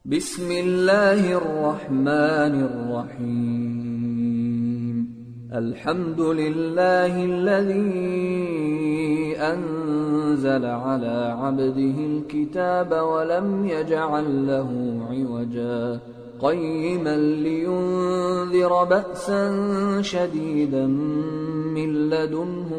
بسم الله الرحمن الرحيم. الحمد لله الذي أنزل على عبده الكتاب ولم يجعل له عوجا قيما لينذر بأسا شديدا من لدنه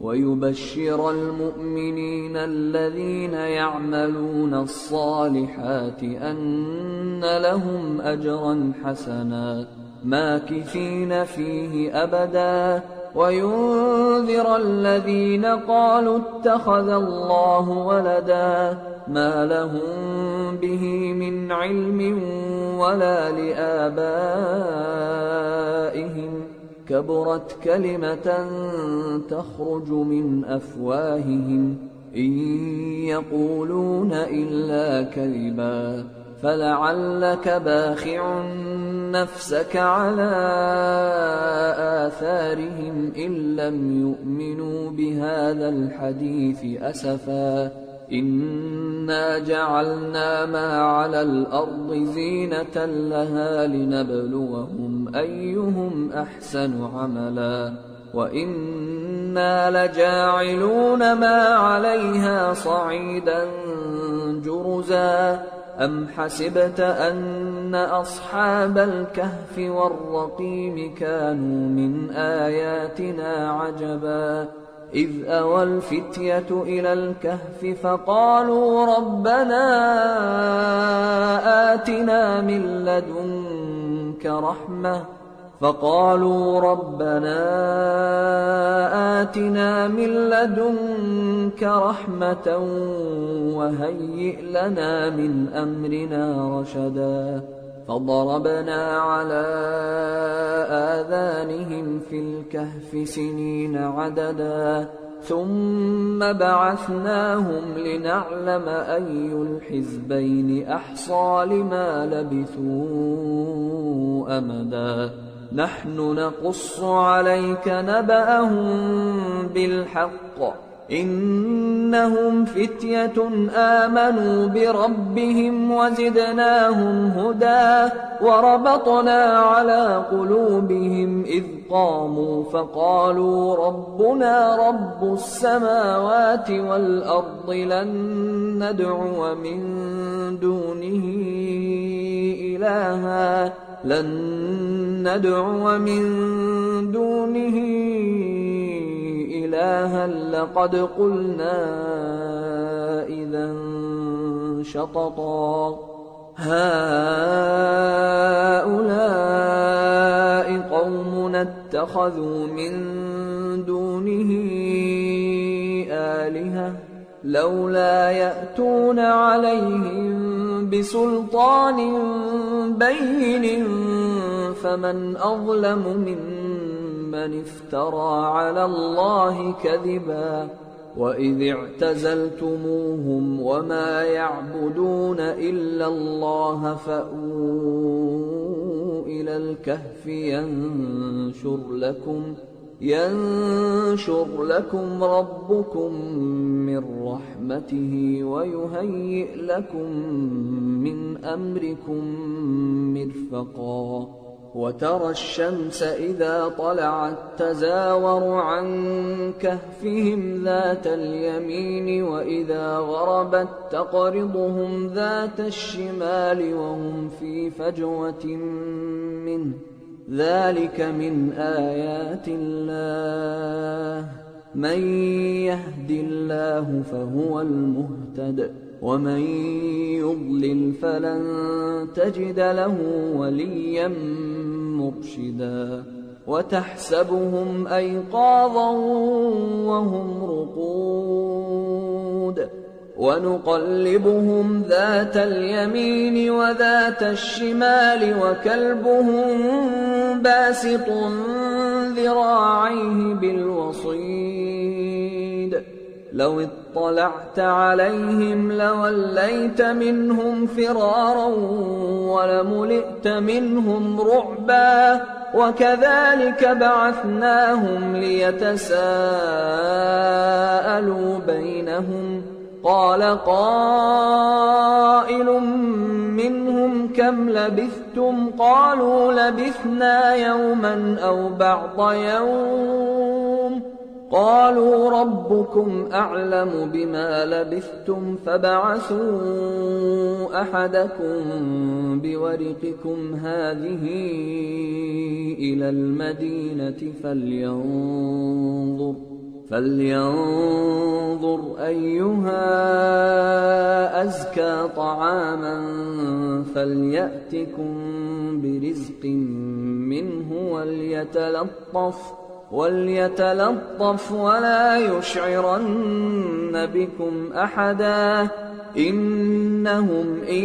ويبشر المؤمنين الذين يعملون الصالحات أن لهم أجرا حسنا ماكثين فيه أبدا وينذر الذين قالوا اتخذ الله ولدا ما لهم به من علم ولا لآبائهم كبرت كلمة تخرج من أفواههم إن يقولون إلا كذبا فلعلك باخع نفسك على آثارهم إن لم يؤمنوا بهذا الحديث أسفا إنا جعلنا ما على الأرض زينة لها لنبلوهم أيهم أحسن عملا وإنا لجاعلون ما عليها صعيدا جرزا أم حسبت أن أصحاب الكهف والرقيم كانوا من آياتنا عجبا إذ أوى الفتية إلى الكهف فقالوا ربنا آتنا من لدنك رحمة وهيئ لنا من أمرنا رشدا فضربنا على آذانهم في الكهف سنين عددا ثم بعثناهم لنعلم أي الحزبين أحصى لما لبثوا أمدا نحن نقص عليك نبأهم بالحق إنهم فتية آمنوا بربهم وزدناهم هدى وربطنا على قلوبهم إذ قاموا فقالوا ربنا رب السماوات والأرض لن ندعو من دونه إلها لقد قلنا إذا شططا هؤلاء قومنا اتخذوا من دونه آلهة لولا يأتون عليهم بسلطان بين فمن أظلم ممن افترى على الله كذبا وإذ اعتزلتموهم وما يعبدون إلا الله فأووا إلى الكهف ينشر لكم ربكم من رحمته ويهيئ لكم من أمركم مرفقا وترى الشمس إذا طلعت تزاور عن كهفهم ذات اليمين وإذا غربت تقرضهم ذات الشمال وهم في فجوة منه ذلك من آيات الله من يهد الله فهو المهتد ومن يضلل فلن تجد له وليا مرشدا وتحسبهم أيقاظا وهم رقود ونقلبهم ذات اليمين وذات الشمال وكلبهم باسط ذراعيه بالوصيد لو اطلعت عليهم لوليت منهم فرارا ولملئت منهم رعبا وكذلك بعثناهم ليتساءلوا بينهم قال قائل منهم كم لبثتم قالوا لبثنا يوما أو بعض يوم قالوا ربكم أعلم بما لبثتم فابعثوا أحدكم بورقكم هذه إلى المدينة فلينظر أيها أزكى طعاما فليأتكم برزق منه وليتلطف ولا يشعرن بكم أحدا إنهم إن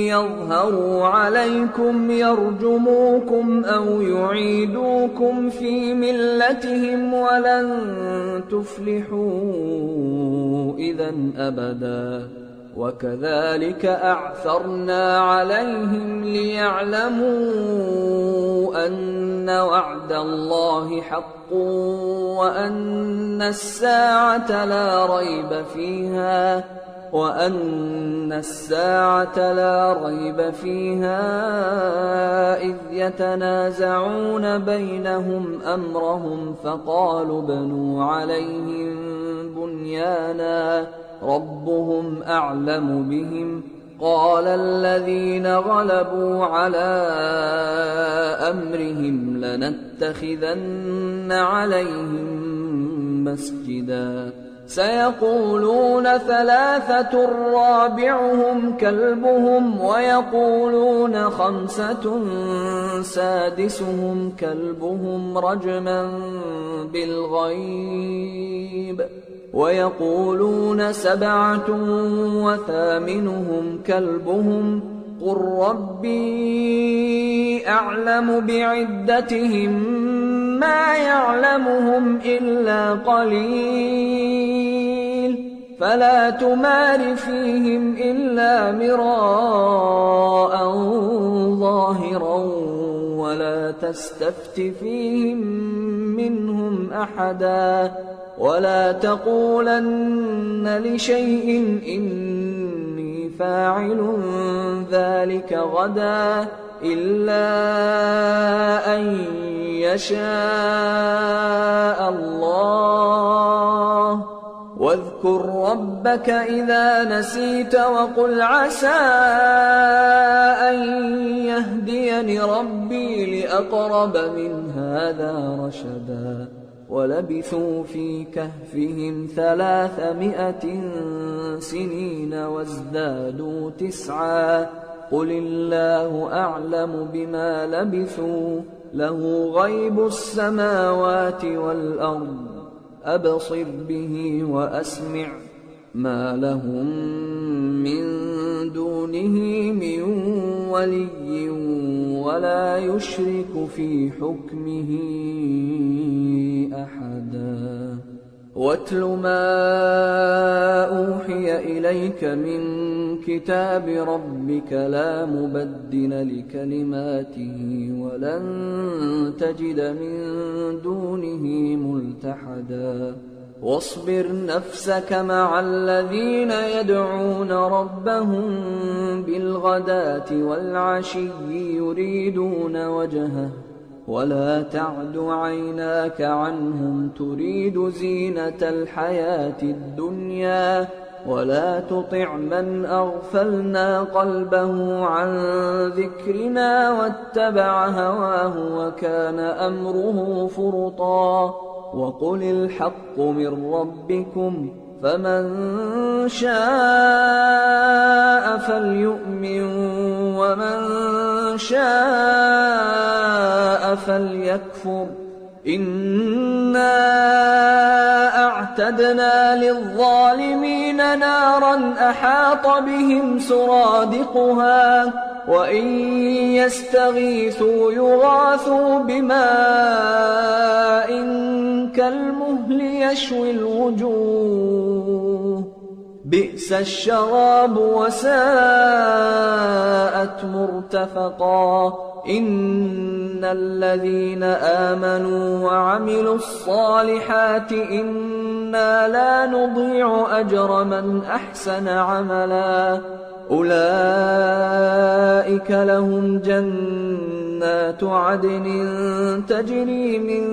يظهروا عليكم يرجموكم أو يعيدوكم في ملتهم ولن تفلحوا إذا أبدا وكذلك أعثرنا عليهم ليعلموا أن وعد الله حق وأن الساعة لا ريب فيها إذ يتنازعون بينهم أمرهم فقالوا ابنوا عليهم بنيانا ربهم أعلم بهم قال الذين غلبوا على أمرهم لنتخذن عليهم مسجدا سيقولون 3 رابعهم كلبهم ويقولون 5 سادسهم كلبهم رجما بالغيب ويقولون 7 وثامنهم كلبهم قل ربي أعلم بعدتهم ما يعلمهم إلا قليل فلا تمار فيهم إلا مراء ظاهرا ولا تستفت فيهم منهم أحدا ولا تقولن لشيء إني فاعل ذلك غدا إلا أن يشاء الله واذكر ربك إذا نسيت وقل عسى أن يهديني ربي لأقرب من هذا رشدا ولبثوا في كهفهم 300 سنين وازدادوا 9 قل الله أعلم بما لبثوا له غيب السماوات والأرض أبصر به وأسمع ما لهم من دونه من ولي ولا يشرك في حكمه أحدا واتل ما أوحي إليك من كتاب ربك لا مبدل لكلماته ولن تجد من دونه ملتحدا واصبر نفسك مع الذين يدعون ربهم بالغداة والعشي يريدون وجهه ولا تعد عيناك عنهم تريد زينة الحياة الدنيا ولا تطع من أغفلنا قلبه عن ذكرنا واتبع هواه وكان أمره فرطا وقل الحق من ربكم فمن شاء فليؤمن ومن شاء فليكفر إنا أعتدنا للظالمين نارا أحاط بهم سرادقها وإن يستغيثوا يغاثوا بماء كالمهل يشوي الوجوه بئس الشراب وساءت مرتفقا إن الذين آمنوا وعملوا الصالحات إن إنا لا نضيع أجر من أحسن عملا أولئك لهم جنات عدن تجري من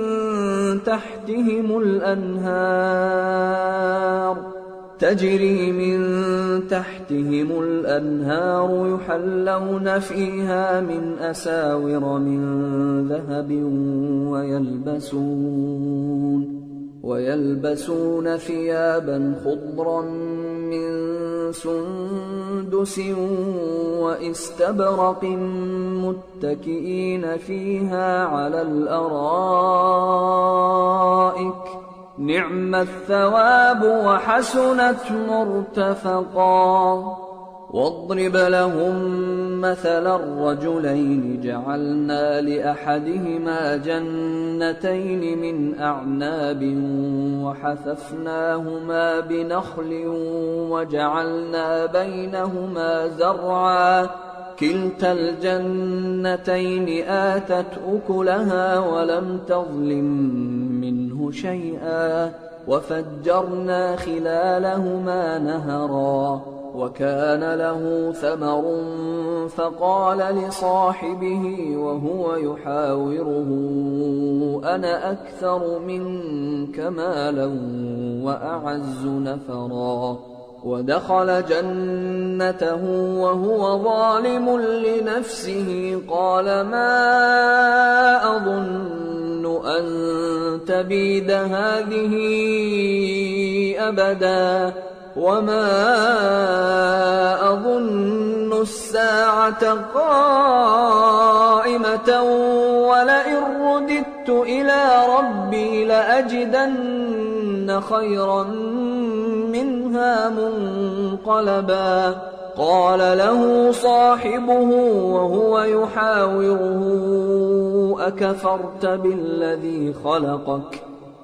تحتهم الأنهار يحلون فيها من أساور من ذهب ويلبسون ثيابا خضرا من سندس وإستبرق متكئين فيها على الأرائك نعم الثواب وحسنت مرتفقا واضرب لهم مثلا الرجلين جعلنا لأحدهما جنتين من أعناب وحففناهما بنخل وجعلنا بينهما زرعا كلتا الجنتين آتت أكلها ولم تظلم منه شيئا وفجرنا خلالهما نهرا وكان له ثمر فقال لصاحبه وهو يحاوره أنا أكثر منك مالا وأعز نفرا ودخل جنته وهو ظالم لنفسه قال ما أظن أن تبيد هذه أبدا وما أظن الساعة قائمة ولئن رددت إلى ربي لأجدن خيرا منها منقلبا قال له صاحبه وهو يحاوره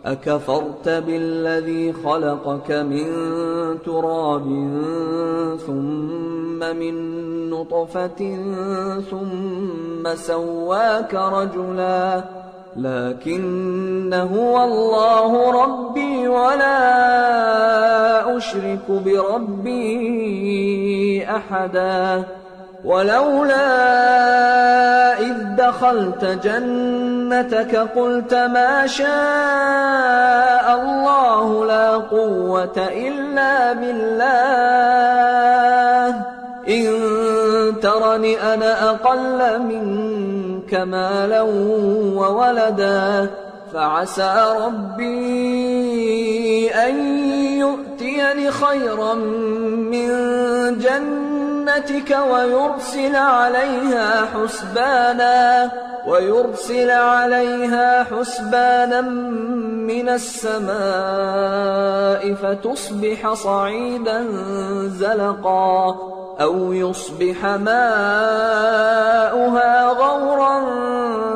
أكفرت بالذي خلقك من تراب ثم من نطفة ثم سواك رجلا لكن هو الله ربي ولا أشرك بربي أحدا ولولا إذ دخلت جنتك قلت ما شاء الله لا قوة إلا بالله إن ترني أنا أقل منك مالا وولدا فعسى ربي أن يؤتيني خيرا من جنتك ويرسل عليها حسبانا من السماء فتصبح صعيدا زلقا أو يصبح ماؤها غورا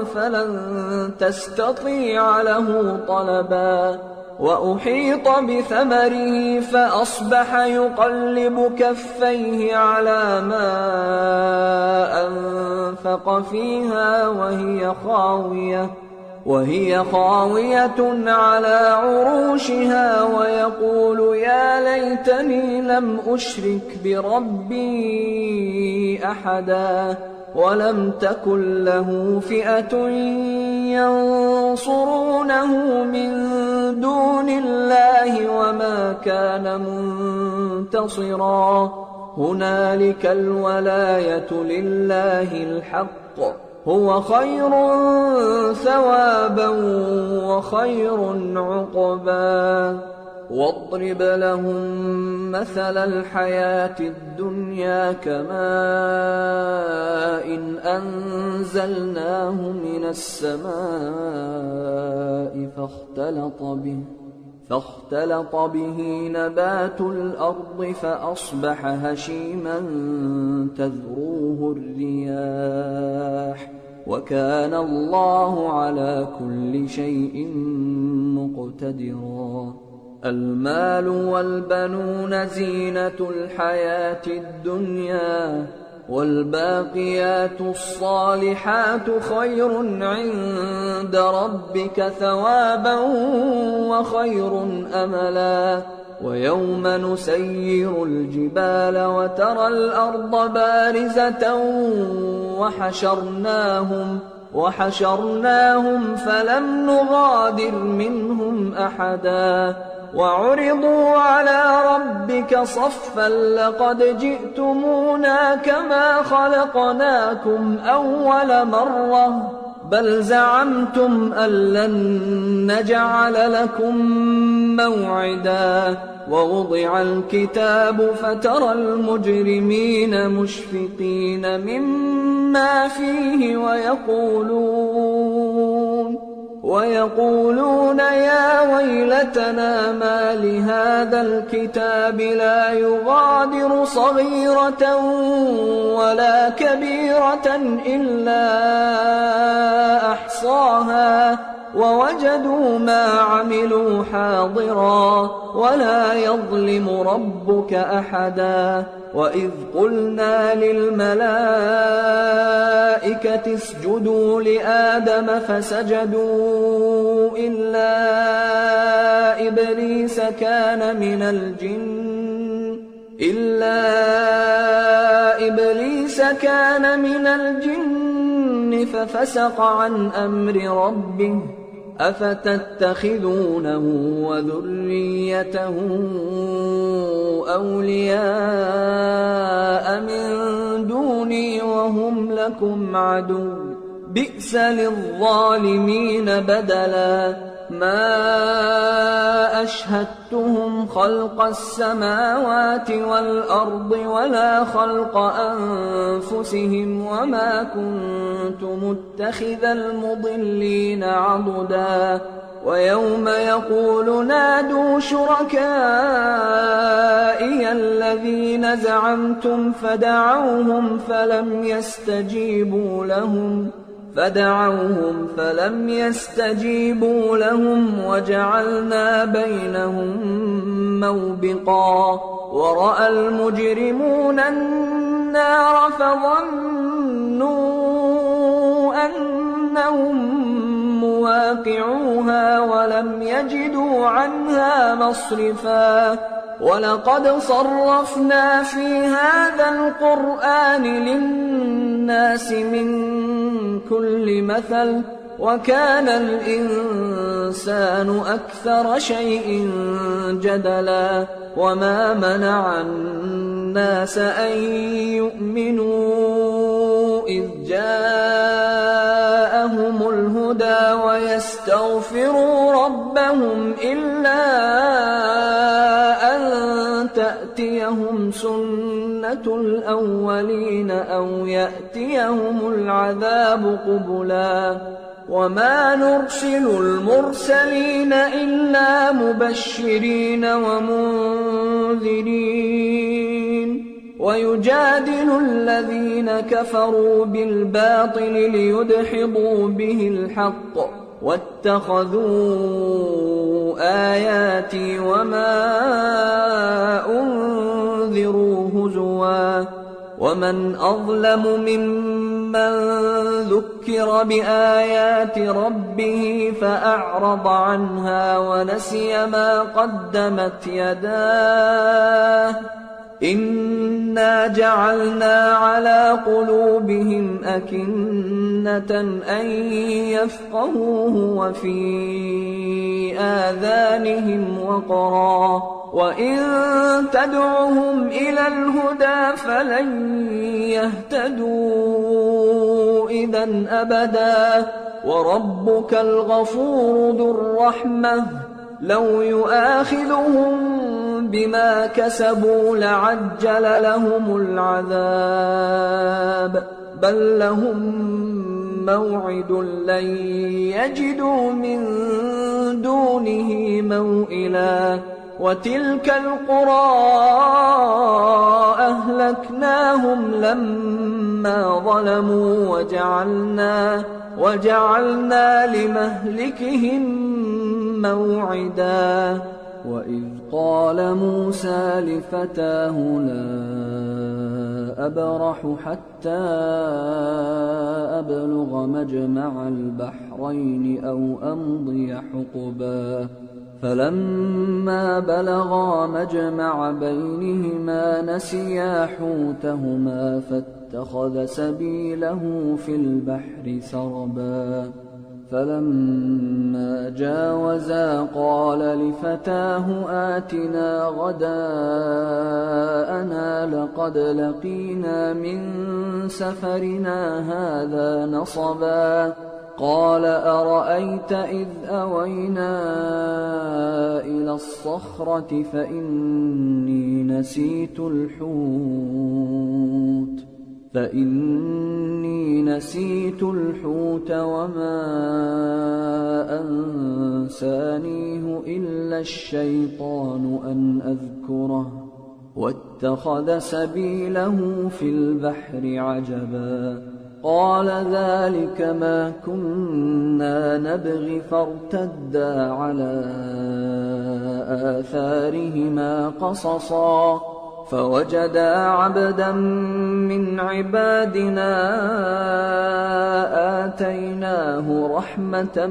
فلن تستطيع له طلبا وأحيط بثمره فأصبح يقلب كفيه على ما أنفق فيها وهي خاوية على عروشها ويقول يا ليتني لم أشرك بربي أحدا ولم تكن له فئة ينصرونه من دون الله وما كان منتصرا هنالك الولاية لله الحق هو خير ثوابا وخير عقبا واضرب لهم مثل الحياة الدنيا كماء أنزلناه من السماء فاختلط به نبات الأرض فأصبح هشيما تذروه الرياح وكان الله على كل شيء مقتدرا المال والبنون زينة الحياة الدنيا والباقيات الصالحات خير عند ربك ثوابا وخير أملا ويوم نسير الجبال وترى الأرض بارزة وحشرناهم فلم نغادر منهم أحدا وعرضوا على ربك صفا لقد جئتمونا كما خلقناكم أول مرة بل زعمتم أن لن نجعل لكم موعدا ووضع الكتاب فترى المجرمين مشفقين مما فيه ويقولون يا ويلتنا ما لهذا الكتاب لا يغادر صغيرة ولا كبيرة إلا أحصاها ووجدوا ما عملوا حاضرا ولا يظلم ربك أحدا وإذ قلنا للملائكة اسجدوا لآدم فسجدوا إلا إبليس كان من الجن ففسق عن أمر ربه أفتتخذونه وذريته أولياء من دوني وهم لكم عدو بئس للظالمين بدلا ما أشهدتهم خلق السماوات والأرض ولا خلق أنفسهم وما كنت متخذ المضلين عضدا ويوم يقول نادوا شركائي الذين زعمتم فدعوهم فلم يستجيبوا لهم وجعلنا بينهم موبقا ورأى المجرمون النار فظنوا أنهم مواقعوها ولم يجدوا عنها مصرفا ولقد صرفنا في هذا القرآن للناس من كل مثل وكان الإنسان أكثر شيء جدلا وما منع الناس أن يؤمنوا إذ جاءهم الهدى ويستغفروا ربهم إلا أن تأتيهم سنة الأولين أو يأتيهم العذاب قبلا وما نرسل المرسلين إلا مبشرين ومنذرين ويجادل الذين كفروا بالباطل ليدحضوا به الحق واتخذوا آياتي وما أنذروا هزوا ومن أظلم ممن ذكر بآيات ربه فأعرض عنها ونسي ما قدمت يداه إنا جعلنا على قلوبهم أكنة أن يفقهوه وفي آذانهم وقرا وإن تدعهم إلى الهدى فلن يهتدوا إذا أبدا وربك الغفور ذو الرحمة لو يؤاخذهم بما كسبوا لعجل لهم العذاب بل لهم موعد لن يجدوا من دونه موئلا وتلك القرى أهلكناهم لما ظلموا وجعلنا لمهلكهم موعدا وإذ قال موسى لفتاه لا أبرح حتى أبلغ مجمع البحرين أو أمضي حقبا فلما بلغا مجمع بينهما نسيا حوتهما فاتخذ سبيله في البحر سربا فلما جاوزا قال لفتاه آتنا غداءنا لقد لقينا من سفرنا هذا نصبا قال أرأيت إذ أوينا إلى الصخرة فإني نسيت الحوت وما أنسانيه إلا الشيطان أن أذكره واتخذ سبيله في البحر عجبا قال ذلك ما كنا نبغي فارتدا على آثارهما قصصا فوجدا عبدا من عبادنا آتيناه رحمة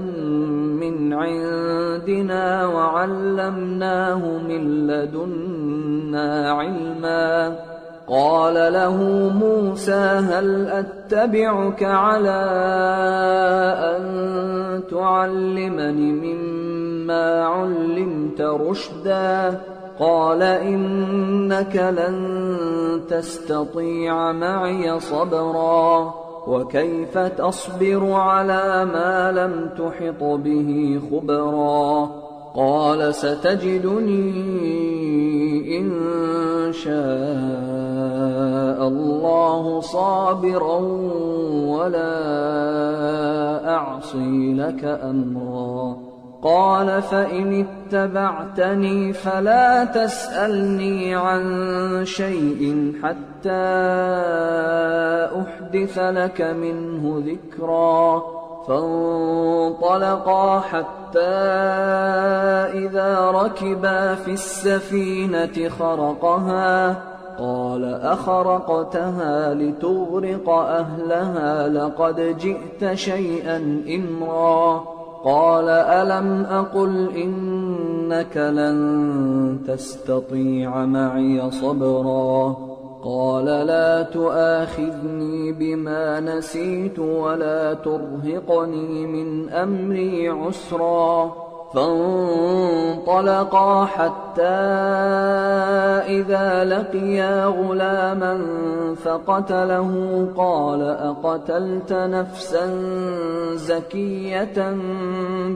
من عندنا وعلمناه من لدنا علما قال له موسى هل أتبعك على أن تعلمني مما علمت رشدا قال إنك لن تستطيع معي صبرا وكيف تصبر على ما لم تحط به خبرا قال ستجدني إن شاء الله صابرا ولا أعصي لك أمرا قال فإن اتبعتني فلا تسألني عن شيء حتى أحدث لك منه ذكرا فانطلقا حتى إذا ركبا في السفينة خرقها قال أخرقتها لتغرق أهلها لقد جئت شيئا إمرا قال ألم أقل إنك لن تستطيع معي صبرا قال لا تؤاخذني بما نسيت ولا ترهقني من أمري عسرا فانطلقا حتى إذا لقيا غلاما فقتله قال أقتلت نفسا زكية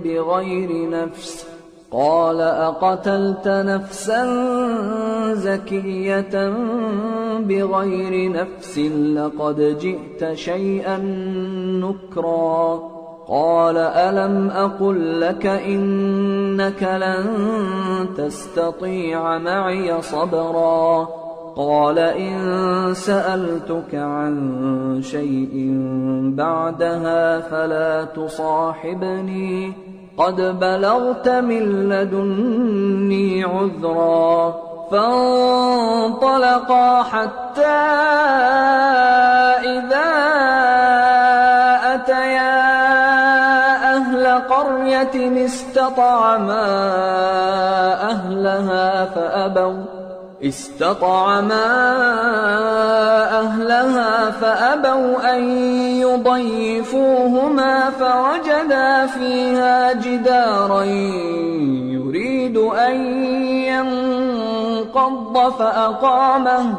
بغير نفس قال أقتلت نفسا زكية بغير نفس لقد جئت شيئا نكرا قال ألم أقل لك إنك لن تستطيع معي صبرا قال إن سألتك عن شيء بعدها فلا تصاحبني قد بلغت من لدني عذرا فانطلقا حتى إذا أتيا أهل قرية استطعما أهلها فأبوا أن يضيفوهما فوجدا فيها جدارا يريد أن ينقض فأقامه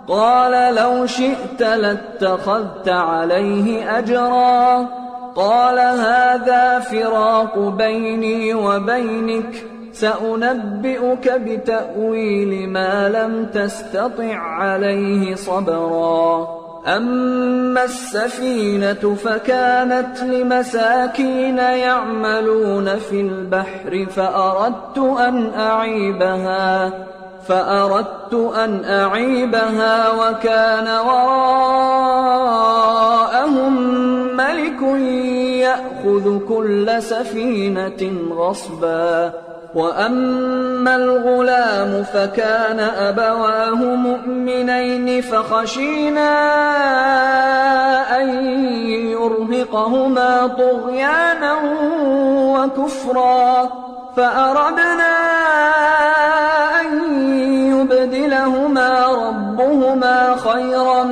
قال لو شئت لاتخذت عليه أجرا قال هذا فراق بيني وبينك سأنبئك بتأويل ما لم تستطع عليه صبرا أما السفينة فكانت لمساكين يعملون في البحر فأردت أن أعيبها وكان وراءهم ملك يأخذ كل سفينة غصبا وأما الغلام فكان أبواه مؤمنين فخشينا أن يرهقهما طغيانا وكفرا فأردنا أن يبدلهما ربهما خيرا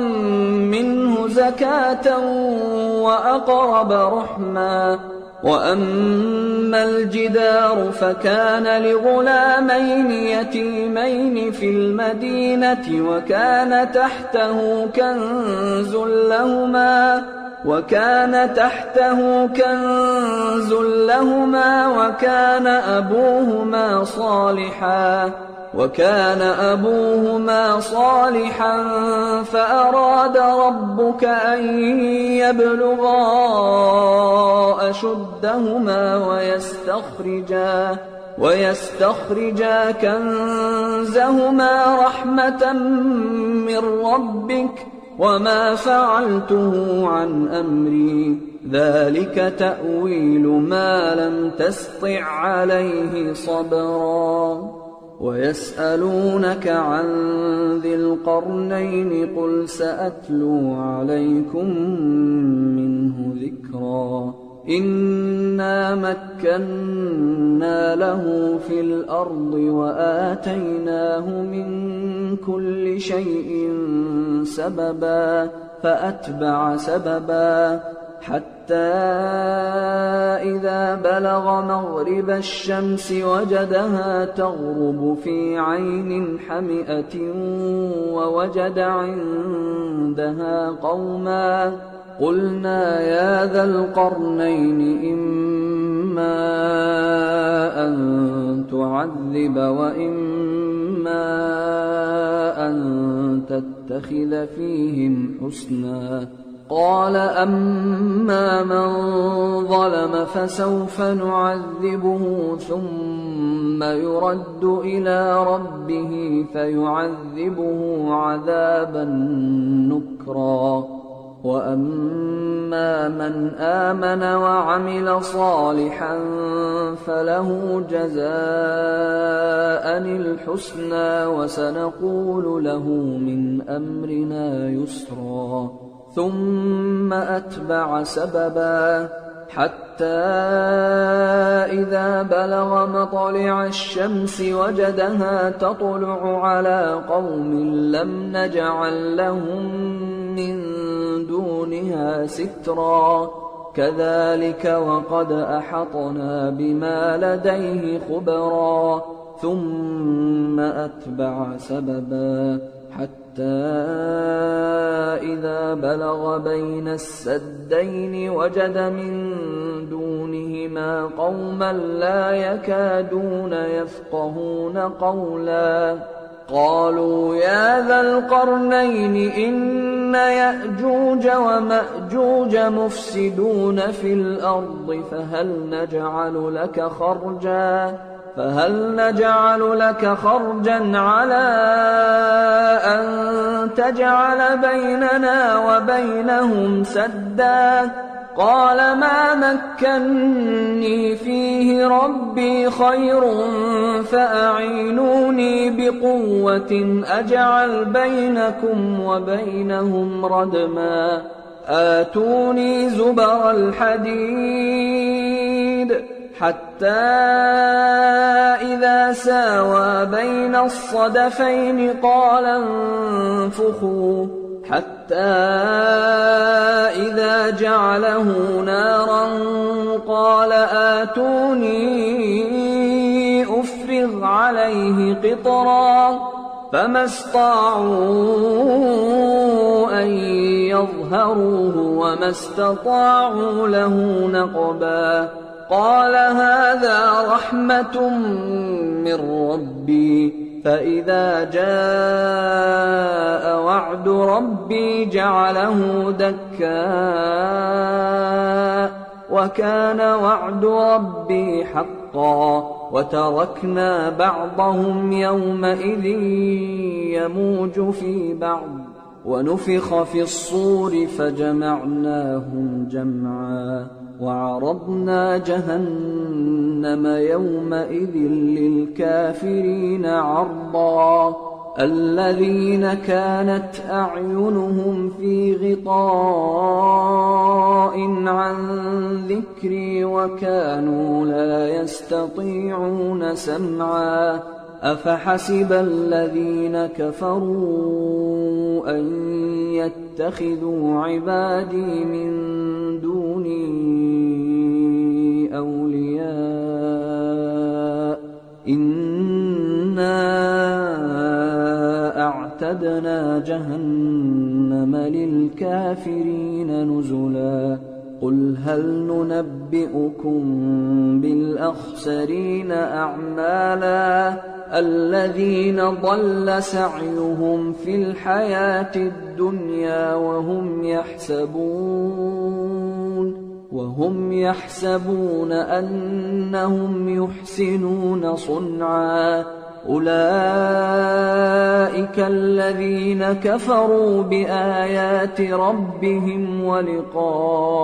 منه زكاة وأقرب رحما. وأما الجدار فكان لغلامين يتيمين في المدينة وكان تحته كنز لهما وكان أبوهما صالحا فأراد ربك أن يبلغا أشدهما ويستخرجا كنزهما رحمة من ربك وما فعلته عن أمري ذلك تأويل ما لم تسطع عليه صبرا. ويسألونك عن ذي القرنين قل سأتلو عليكم منه ذكرا. إنا مكنا له في الأرض وآتيناه من كل شيء سببا فأتبع سببا حتى إذا بلغ مغرب الشمس وجدها تغرب في عين حمئة ووجد عندها قوما قلنا يا ذا القرنين إما أن تعذب وإما أن تتخذ فيهم حسنا. قال أما من ظلم فسوف نعذبه ثم يرد إلى ربه فيعذبه عذابا نكرا. وأما من آمن وعمل صالحا فله جزاء الحسنى وسنقول له من أمرنا يسرا. ثم أتبع سببا حتى إذا بلغ مطلع الشمس وجدها تطلع على قوم لم نجعل لهم من دونها سترا. كذلك وقد أحطنا بما لديه خبرا. ثم أتبع سببا حتى إذا بلغ بين السدين وجد من دونهما قوما لا يكادون يفقهون قولا. قالوا يا ذا القرنين إن يأجوج ومأجوج مفسدون في الأرض فهل نجعل لك خرجا على أن تجعل بيننا وبينهم سدا. قال ما مكني فيه ربي خير فأعينوني بقوة أجعل بينكم وبينهم ردما. آتوني زبر الحديد حتى إذا ساوى بين الصدفين قال انفخوا حتى إذا جعله نارا قال آتوني أفرغ عليه قطرا. فما استطاعوا أن يظهروه وما استطاعوا له نقبا. قال هذا رحمة من ربي فإذا جاء وعد ربي جعله دكا وكان وعد ربي حقا. وتركنا بعضهم يومئذ يموج في بعض ونفخ في الصور فجمعناهم جمعا وعرضنا جهنم يومئذ للكافرين عرضا الذين كانت أعينهم في غطاء عن ذكري وكانوا لا يستطيعون سمعا أفحسب الذين كفروا أن يتخذوا عبادي من دوني أولياء إنا أعتدنا جهنم للكافرين نزلا قل هل ننبئكم بالأخسرين أعمالا الذين ضل سعيهم في الحياة الدنيا وهم يحسبون أنهم يحسنون صنعا أولئك الذين كفروا بآيات ربهم ولقائه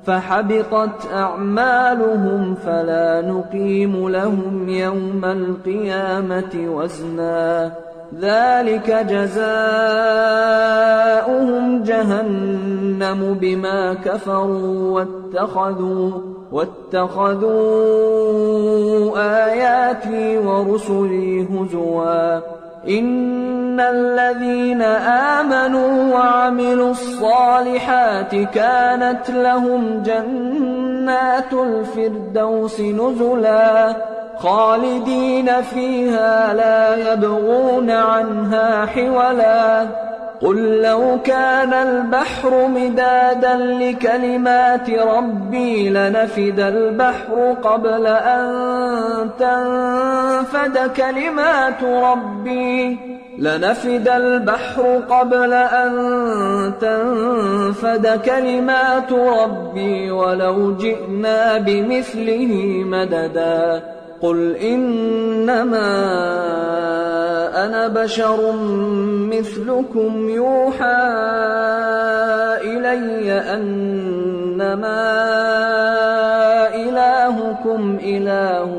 فحبطت أعمالهم فلا نقيم لهم يوم القيامة وزنا ذلك جزاؤهم جهنم بما كفروا واتخذوا آياتي ورسلي هزوا إن الذين آمنوا وعملوا الصالحات كانت لهم جنات الفردوس نزلا خالدين فيها لا يبغون عنها حولا قل لو كان البحر مدادا لكلمات ربي لنفد البحر قبل أن تنفد كلمات ربي ولو جئنا بمثله مددا قل إنما أنا بشر مثلكم يوحى إلي أنما إلهكم إله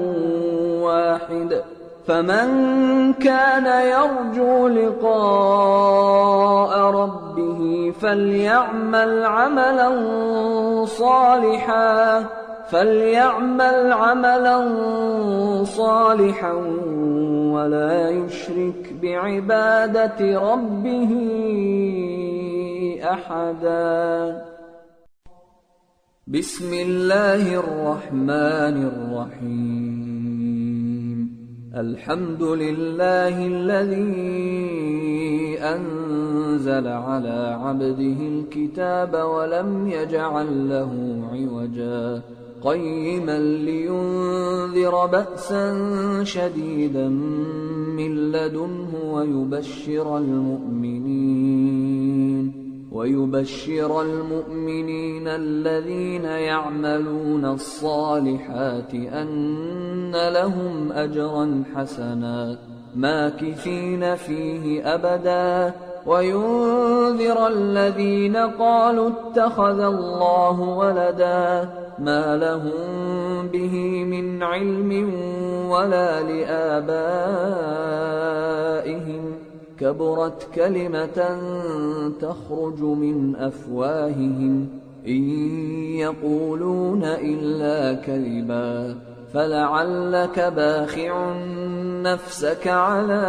واحد فمن كان يرجو لقاء ربه فليعمل عملا صالحا ولا يشرك بعبادة ربه أحدا بسم الله الرحمن الرحيم الحمد لله الذي أنزل على عبده الكتاب ولم يجعل له عوجا قيما لينذر بأسا شديدا من لدنه ويبشر المؤمنين الذين يعملون الصالحات أن لهم أجرا حسنا ماكثين فيه أبدا وينذر الذين قالوا اتخذ الله ولدا ما لهم به من علم ولا لآبائهم كبرت كلمة تخرج من أفواههم إن يقولون إلا كذبا فلعلك باخع نفسك على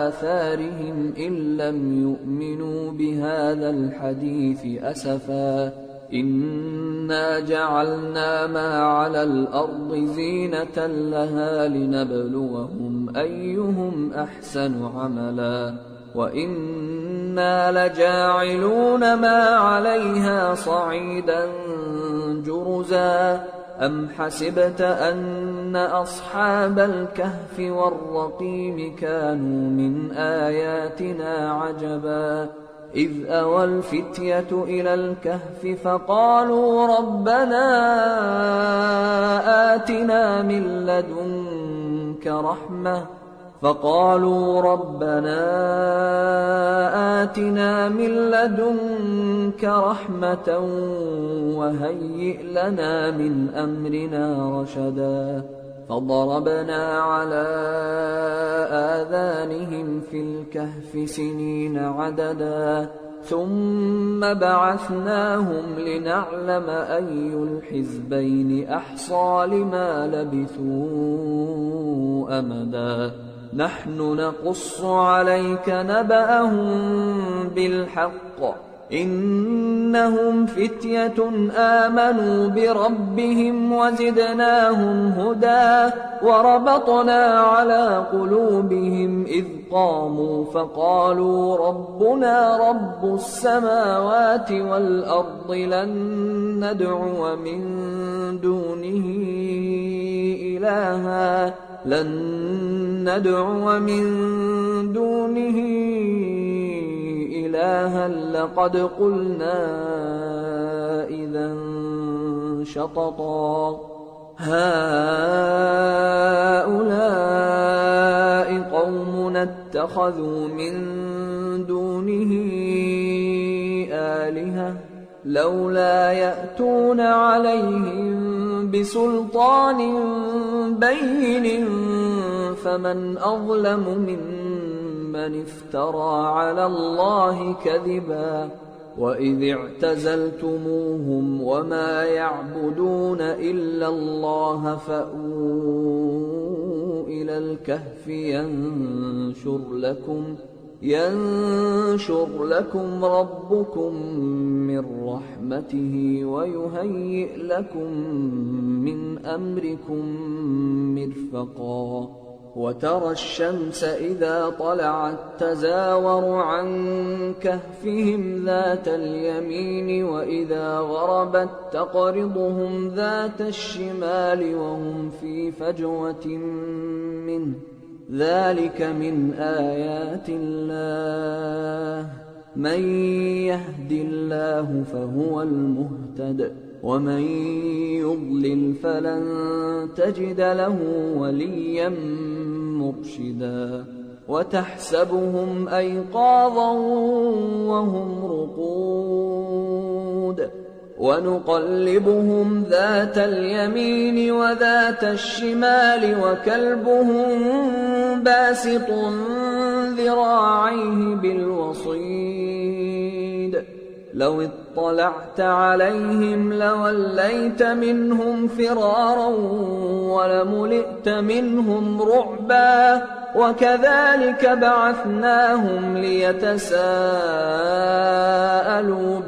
آثارهم إن لم يؤمنوا بهذا الحديث أسفا إنا جعلنا ما على الأرض زينة لها لنبلوهم أيهم أحسن عملا وإنا لجاعلون ما عليها صعيدا جرزا أم حسبت أن أصحاب الكهف والرقيم كانوا من آياتنا عجبا إذ أوى الفتية إلى الكهف فقالوا ربنا آتنا من لدنك لدنك رحمة فقالوا ربنا آتنا من لدنك رحمة وهيئ لنا من أمرنا رشدا فضربنا على آذانهم في الكهف سنين عددا ثم بعثناهم لنعلم أي الحزبين أحصى لما لبثوا أمدا نحن نقص عليك نبأهم بالحق إنهم فتية آمنوا بربهم وزدناهم هدى وربطنا على قلوبهم إذ قاموا فقالوا ربنا رب السماوات والأرض لن ندعو من دونه إلها لقد قلنا إذا شططا هؤلاء قومنا اتخذوا من دونه آلهة لولا يأتون عليهم بسلطان بين فمن أظلم ممن افترى على الله كذبا وإذ اعتزلتموهم وما يعبدون إلا الله فأووا إلى الكهف ينشر لكم ربكم من رحمته ويهيئ لكم من أمركم مرفقا وترى الشمس إذا طلعت تزاور عن كهفهم ذات اليمين وإذا غربت تقرضهم ذات الشمال وهم في فجوة منه ذلك من آيات الله من يهد الله فهو المهتد ومن يضلل فلن تجد له وليا مرشدا وتحسبهم أيقاظا وهم رقود ونقلبهم ذات اليمين وذات الشمال وكلبهم باسط ذراعيه بالوصيد لو اطلعت عليهم لوليت منهم فرارا ولملئت منهم رعبا وكذلك بعثناهم ليتساءلوا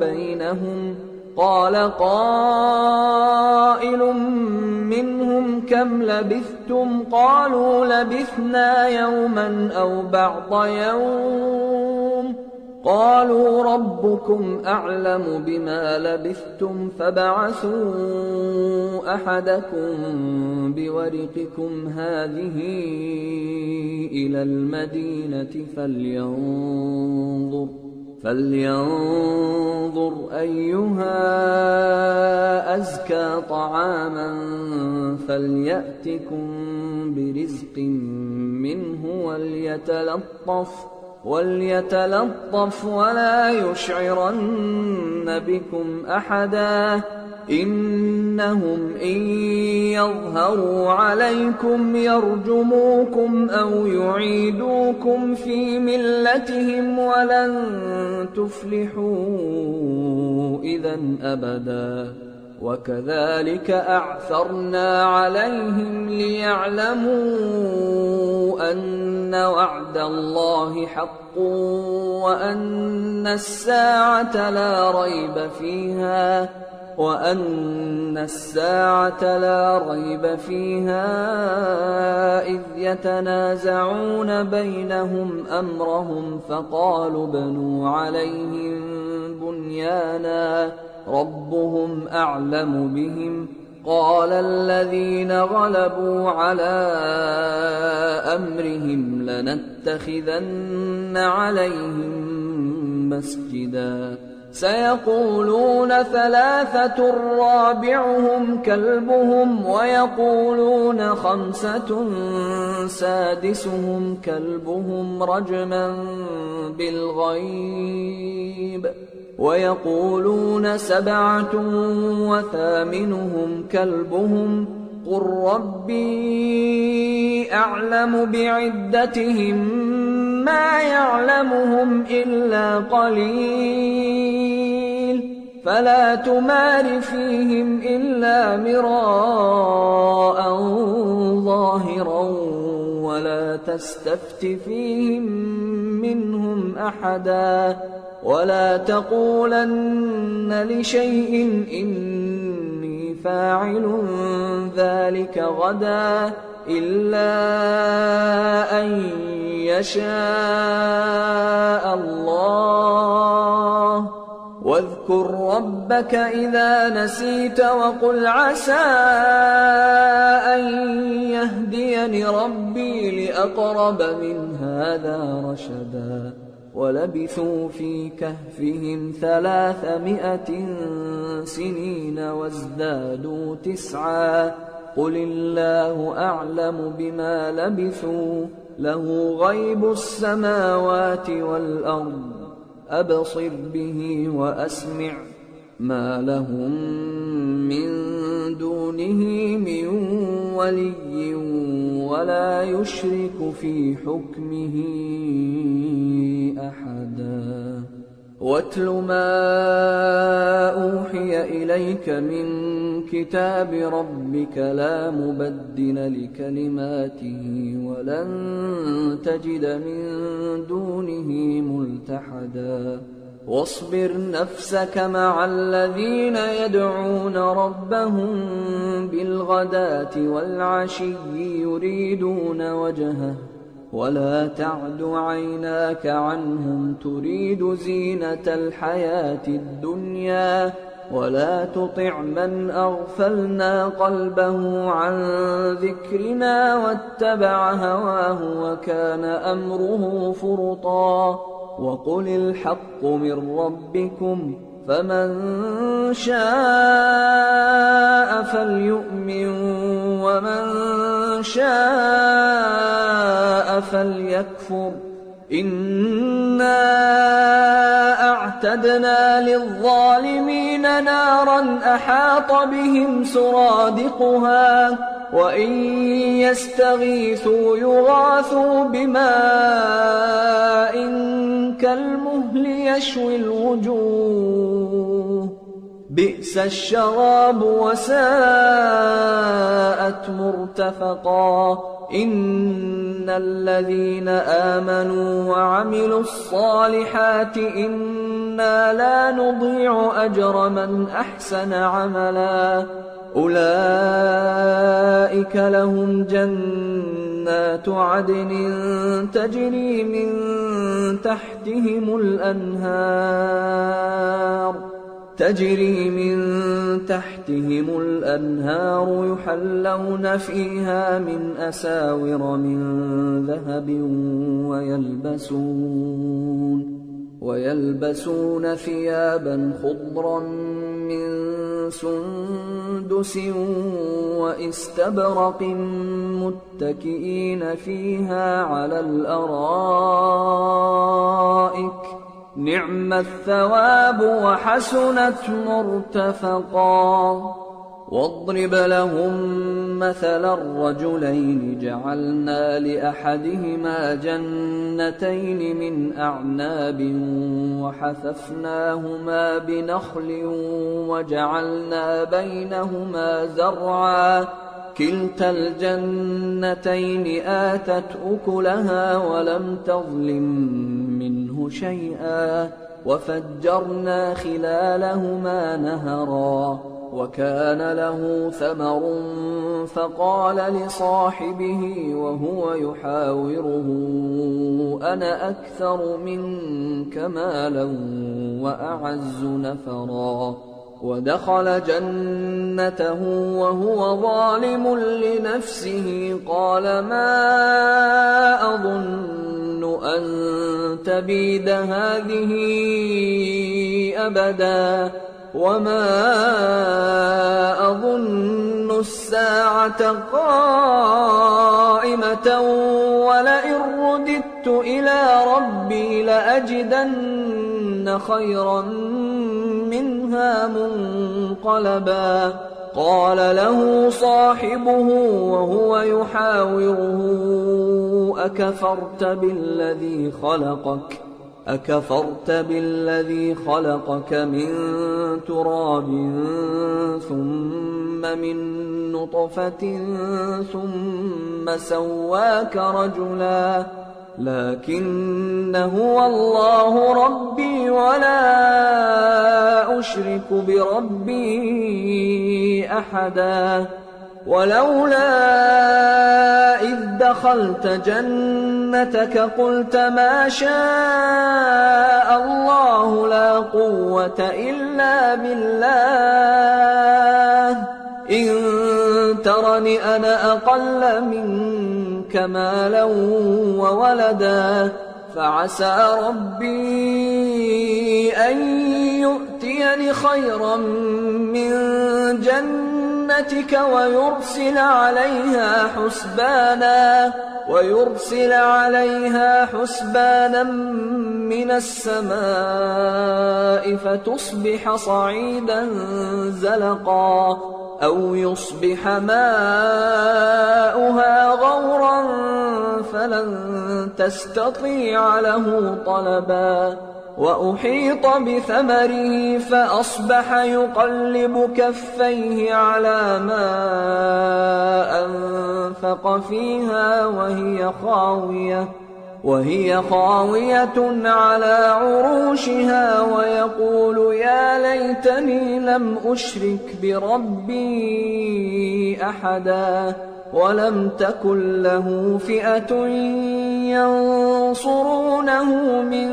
بينهم قال قائل منهم كم لبثتم قالوا لبثنا يوما أو بعض يوم قالوا ربكم أعلم بما لبثتم فابعثوا أحدكم بورقكم هذه إلى المدينة فلينظر أيها أزكى طعاما فليأتكم برزق منه وليتلطف ولا يشعرن بكم أحدا إنهم إن يظهروا عليكم يرجموكم أو يعيدوكم في ملتهم ولن تفلحوا إذا أبدا وكذلك أعثرنا عليهم ليعلموا أن وعد الله حق وأن الساعة لا ريب فيها إذ يتنازعون بينهم أمرهم فقالوا بنوا عليهم بنيانا ربهم أعلم بهم قال الذين غلبوا على أمرهم لنتخذن عليهم مسجدا سيقولون ثلاثة رابعهم كلبهم ويقولون خمسة سادسهم كلبهم رجما بالغيب ويقولون سبعة وثامنهم كلبهم قل ربي أعلم بعدتهم ما يعلمهم إلا قليل فلا تمار فيهم إلا مراء ظاهرا ولا تستفت فيهم منهم أحدا ولا تقولن لشيء إني فاعل ذلك غدا إلا أن يشاء الله واذكر ربك إذا نسيت وقل عسى أن يهديني ربي لأقرب من هذا رشدا ولبثوا في كهفهم 300 سنين وازدادوا 9 قل الله أعلم بما لبثوا له غيب السماوات والأرض أبصر به وأسمع ما لهم من دونه من ولي ولا يشرك في حكمه أحدا واتل ما أوحي إليك من كتاب ربك لا مبدل لكلماته ولن تجد من دونه ملتحدا واصبر نفسك مع الذين يدعون ربهم بالغداة والعشي يريدون وجهه ولا تعد عيناك عنهم تريد زينة الحياة الدنيا ولا تطع من أغفلنا قلبه عن ذكرنا واتبع هواه وكان أمره فرطا وقل الحق من ربكم فمن شاء فليؤمن ومن شاء فليكفر إنا أعتدنا للظالمين نارا أحاط بهم سرادقها وإن يستغيثوا يغاثوا بماء كالمهل يشوي الوجوه بئس الشراب وساءت مرتفقا إن الذين آمنوا وعملوا الصالحات إنا لا نضيع أجر من أحسن عملا أولئك لهم جنات عدن تجري من تحتهم الأنهار يحلون فيها من أساور من ذهب ويلبسون ثيابا خضرا من سندس وإستبرق متكئين فيها على الأرائك نعم الثواب وحسنت مرتفقا واضرب لهم مثلا الرجلين جعلنا لأحدهما جنتين من أعناب وحففناهما بنخل وجعلنا بينهما زرعا كلتا الجنتين آتت أكلها ولم تظلم منه شيئا وفجرنا خلالهما نهرا وكان له ثمر فقال لصاحبه وهو يحاوره أنا أكثر منك مالا وأعز نفرا ودخل جنته وهو ظالم لنفسه قال ما أظن أن تبيد هذه أبدا وما أظن الساعة قائمة ولئن رددت إلى ربي لأجدن خيرا منها منقلبا قال له صاحبه وهو يحاوره أكفرت بالذي خلقك من تراب ثم من نطفة ثم سواك رجلا لكن هو الله ربي ولا أشرك بربي أحدا ولولا إذ دخلت جنتك قلت ما شاء الله لا قوة إلا بالله إن ترني أنا أقل منك مالا وولدا فعسى ربي أن يؤتيني خيرا من جنتك ويرسل عليها حسبانا من السماء فتصبح صعيدا زلقا أو يصبح ماؤها غورا فلن تستطيع له طلبا وأحيط بثمره فأصبح يقلب كفيه على ما أنفق فيها وهي خاوية على عروشها ويقول يا ليتني لم أشرك بربي أحدا ولم تكن له فئة ينصرونه من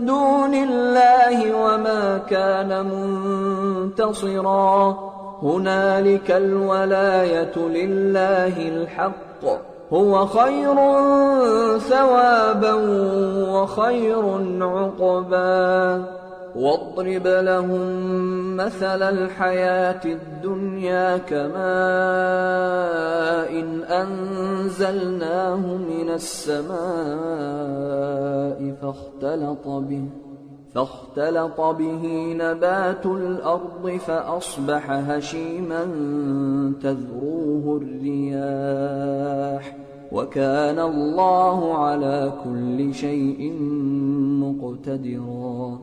دون الله وما كان منتصرا هنالك الولاية لله الحق هو خير ثوابا وخير عقبا واضرب لهم مثل الحياة الدنيا كماء أنزلناه من السماء فاختلط به نبات الأرض فأصبح هشيما تذروه الرياح وكان الله على كل شيء مقتدرا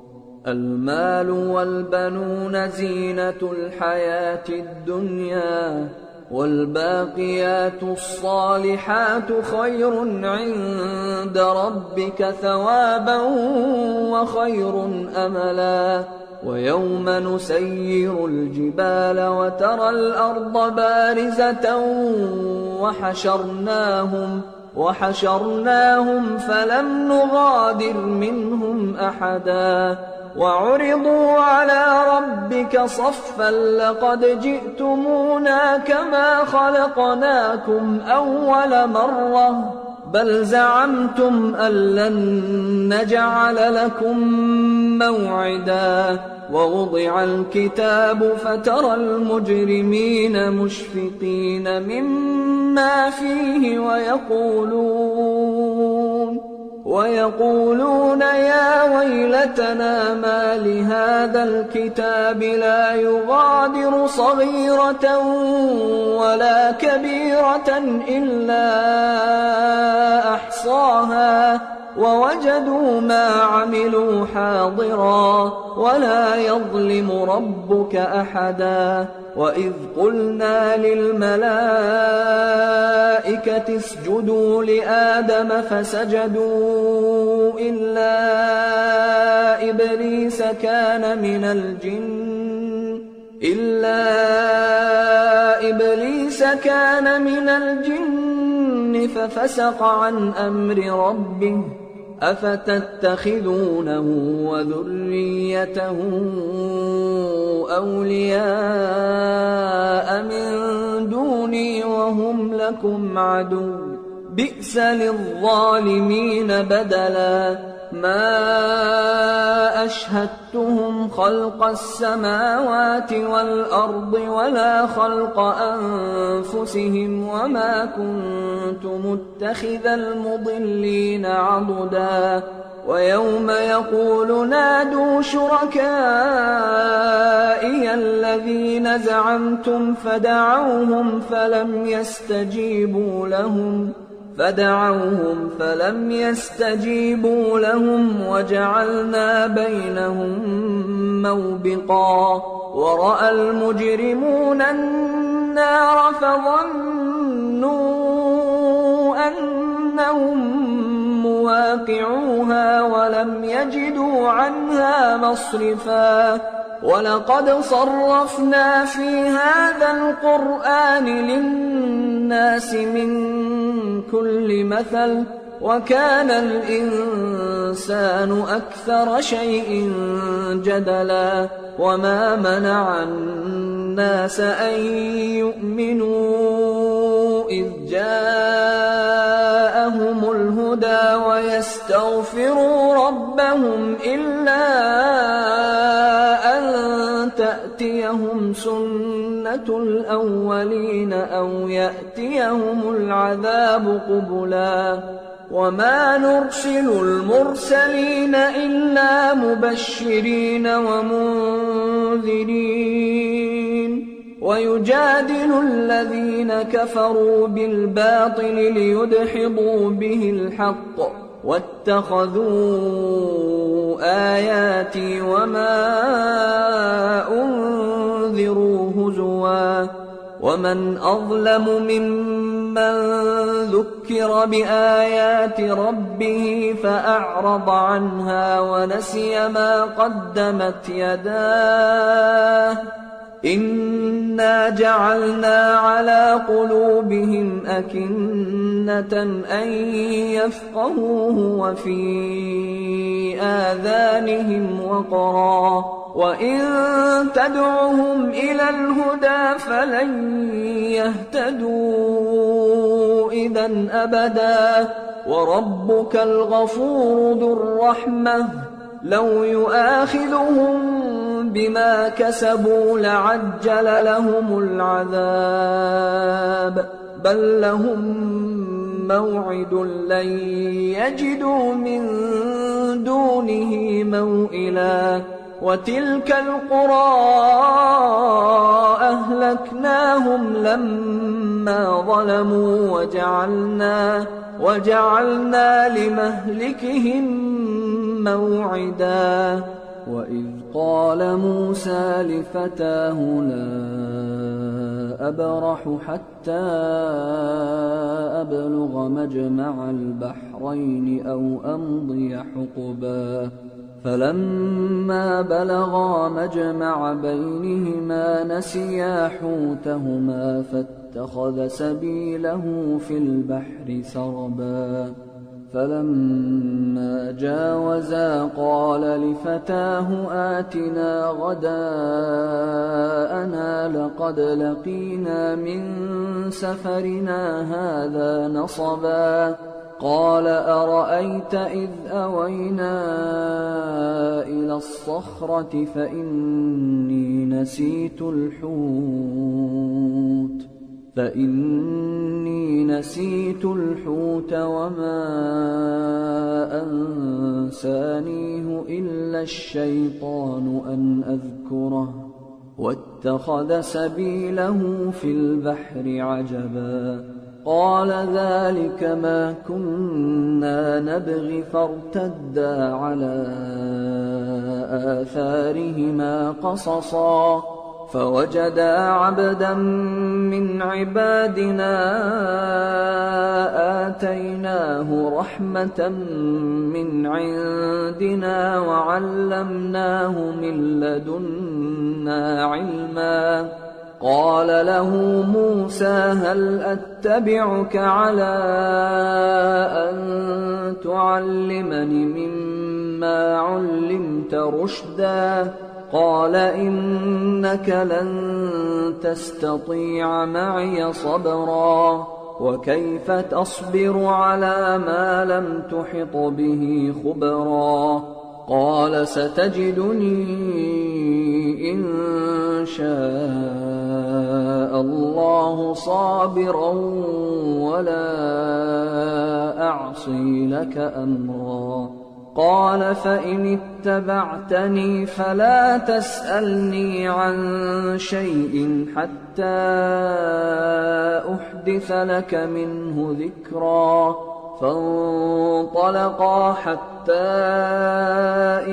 المال والبنون زينة الحياة الدنيا والباقيات الصالحات خير عند ربك ثوابا وخير أملا ويوم نسير الجبال وترى الأرض بارزة وحشرناهم فلم نغادر منهم أحدا وعرضوا على ربك صفا لقد جئتمونا كما خلقناكم أول مرة بل زعمتم أن لن نجعل لكم موعدا ووضع الكتاب فترى المجرمين مشفقين مما فيه ويقولون يا ويلتنا ما لهذا الكتاب لا يغادر صغيرة ولا كبيرة إلا أحصاها ووجدوا ما عملوا حاضرا ولا يظلم ربك أحدا وإذ قلنا للملائكة اسجدوا لآدم فسجدوا إلا إبليس كان من الجن ففسق عن أمر ربه أفتتخذونه وذريته أولياء من دوني وهم لكم عدو بئس للظالمين بدلا ما أشهدتهم خلق السماوات والأرض ولا خلق أنفسهم وما كنت متخذ المضلين عضدا ويوم يقول نادوا شركائي الذين زعمتم فدعوهم فلم يستجيبوا لهم وجعلنا بينهم موبقا ورأى المجرمون النار فظنوا أنهم مواقعوها ولم يجدوا عنها مصرفا ولقد صرفنا في هذا القرآن للناس من كل مثل وكان الإنسان أكثر شيء جدلا وما منع الناس أن يؤمنوا إذ جاءهم الهدى ويستغفروا ربهم إلا أن تأتيهم سنة الأولين أو يأتيهم العذاب قبلا وما نرسل المرسلين إلا مبشرين ومنذرين ويجادل الذين كفروا بالباطل ليدحضوا به الحق واتخذوا آياتي وما أنذروا هزوا ومن أظلم ممن ذكر بآيات ربه فأعرض عنها ونسي ما قدمت يداه إنا جعلنا على قلوبهم أكنة أن يفقهوه وفي آذانهم وقرا وإن تدعهم إلى الهدى فلن يهتدوا إذا أبدا وربك الغفور ذو الرحمة لو يؤاخذهم بما كسبوا لعجل لهم العذاب بل لهم موعد لن يجدوا من دونه موئلا وتلك القرى أهلكناهم لما ظلموا وجعلنا لمهلكهم موعدا وإذ قال موسى لفتاه لا أبرح حتى أبلغ مجمع البحرين أو أمضي حقبا فلما بلغا مجمع بينهما نسيا حوتهما فاتخذ سبيله في البحر سربا فلما جاوزا قال لفتاه آتنا غداءنا لقد لقينا من سفرنا هذا نصبا قال أرأيت إذ أوينا إلى الصخرة فإني نسيت الحوت وما أنسانيه إلا الشيطان أن أذكره واتخذ سبيله في البحر عجبا قال ذلك ما كنا نبغي فارتدا على آثارهما قصصا فوجدا عبدا من عبادنا آتيناه رحمة من عندنا وعلمناه من لدنا علما قال له موسى هل أتبعك على أن تعلمني مما علمت رشدا قال إنك لن تستطيع معي صبرا وكيف تصبر على ما لم تحط به خبرا قال ستجدني إن شاء الله صابرا ولا أعصي لك أمرا قال فإن اتبعتني فلا تسألني عن شيء حتى أحدث لك منه ذكرا فانطلقا حتى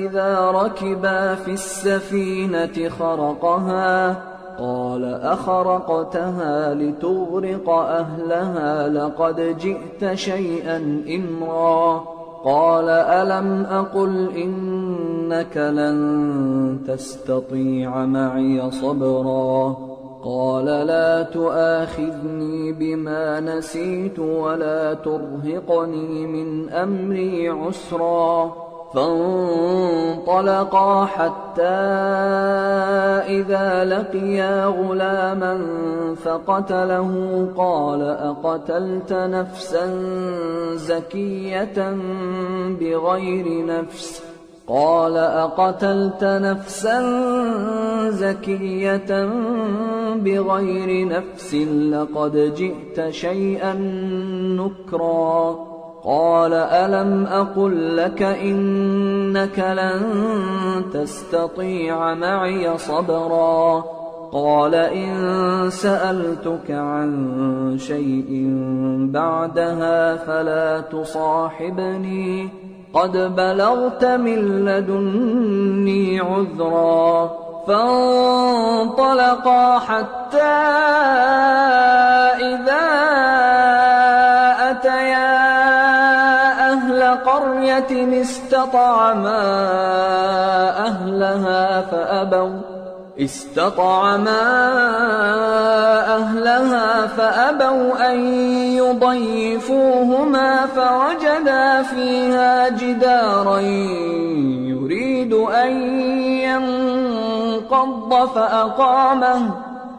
إذا ركبا في السفينة خرقها قال أخرقتها لتغرق أهلها لقد جئت شيئا إمرا قال ألم أقل إنك لن تستطيع معي صبرا قال لا تؤاخذني بما نسيت ولا ترهقني من أمري عسرا فانطلقا حتى إذا لقيا غلاما فقتله قال أقتلت نفسا زكية بغير نفس قال أقتلت نفسا زكية بغير نفس لقد جئت شيئا نكرا قال ألم أقل لك إنك لن تستطيع معي صبرا قال إن سألتك عن شيء بعدها فلا تصاحبني قد بلغت من لدني عذرا فانطلقا حتى إذا أتيا أهل قرية استطعما أهلها فأبوا أن يضيفوهما فوجدا فيها جدارا يريد أن ينقض فأقامه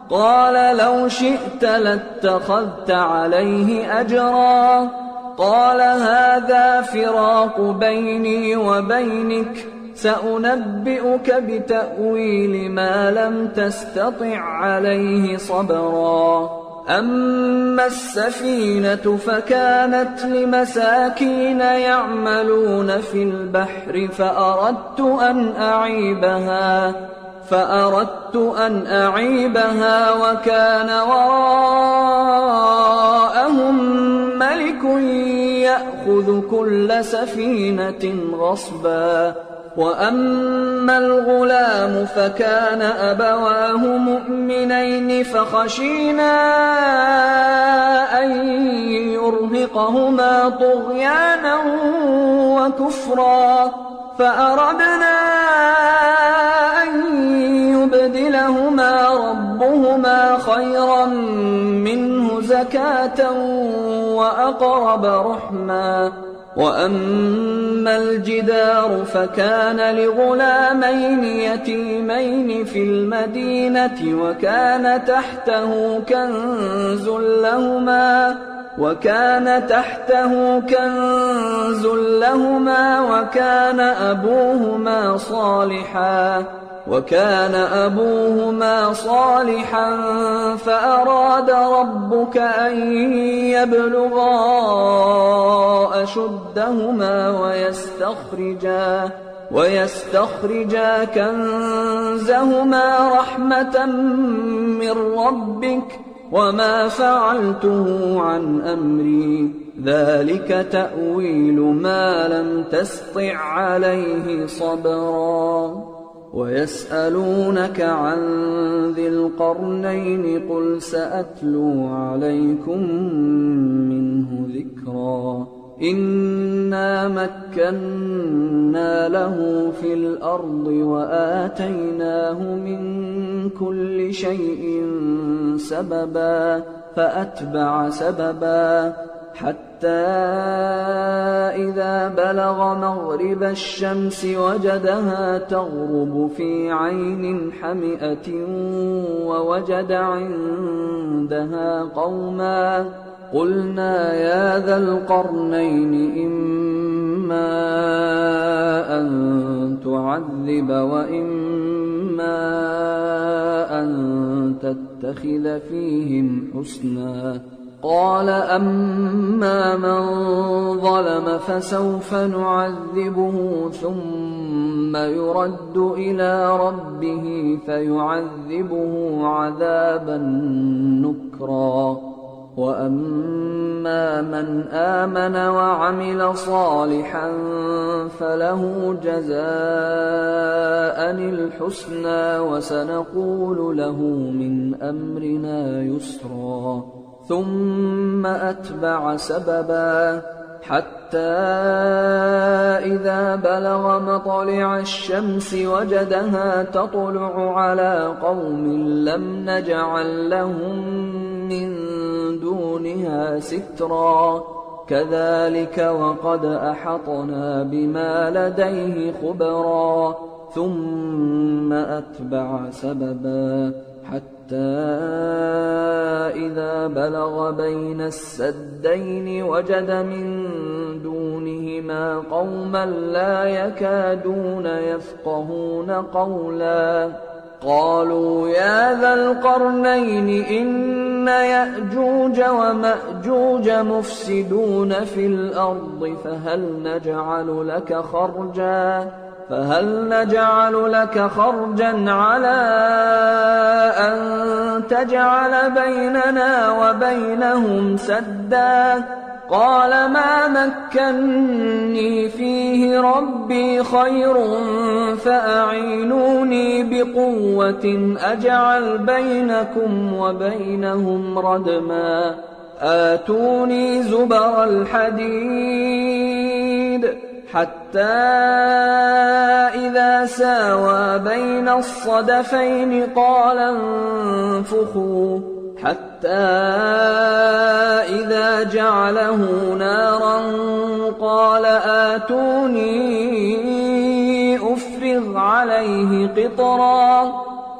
قال لو شئت لاتخذت عليه أجرا قال هذا فراق بيني وبينك سأنبئك بتأويل ما لم تستطع عليه صبرا أما السفينة فكانت لمساكين يعملون في البحر فأردت أن أعيبها وكان وراءهم ملك يأخذ كل سفينة غصبا وأما الغلام فكان أبواه مؤمنين فخشينا أن يرهقهما طغيانا وكفرا فأردنا أن يبدلهما ربهما خيرا منه زكاة وأقرب رحما وأما الجدار فكان لغلامين يتيمين في المدينة وكان تحته كنز لهما وكان أبوهما صالحا فأراد ربك أن يبلغا أشدهما ويستخرجا كنزهما رحمة من ربك وما فعلته عن أمري ذلك تأويل ما لم تسطع عليه صبرا ويسألونك عن ذي القرنين قل سأتلو عليكم منه ذكرا إنا مكنا له في الأرض وآتيناه من كل شيء سببا فأتبع سببا حتى إذا بلغ مغرب الشمس وجدها تغرب في عين حمئة ووجد عندها قلنا يا ذا القرنين إما أن تعذب وإما أن تتخذ فيهم حسنا. قال أما من ظلم فسوف نعذبه ثم يرد إلى ربه فيعذبه عذابا نكرا. وأما من آمن وعمل صالحا فله جزاء الحسنى وسنقول له من أمرنا يسرا. ثم أتبع سببا حتى إذا بلغ مطلع الشمس وجدها تطلع على قوم لم نجعل لهم من دونها سترا. كذلك وقد أحطنا بما لديه خبرا. ثم أتبع سببا حتى إذا بلغ بين السدين وجد من دونهما قوما لا يكادون يفقهون قولا. قالوا يا ذا القرنين إن يأجوج ومأجوج مفسدون في الأرض فهل نجعل لك خرجا على أن تجعل بيننا وبينهم سدا. قال ما مكني فيه ربي خير فأعينوني بقوة أجعل بينكم وبينهم ردما. آتوني زبر الحديد حتى إذا ساوى بين الصدفين قال انفخوا حتى إذا جعله نارا قال آتوني أفرغ عليه قطرا.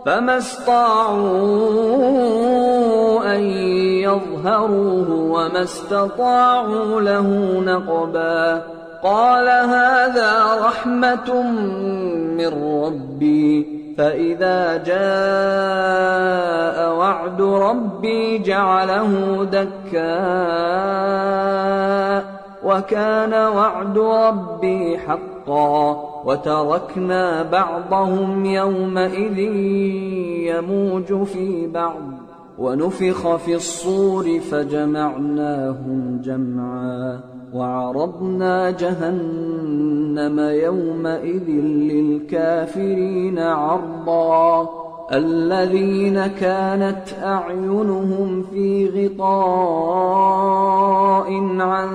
فما استطاعوا أن يظهروه وما استطاعوا له نقبا. قال هذا رحمة من ربي فإذا جاء وعد ربي جعله دكا وكان وعد ربي حقا. وتركنا بعضهم يومئذ يموج في بعض ونفخ في الصور فجمعناهم جمعا. وعرضنا جهنم يومئذ للكافرين عرضا. الذين كانت أعينهم في غطاء عن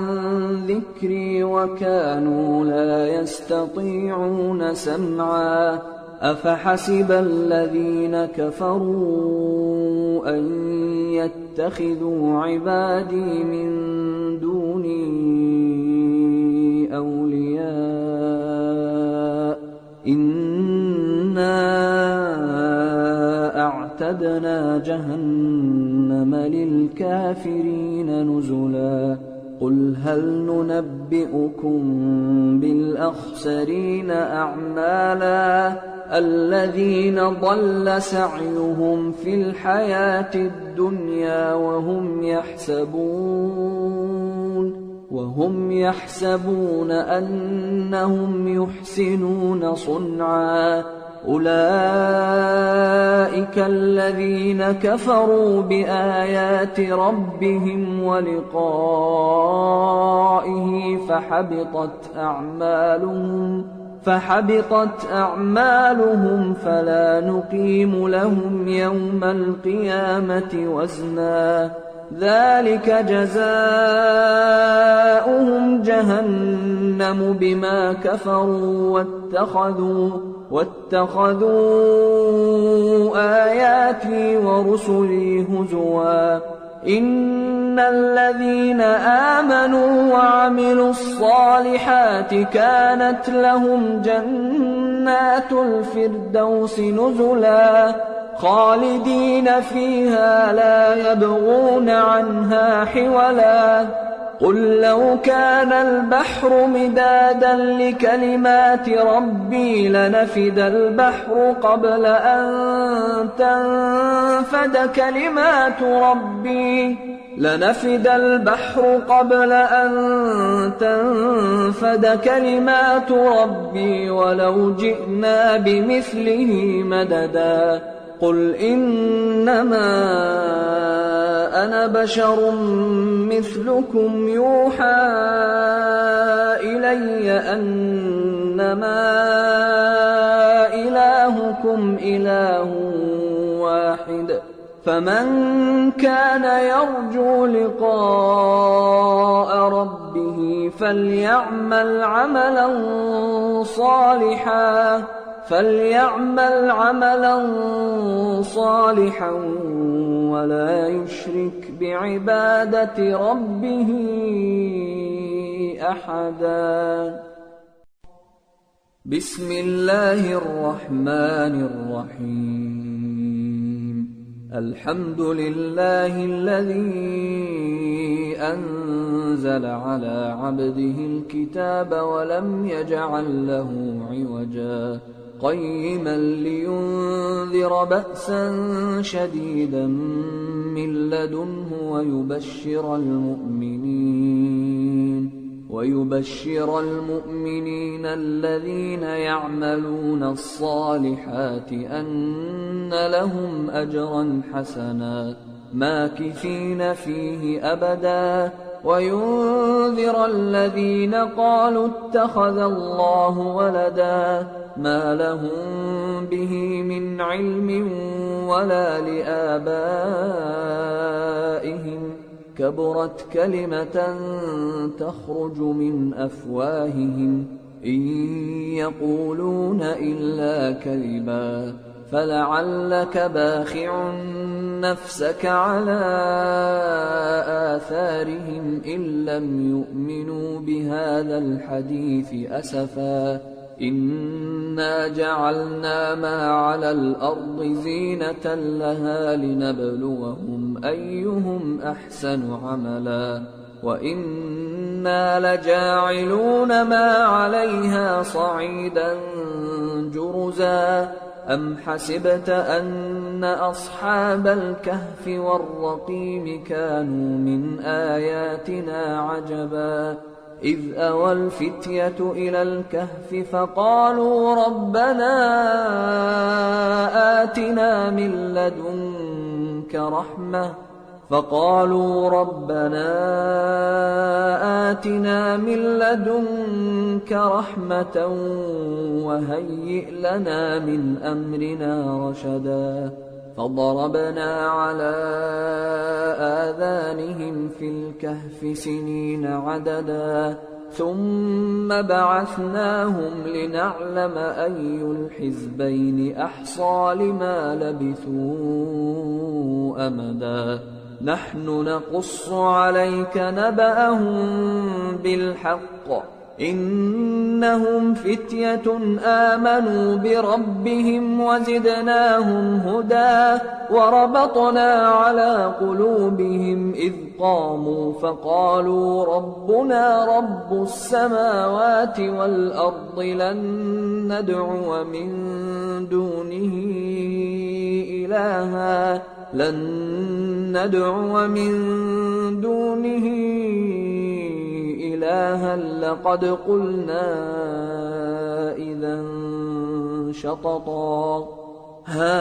ذكري وكانوا لا يستطيعون سمعا. أفحسب الذين كفروا أن يتخذوا عبادي من دوني أولياء إنا أعتدنا جهنم للكافرين نزلا. قل هل ننبئكم بالأخسرين أعمالا الذين ضل سعيهم في الحياة الدنيا وهم يحسبون أنهم يحسنون صنعا. أولئك الذين كفروا بآيات ربهم ولقائه فحبطت أعمالهم فلا نقيم لهم يوم القيامة وزنا. ذلك جزاؤهم جهنم بما كفروا واتخذوا آياتي ورسلي هزوا. إن الذين آمنوا وعملوا الصالحات كانت لهم جنات الفردوس نزلا. خالدين فيها لا يبغون عنها حولا قل لو كان البحر مدادا لكلمات ربي لنفد البحر قبل أن تنفد كلمات ربي ولو جئنا بمثله مددا قل إنما أنا بشر مثلكم يوحى إلي أنما إلهكم إله واحد فمن كان يرجو لقاء ربه فليعمل عملا صالحا ولا يشرك بعبادة ربه أحدا. بسم الله الرحمن الرحيم. الحمد لله الذي أنزل على عبده الكتاب ولم يجعل له عوجا قيما لينذر بأسا شديدا من لدنه ويبشر المؤمنين الذين يعملون الصالحات أن لهم أجرا حسنا ماكثين فيه أبدا وينذر الذين قالوا اتخذ الله ولدا ما لهم به من علم ولا لآبائهم كبرت كلمة تخرج من أفواههم إن يقولون إلا كذبا فلعلك باخع نفسك على آثارهم إن لم يؤمنوا بهذا الحديث أسفا إنا جعلنا ما على الأرض زينة لها لنبلوهم أيهم أحسن عملا وإنا لجاعلون ما عليها صعيدا جرزا أم حسبت أن أصحاب الكهف والرقيم كانوا من آياتنا عجبا إذ أوى الفتية إلى الكهف فقالوا ربنا آتنا من لدنك رحمة وهيئ لنا من أمرنا رشدا فضربنا على آذانهم في الكهف سنين عددا ثم بعثناهم لنعلم أي الحزبين أحصى لما لبثوا أمدا نحن نقص عليك نبأهم بالحق إنهم فتية آمنوا بربهم وزدناهم هدى وربطنا على قلوبهم إذ قاموا فقالوا ربنا رب السماوات والأرض لن ندعو من دونه إلها لقد قلنا إذا شططا هؤلاء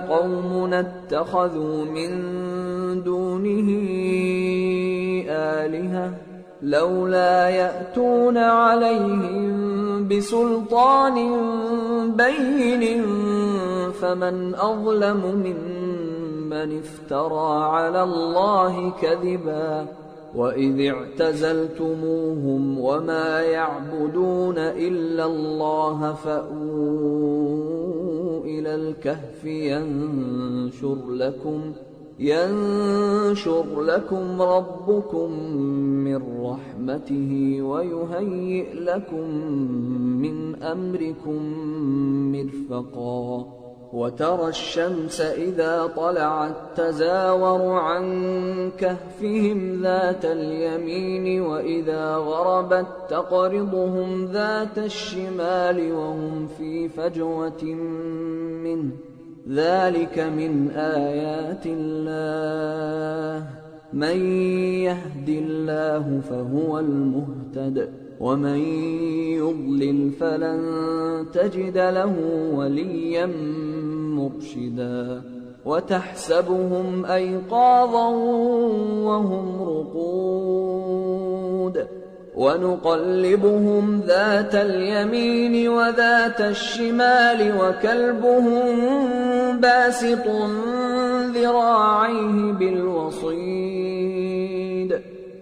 قومنا اتخذوا من دونه آلهة لولا يأتون عليهم بسلطان بين فمن أظلم ممن افترى على الله كذبا وإذ اعتزلتموهم وما يعبدون إلا الله فأووا إلى الكهف ينشر لكم ربكم من رحمته ويهيئ لكم من أمركم مرفقا وترى الشمس إذا طلعت تزاور عن كهفهم ذات اليمين وإذا غربت تقرضهم ذات الشمال وهم في فجوة منه ذلك من آيات الله من يهد الله فهو المهتد ومن يضلل فلن تجد له وليا مرشدا وتحسبهم أيقاظا وهم رقود ونقلبهم ذات اليمين وذات الشمال وكلبهم باسط ذراعيه بالوصيد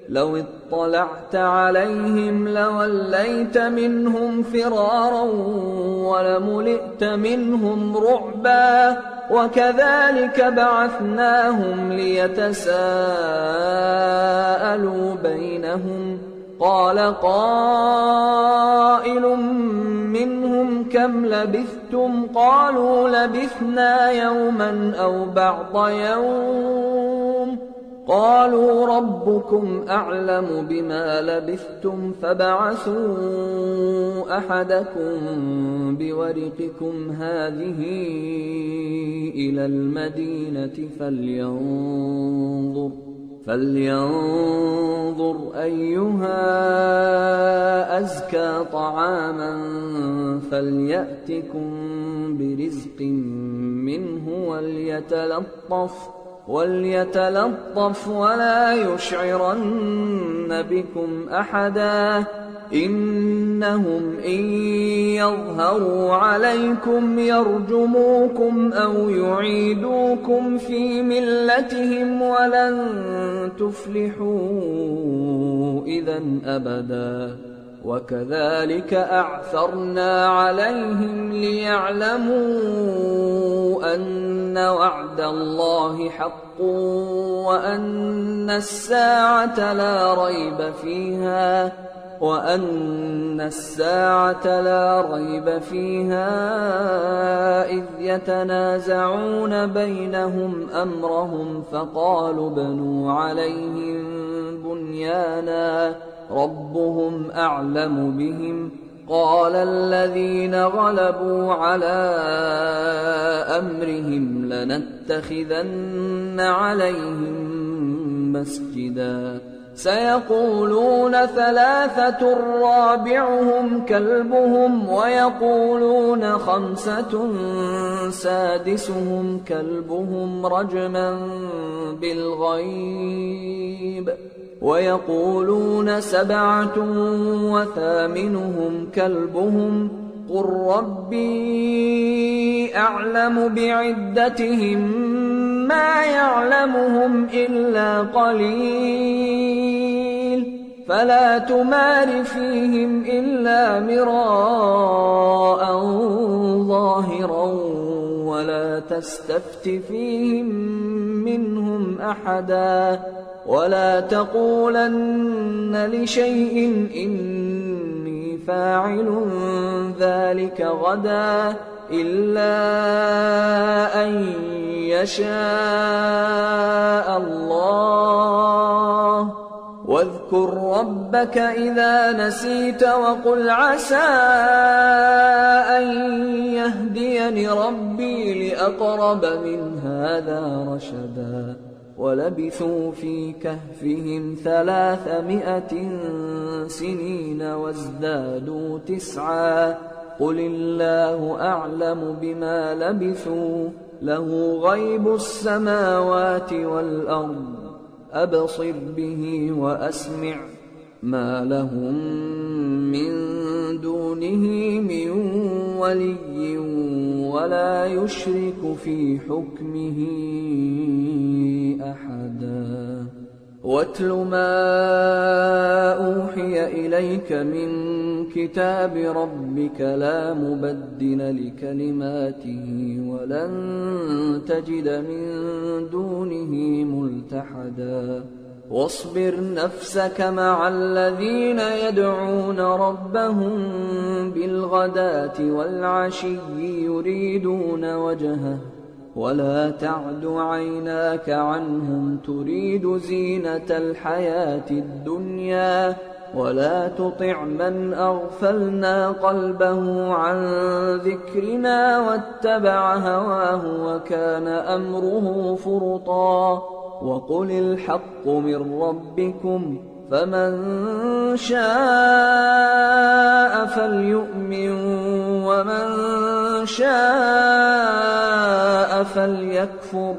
لو اطلعت عليهم لوليت منهم فرارا ولملئت منهم رعبا وكذلك بعثناهم ليتساءلوا بينهم قال قائل منهم كم لبثتم قالوا لبثنا يوما أو بعض يوم قالوا ربكم أعلم بما لبثتم فابعثوا أحدكم بورقكم هذه إلى المدينة فلينظر أيها أزكى طعاما فليأتكم برزق منه وليتلطف ولا يشعرن بكم أحدا إنهم إن يظهروا عليكم يرجموكم أو يعيدوكم في ملتهم ولن تفلحوا إذا أبدا وكذلك أعثرنا عليهم ليعلموا أن وعد الله حق وأن الساعة لا ريب فيها إذ يتنازعون بينهم أمرهم فقالوا بنوا عليهم بنيانا ربهم أعلم بهم قال الذين غلبوا على أمرهم لنتخذن عليهم مسجدا سيقولون ثلاثة رابعهم كلبهم ويقولون خمسة سادسهم كلبهم رجما بالغيب ويقولون سبعة وثامنهم كلبهم قل ربي أعلم بعدتهم ما يعلمهم إلا قليل فلا تمار فيهم إلا مراء ظاهرا ولا تستفت فيهم منهم أحدا ولا تقولن لشيء إني فاعل ذلك غدا إلا أن يشاء الله واذكر ربك إذا نسيت وقل عسى أن يهديني ربي لأقرب من هذا رشدا ولبثوا في كهفهم 300 سنين وازدادوا 9 قل الله أعلم بما لبثوا له غيب السماوات والأرض أبصر به وأسمع ما لهم من دونه من ولي ولا يشرك في حكمه أحدا واتل ما أوحي إليك من كتاب ربك لا مبدل لكلماته ولن تجد من دونه ملتحدا واصبر نفسك مع الذين يدعون ربهم بالغداة والعشي يريدون وجهه ولا تعد عيناك عنهم تريد زينة الحياة الدنيا ولا تطع من أغفلنا قلبه عن ذكرنا واتبع هواه وكان أمره فرطا وقل الحق من ربكم فمن شاء فليؤمن ومن شاء فليكفر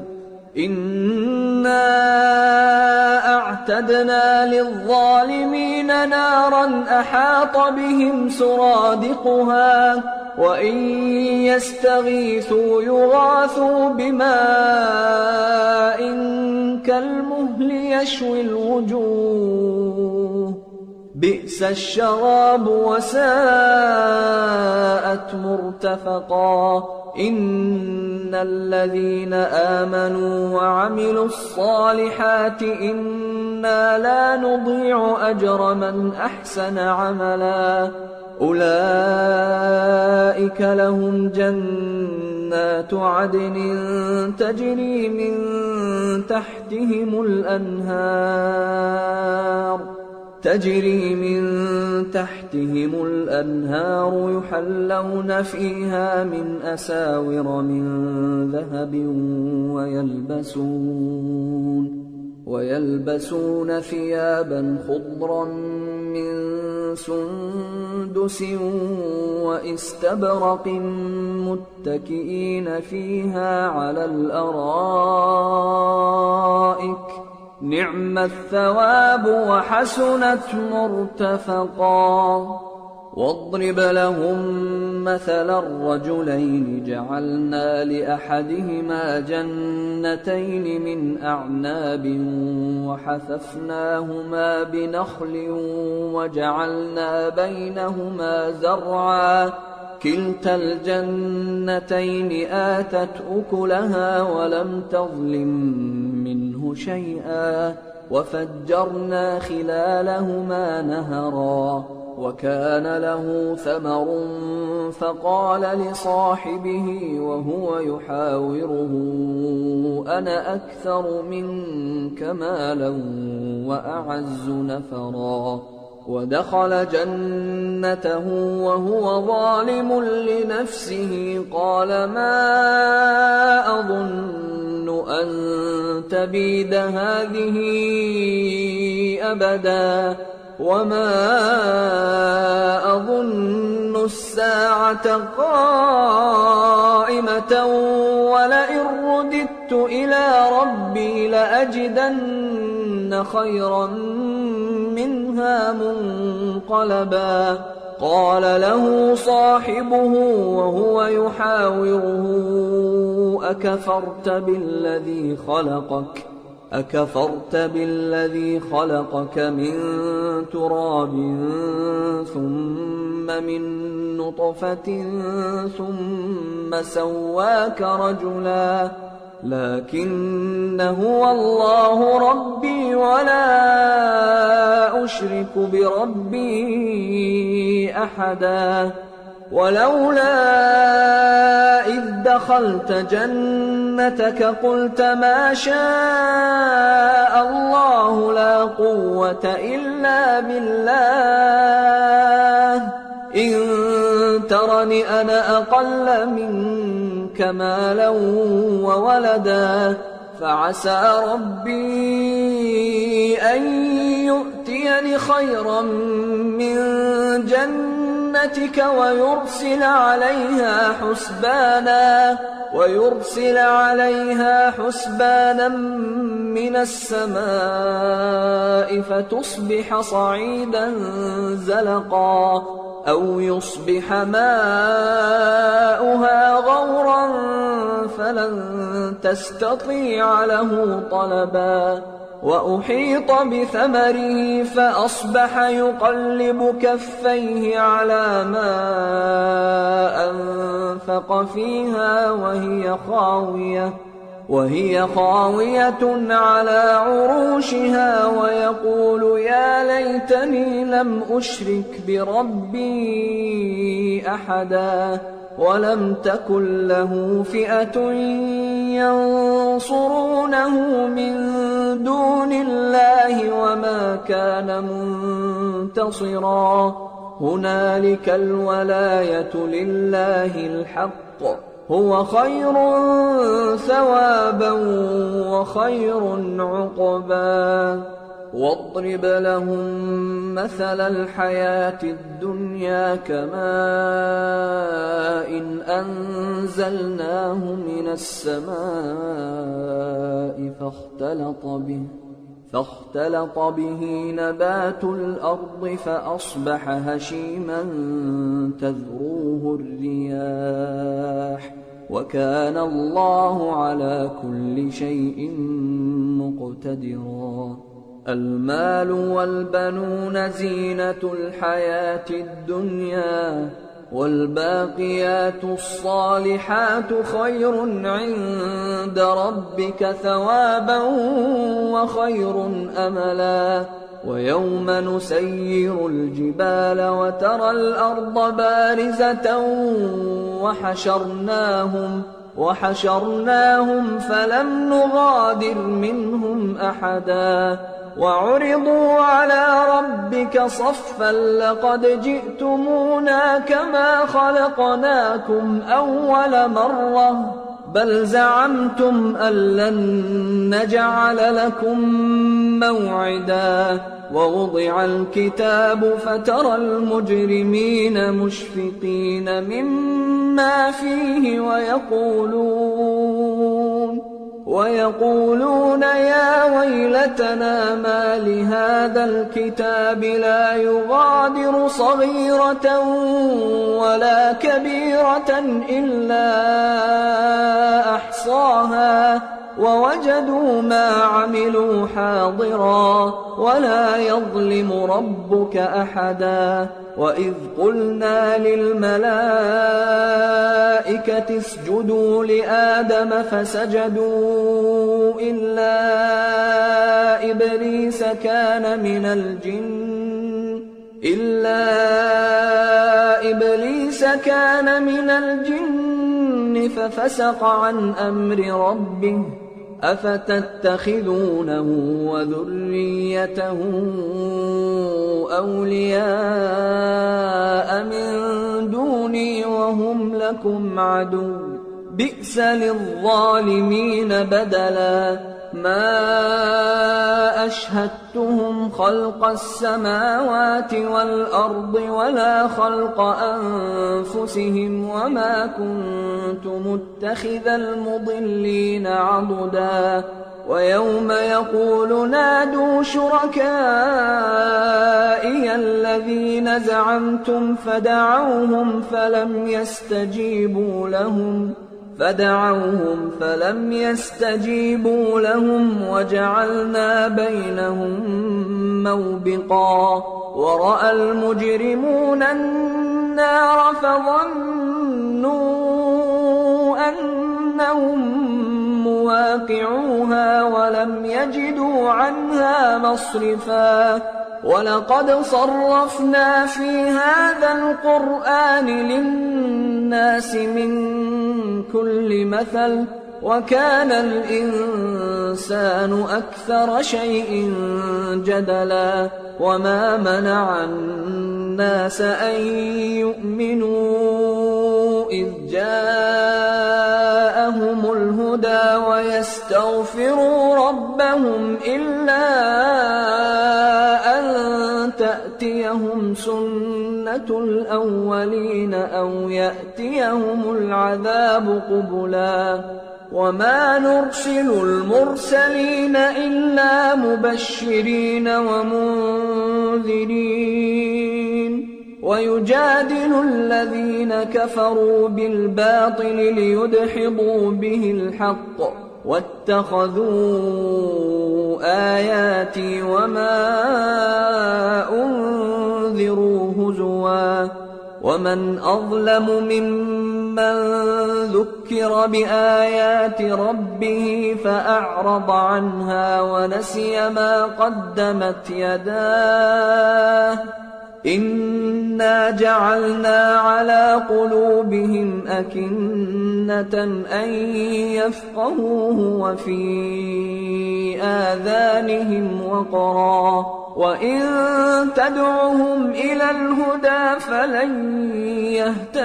إنا أعتدنا للظالمين نارا أحاط بهم سرادقها وإن يستغيثوا يغاثوا بماء كالمهل يشوي الوجوه بئس الشراب وساءت مرتفقا إن الذين آمنوا وعملوا الصالحات إنا لا نضيع أجر من أحسن عملا أولئك لهم جنات عدن تجري من تحتهم الأنهار يحلون فيها من أساور من ذهب ويلبسون ثيابا خضرا من سندس واستبرق متكئين فيها على الأرائك نعم الثواب وحسنت مرتفقا واضرب لهم مثلا الرجلين جعلنا لأحدهما جنتين من أعناب وحففناهما بنخل وجعلنا بينهما زرعا كلتا الجنتين آتت أكلها ولم تظلم منه شيئا وفجرنا خلالهما نهرا وكان له ثمر فقال لصاحبه وهو يحاوره أنا أكثر منك مالا وأعز نفرا ودخل جنته وهو ظالم لنفسه قال ما أظن أن تبيد هذه أبدا وما أظن الساعة قائمة ولئن رددت إلى ربي لأجدن خيرا منها منقلبا قال له صاحبه وهو يحاوره أكفرت بالذي خلقك من تراب ثم من نطفة ثم سواك رجلا لكن هو الله ربي ولا أشرك بربي أحدا ولولا إذ دخلت جنتك قلت ما شاء الله لا قوة إلا بالله إن ترني أنا أقل منك مالا وولدا فعسى ربي أن يؤتيني خيرا من جنتك ويرسل عليها حسبانا من السماء فتصبح صعيدا زلقا أو يصبح ماؤها غورا فلن تستطيع له طلبا وأحيط بثمره فأصبح يقلب كفيه على ما أنفق فيها وهي خاوية على عروشها ويقول يا ليتني لم أشرك بربي أحدا ولم تكن له فئة ينصرونه من دون الله وما كان منتصرا هنالك الولاية لله الحق هو خير ثوابا وخير عقبا واضرب لهم مثل الحياة الدنيا كماء أنزلناه من السماء فاختلط به نبات الأرض فأصبح هشيما تذروه الرياح وكان الله على كل شيء مقتدرا المال والبنون زينة الحياة الدنيا والباقيات الصالحات خير عند ربك ثوابا وخير أملا ويوم نسير الجبال وترى الأرض بارزة وحشرناهم فلم نغادر منهم أحدا وعرضوا على ربك صفا لقد جئتمونا كما خلقناكم أول مرة بل زعمتم أن لن نجعل لكم موعدا ووضع الكتاب فترى المجرمين مشفقين مما فيه ويقولون يا ويلتنا ما لهذا الكتاب لا يغادر صغيرة ولا كبيرة إلا أحصاها ووجدوا ما عملوا حاضرا ولا يظلم ربك أحدا وإذ قلنا للملائكة اسجدوا لآدم فسجدوا إلا إبليس كان من الجن ففسق عن أمر ربه أفتتخذونه وذريته أولياء من دوني وهم لكم عدو بئس للظالمين بدلا ما أشهدتهم خلق السماوات والأرض ولا خلق أنفسهم وما كنت متخذ المضلين عضدا ويوم يقول نادوا شركائي الذين زعمتم فدعوهم فلم يستجيبوا لهم وجعلنا بينهم موبقا ورأى المجرمون النار فظنوا أنهم مواقعوها ولم يجدوا عنها مصرفا ولقد صرفنا في هذا القرآن للناس من كل مثل وكان الإنسان أكثر شيء جدلا وما منع الناس أن يؤمنوا إذ جاءهم الهدى ويستغفروا ربهم إلا أن تأتيهم سنة الأولين أو يأتيهم العذاب قبلا وما نرسل المرسلين إلا مبشرين ومنذرين ويجادل الذين كفروا بالباطل ليدحضوا به الحق واتخذوا آياتي وما أنذروا هزوا ومن أظلم ممن ذكر بآيات ربه فأعرض عنها ونسي ما قدمت يداه إنا جعلنا على قلوبهم أكنة أن يفقهوه وفي آذانهم وقرا وإن تدعهم إلى الهدى فلن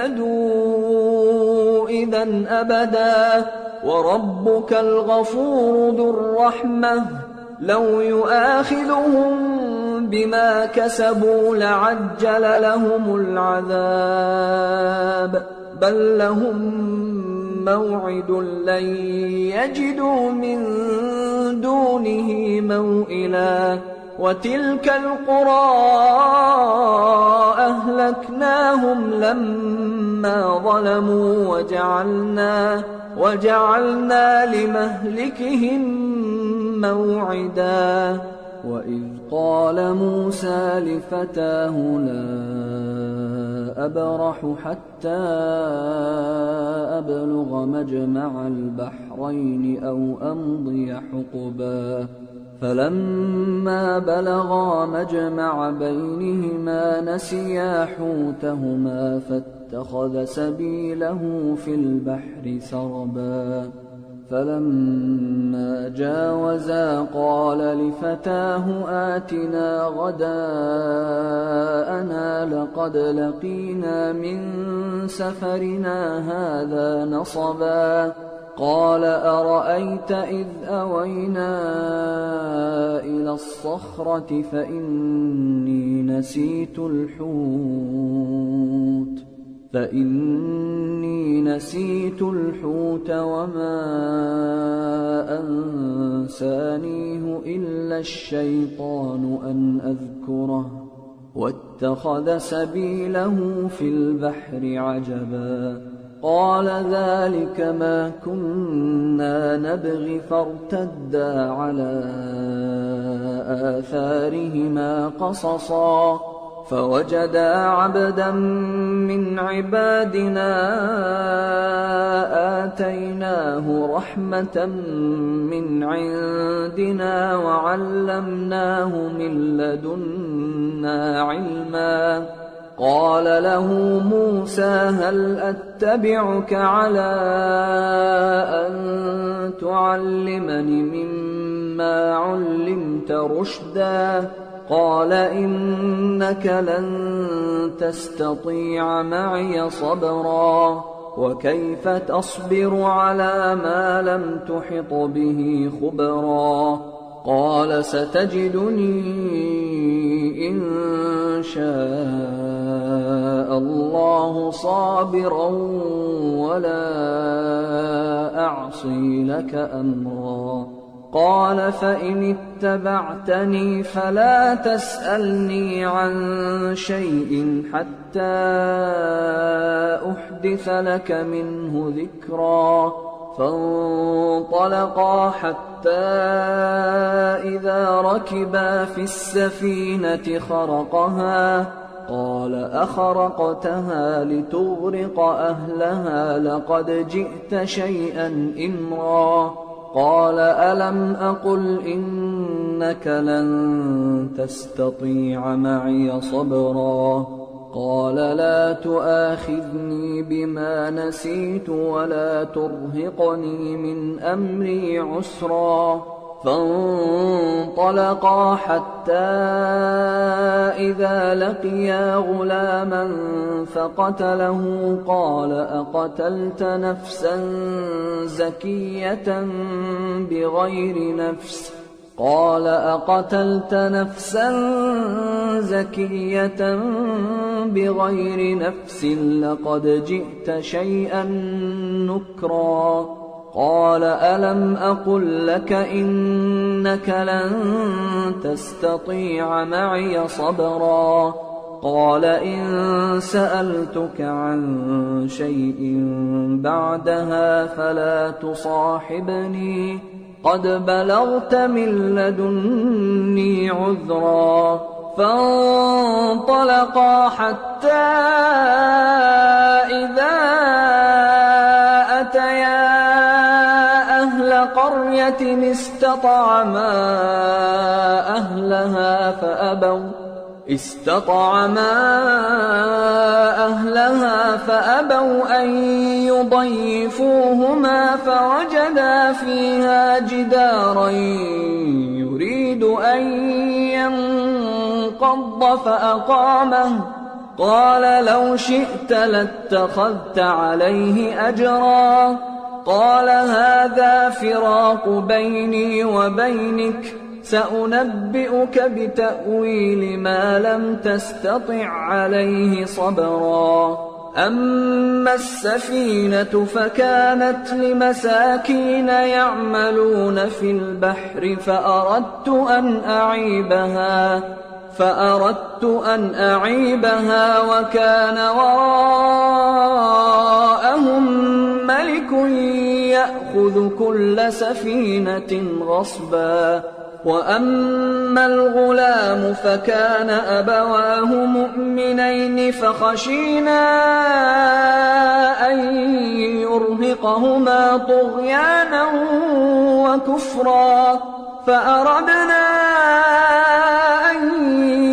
يهتدوا إذا أبدا وربك الغفور ذو الرحمة لو يؤاخذهم بما كسبوا لعجل لهم العذاب بل لهم موعد لن يجدوا من دونه موئلا وتلك القرى أهلكناهم لما ظلموا وجعلنا لمهلكهم موعدا وإذ قال موسى لفتاه لا أبرح حتى أبلغ مجمع البحرين أو أمضي حقبا فلما بلغا مجمع بينهما نسيا حوتهما فاتخذ سبيله في البحر سربا فلما جاوزا قال لفتاه آتنا غداءنا لقد لقينا من سفرنا هذا نصبا قال أرأيت إذ أوينا إلى الصخرة فإني نسيت الحوت وما أنسانيه إلا الشيطان أن أذكره واتخذ سبيله في البحر عجبا قال ذلك ما كنا نبغي فارتدا على آثارهما قصصا فوجدا عبدا من عبادنا آتيناه رحمة من عندنا وعلمناه من لدنا علما قال له موسى هل أتبعك على أن تعلمني مما علمت رشدا قال إنك لن تستطيع معي صبرا وكيف تصبر على ما لم تحط به خبرا قال ستجدني إن شاء الله صابرا ولا أعصي لك أمرا قال فإن اتبعتني فلا تسألني عن شيء حتى أحدث لك منه ذكرا فانطلقا حتى إذا ركبا في السفينة خرقها قال أخرقتها لتغرق أهلها لقد جئت شيئا إمرا قال ألم أقل إنك لن تستطيع معي صبرا قال لا تؤاخذني بما نسيت ولا ترهقني من أمري عسرا فانطلقا حتى إذا لقيا غلاما فقتله قال أقتلت نفسا زكية بغير نفس قال أقتلت نفسا زكية بغير نفس لقد جئت شيئا نكرا قال ألم أقل لك إنك لن تستطيع معي صبرا قال إن سألتك عن شيء بعدها فلا تصاحبني قد بلغت من لدني عذرا. فانطلقا حتى إذا أتيا أهل قرية استطعما أهلها فأبوا أن يضيفوهما فوجدا فيها جدارا يريد أن ينقض فأقامه. قال لو شئت لاتخذت عليه أجرا. قال هذا فراق بيني وبينك سأنبئك بتأويل ما لم تستطع عليه صبرا. أما السفينة فكانت لمساكين يعملون في البحر فأردت أن أعيبها وكان وراءهم ملك يأخذ كل سفينة غصبا. وأما الغلام فكان أبواه مؤمنين فخشينا أن يرهقهما طغيانا وكفرا فأردنا أن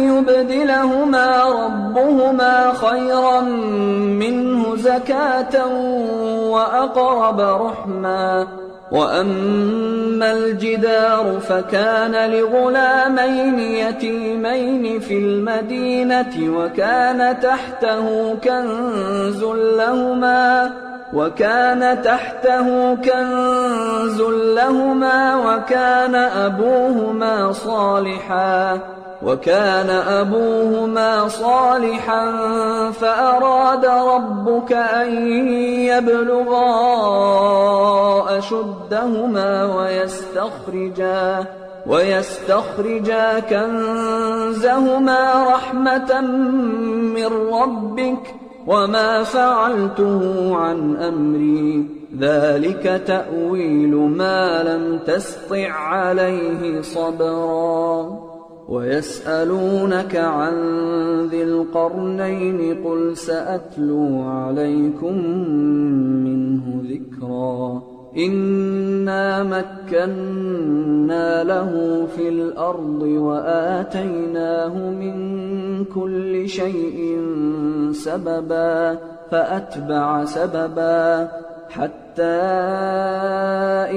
يبدلهما ربهما خيرا منه زكاة وأقرب رحما. وأما الجدار فكان لغلامين يتيمين في المدينة وكان تحته كنز لهما وكان أبوهما صالحا فأراد ربك أن يبلغا أشدهما ويستخرجا كنزهما رحمة من ربك وما فعلته عن أمري ذلك تأويل ما لم تسطع عليه صبرا. ويسألونك عن ذي القرنين قل سأتلو عليكم منه ذكرا. إنا مكنا له في الأرض وآتيناه من كل شيء سببا فأتبع سببا حتى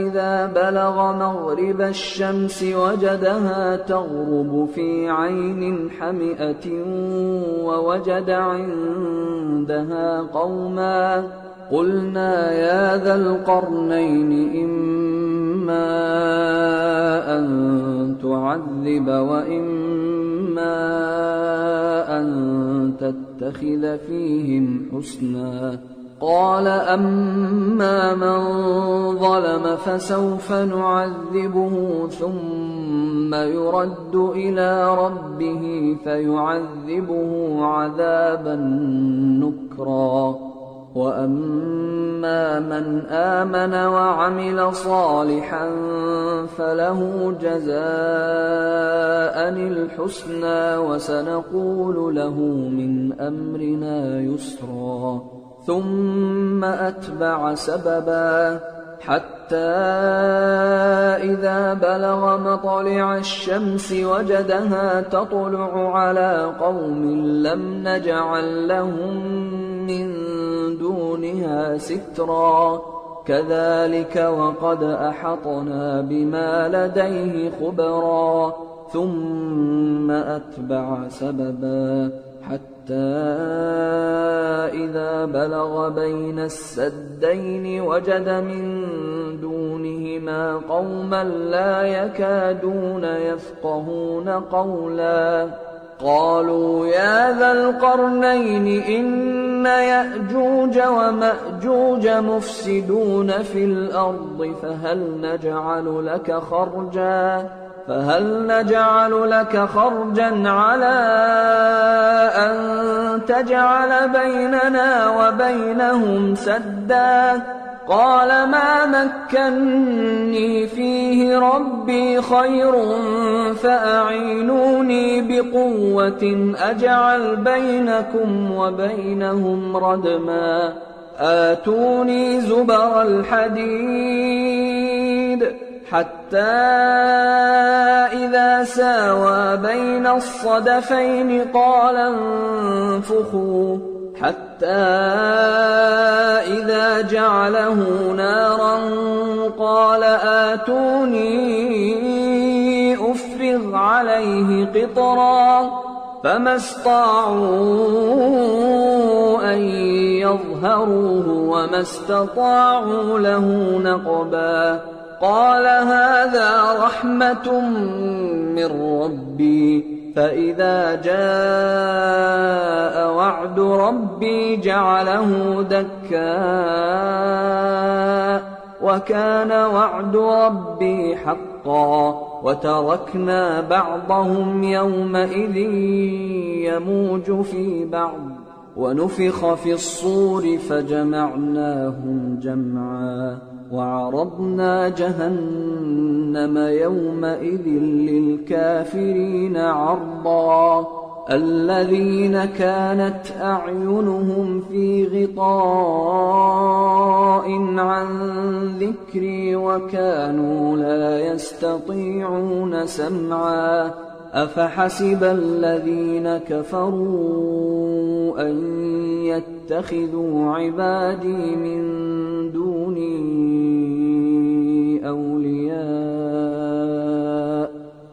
إذا بلغ مغرب الشمس وجدها تغرب في عين حمئة ووجد عندها قوما. قلنا يا ذا القرنين إما أن تعذب وإما أن تتخذ فيهم حسنا. قال أما من ظلم فسوف نعذبه ثم يرد إلى ربه فيعذبه عذابا نكرا. وأما من آمن وعمل صالحا فله جزاء الحسنى وسنقول له من أمرنا يسرا. ثم أتبع سببا حتى إذا بلغ مطلع الشمس وجدها تطلع على قوم لم نجعل لهم من دونها سترا. كذلك وقد أحطنا بما لديه خبرا. ثم أتبع سببا حتى إذا بلغ بين السدين وجد من دونهما قوما لا يكادون يفقهون قولا. قالوا يا ذا القرنين إن يأجوج ومأجوج مفسدون في الأرض فهل نجعل لك خرجا فهل نجعل لك خرجا على أن تجعل بيننا وبينهم سدا؟ قال ما مكني فيه ربي خير فأعينوني بقوة أجعل بينكم وبينهم ردما آتوني زبر الحديد حتى إذا ساوى بين الصدفين قال انفخوا حتى إذا جعله نارا قال آتوني أفرغ عليه قطرا فما استطاعوا أن يظهروه وما استطاعوا له نقبا قال هذا رحمة من ربي فإذا جاء وعد ربي جعله دكا وكان وعد ربي حقا وتركنا بعضهم يومئذ يموج في بعض ونفخ في الصور فجمعناهم جمعا وعرضنا جهنم يومئذ للكافرين عرضا الذين كانت أعينهم في غطاء عن ذكري وكانوا لا يستطيعون سمعا أفحسب الذين كفروا أن يتخذوا عبادي من دوني أولياء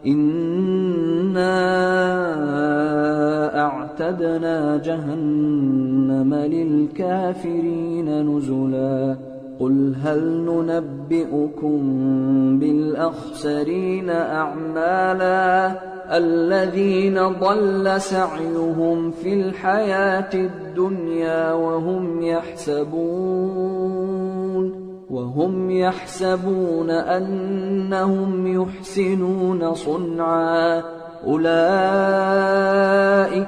إنا أعتدنا جهنم للكافرين نزلا قل هل ننبئكم بالأخسرين أعمالا الذين ضل سعيهم في الحياة الدنيا وهم يحسبون أنهم يحسنون صنعا أولئك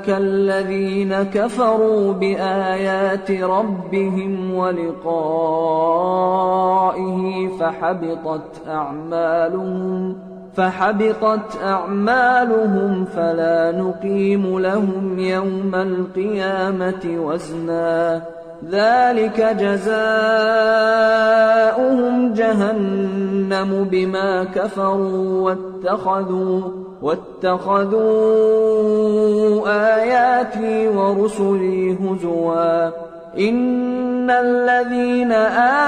الذين كفروا بآيات ربهم ولقائه فحبطت أعمالهم فلا نقيم لهم يوم القيامة وزنا ذلك جزاؤهم جهنم بما كفروا واتخذوا آياتي ورسلي هزوا إن الذين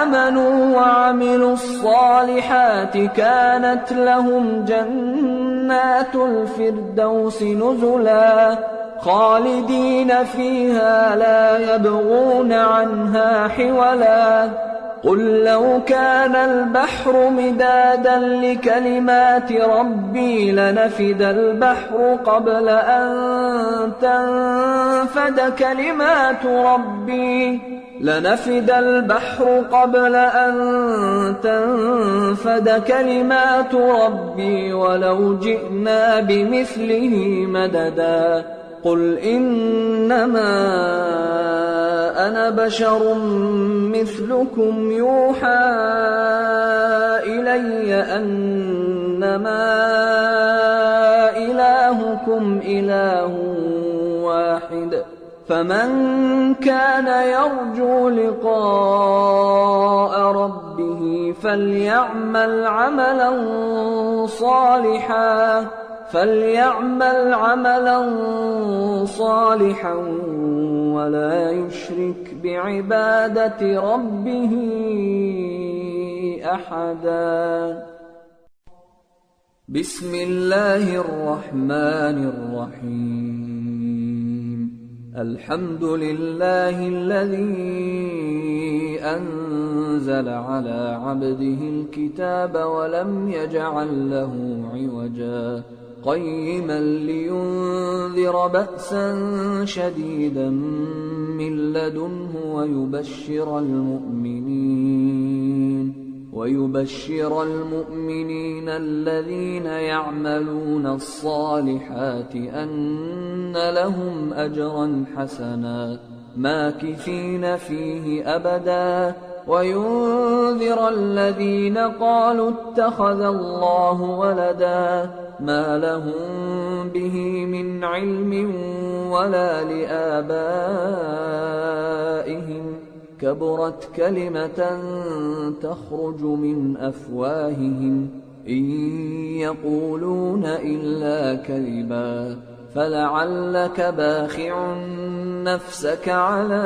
آمنوا وعملوا الصالحات كانت لهم جنات الفردوس نزلا خالدين فيها لا يبغون عنها حولا قل لو كان البحر مدادا لكلمات ربي لنفد البحر قبل أن تنفد كلمات ربي ولو جئنا بمثله مددا قل إنما أنا بشر مثلكم يوحى إلي أنما إلهكم إله واحد فمن كان يرجو لقاء ربه فليعمل عملا صالحا ولا يشرك بعبادة ربه أحدا بسم الله الرحمن الرحيم الحمد لله الذي أنزل على عبده الكتاب ولم يجعل له عوجا قيما لينذر بأسا شديدا من لدنه ويبشر المؤمنين ويبشر المؤمنين الذين يعملون الصالحات أن لهم أجرا حسنا ماكثين فيه أبدا، وينذر الذين قالوا اتخذ الله ولدا ما لهم به من علم ولا لآبائهم، كبرت كلمة تخرج من أفواههم إن يقولون إلا كذبا، فلعلك باخع نفسك على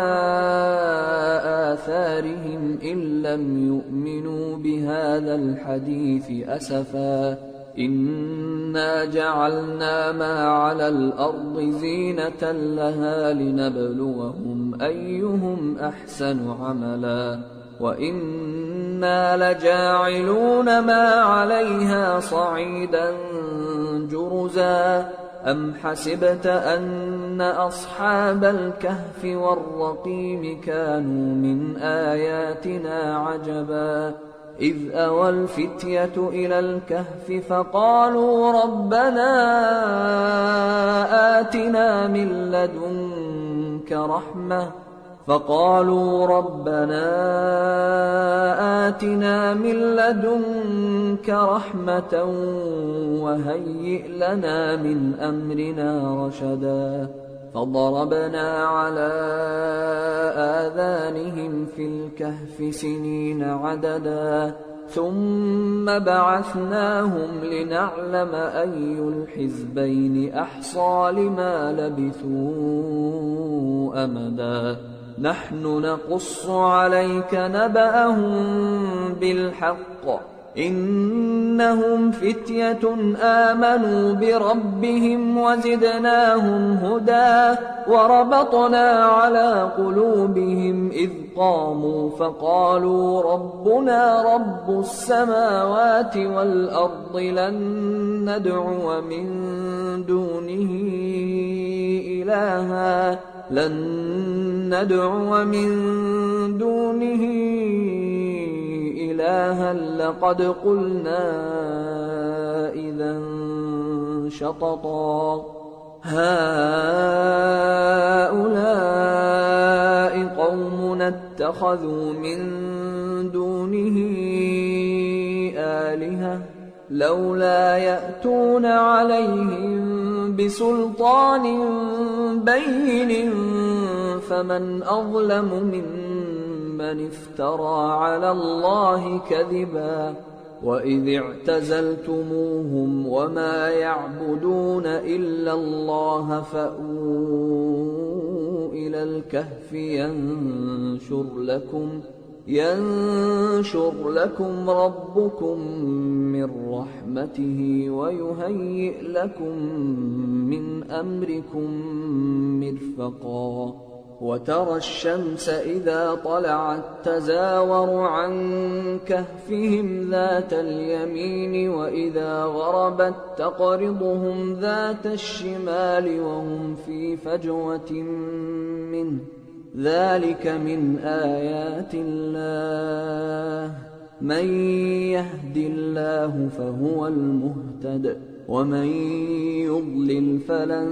آثارهم إن لم يؤمنوا بهذا الحديث أسفا، إنا جعلنا ما على الأرض زينة لها لنبلوهم أيهم أحسن عملا، وإنا لجاعلون ما عليها صعيدا جرزا. أم حسبت أن أصحاب الكهف والرقيم كانوا من آياتنا عجبا، إذ أوى الفتية إلى الكهف فقالوا ربنا آتنا من لدنك رحمة وهيئ لنا من أمرنا رشدا، فضربنا على آذانهم في الكهف سنين عددا، ثم بعثناهم لنعلم أي الحزبين أحصى لما لبثوا أمدا. نحن نقص عليك نبأهم بالحق، إنهم فتية آمنوا بربهم وزدناهم هدى، وربطنا على قلوبهم إذ قاموا فقالوا ربنا رب السماوات والأرض لن ندعو من دونه إلها لقد قلنا إذا شططا، هؤلاء قومنا اتخذوا من دونه آلهة لولا يأتون عليهم بسلطان بين، فمن أظلم ممن افترى على الله كذبا. وإذ اعتزلتموهم وما يعبدون إلا الله فأووا إلى الكهف ينشر لكم ربكم من رحمته ويهيئ لكم من أمركم مرفقا. وترى الشمس إذا طلعت تزاور عن كهفهم ذات اليمين وإذا غربت تقرضهم ذات الشمال وهم في فجوة منه، ذلك من آيات الله، من يهد الله فهو المهتد، ومن يضلل فلن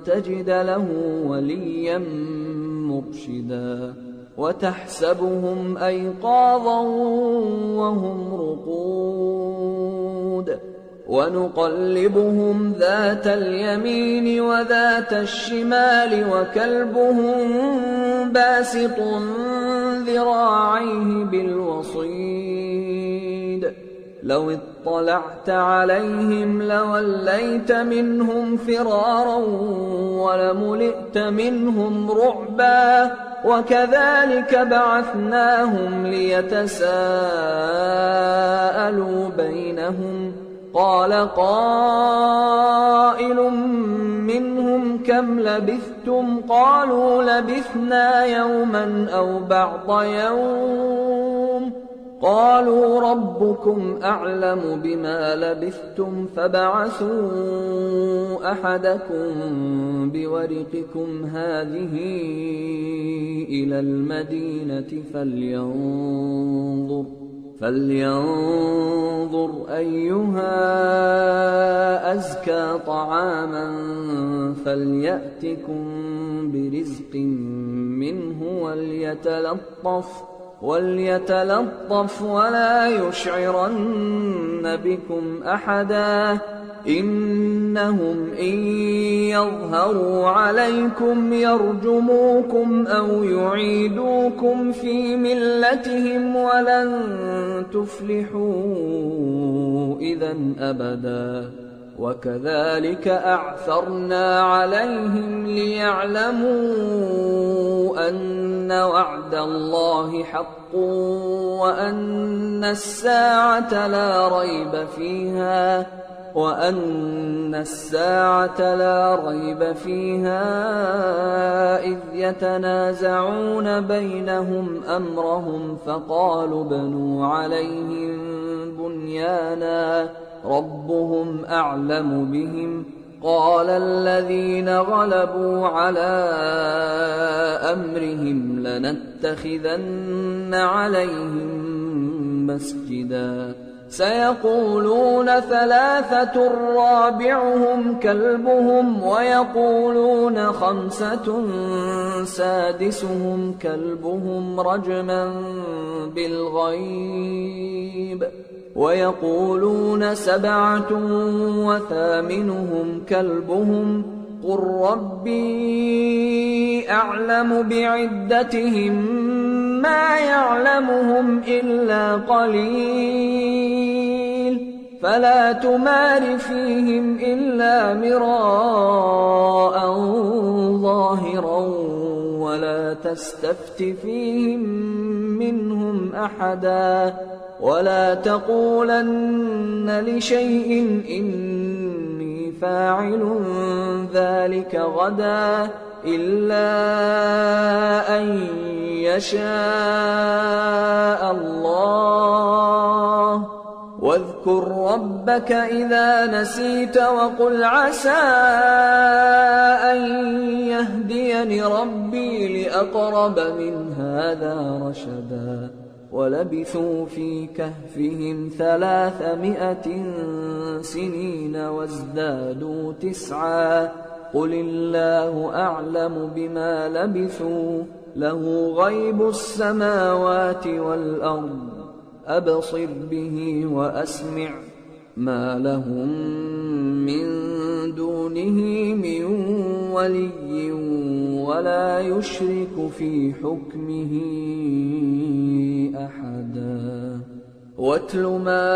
تجد له وليا مرشدا. وتحسبهم أيقاظا وهم رقود ونقلبهم ذات اليمين وذات الشمال وكلبهم باسط ذراعيه بالوصيد، لو اطلعت عليهم لوليت منهم فرارا ولملئت منهم رعبا. وكذلك بعثناهم ليتساءلوا بينهم، قال قائل منهم كم لبثتم؟ قالوا لبثنا يوما أو بعض يوم، قالوا ربكم أعلم بما لبثتم فابعثوا أحدكم بورقكم هذه إلى المدينة فلينظر أيها أزكى طعاما فليأتكم برزق منه وليتلطف ولا يشعرن بكم أحدا إنهم إن يظهروا عليكم يرجموكم أو يعيدوكم في ملتهم ولن تفلحوا إذا أبدا وكذلك أعثرنا عليهم ليعلموا أن وعد الله حق وأن الساعة لا ريب فيها إذ يتنازعون بينهم أمرهم فقالوا ابنوا عليهم بنيانا ربهم أعلم بهم قال الذين غلبوا على أمرهم لنتخذن عليهم مسجدا سيقولون 3 رابعهم كلبهم ويقولون 5 سادسهم كلبهم رجما بالغيب ويقولون 7 وثامنهم كلبهم قل ربي أعلم بعدتهم ما يعلمهم إلا قليل فلا تمار فيهم إلا مراء ظاهرا ولا تستفت فيهم منهم أحدا ولا تقولن لشيء إني فاعل ذلك غدا إلا أن يشاء الله واذكر ربك إذا نسيت وقل عسى أن يهديني ربي لأقرب من هذا رشدا ولبثوا في كهفهم 300 سنين وازدادوا 9 قل الله أعلم بما لبثوا له غيب السماوات والأرض أبصر به وأسمع ما لهم من دونه من ولي ولا يشرك في حكمه أحدا واتل ما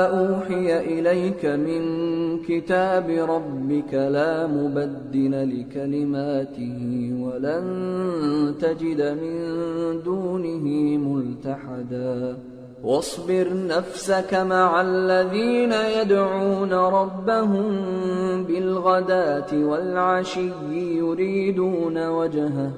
أوحي إليك من كتاب ربك لا مبدل لكلماته ولن تجد من دونه ملتحدا واصبر نفسك مع الذين يدعون ربهم بالغداة والعشي يريدون وجهه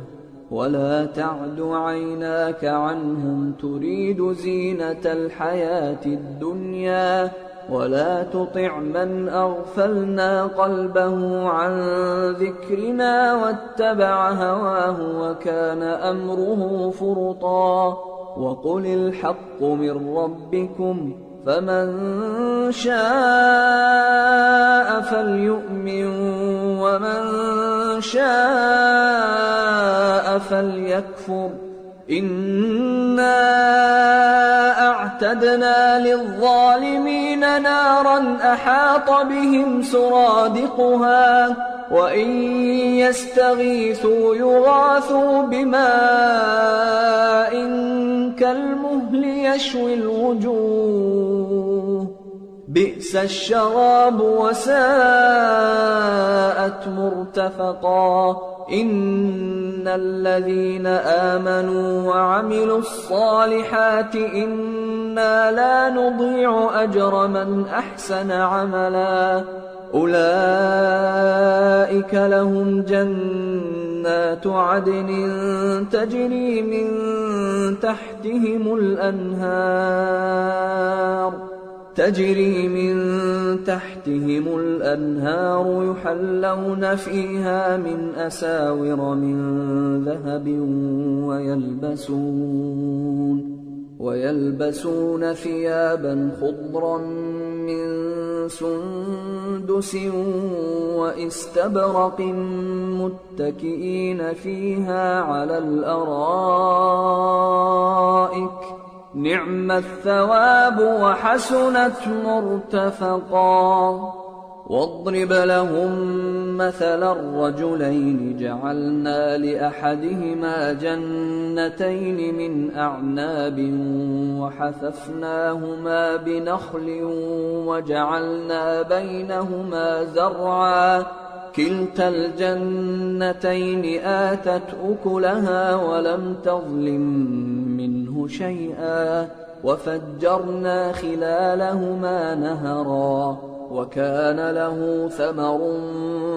ولا تعد عيناك عنهم تريد زينة الحياة الدنيا ولا تطع من أغفلنا قلبه عن ذكرنا واتبع هواه وكان أمره فرطا وقل الحق من ربكم فمن شاء فليؤمن ومن شاء فليكفر إنا أعتدنا للظالمين نارا أحاط بهم سرادقها وإن يستغيثوا يغاثوا بماء كالمهل يشوي الوجوه بئس الشراب وساءت مرتفقا إن الذين آمنوا وعملوا الصالحات إنا لا نضيع أجر من أحسن عملا أولئك لهم جنات عدن تجري من تحتهم الأنهار يحلون فيها من أساور من ذهب ويلبسون ثيابا خضرا من سندس واستبرق متكئين فيها على الأرائك نعم الثواب وحسنت مرتفقا. واضرب لهم مثلا الرجلين جعلنا لأحدهما جنتين من أعناب وحففناهما بنخل وجعلنا بينهما زرعا كلتا الجنتين آتت أكلها ولم تظلم منه شيئا وفجرنا خلالهما نهرا وكان له ثمر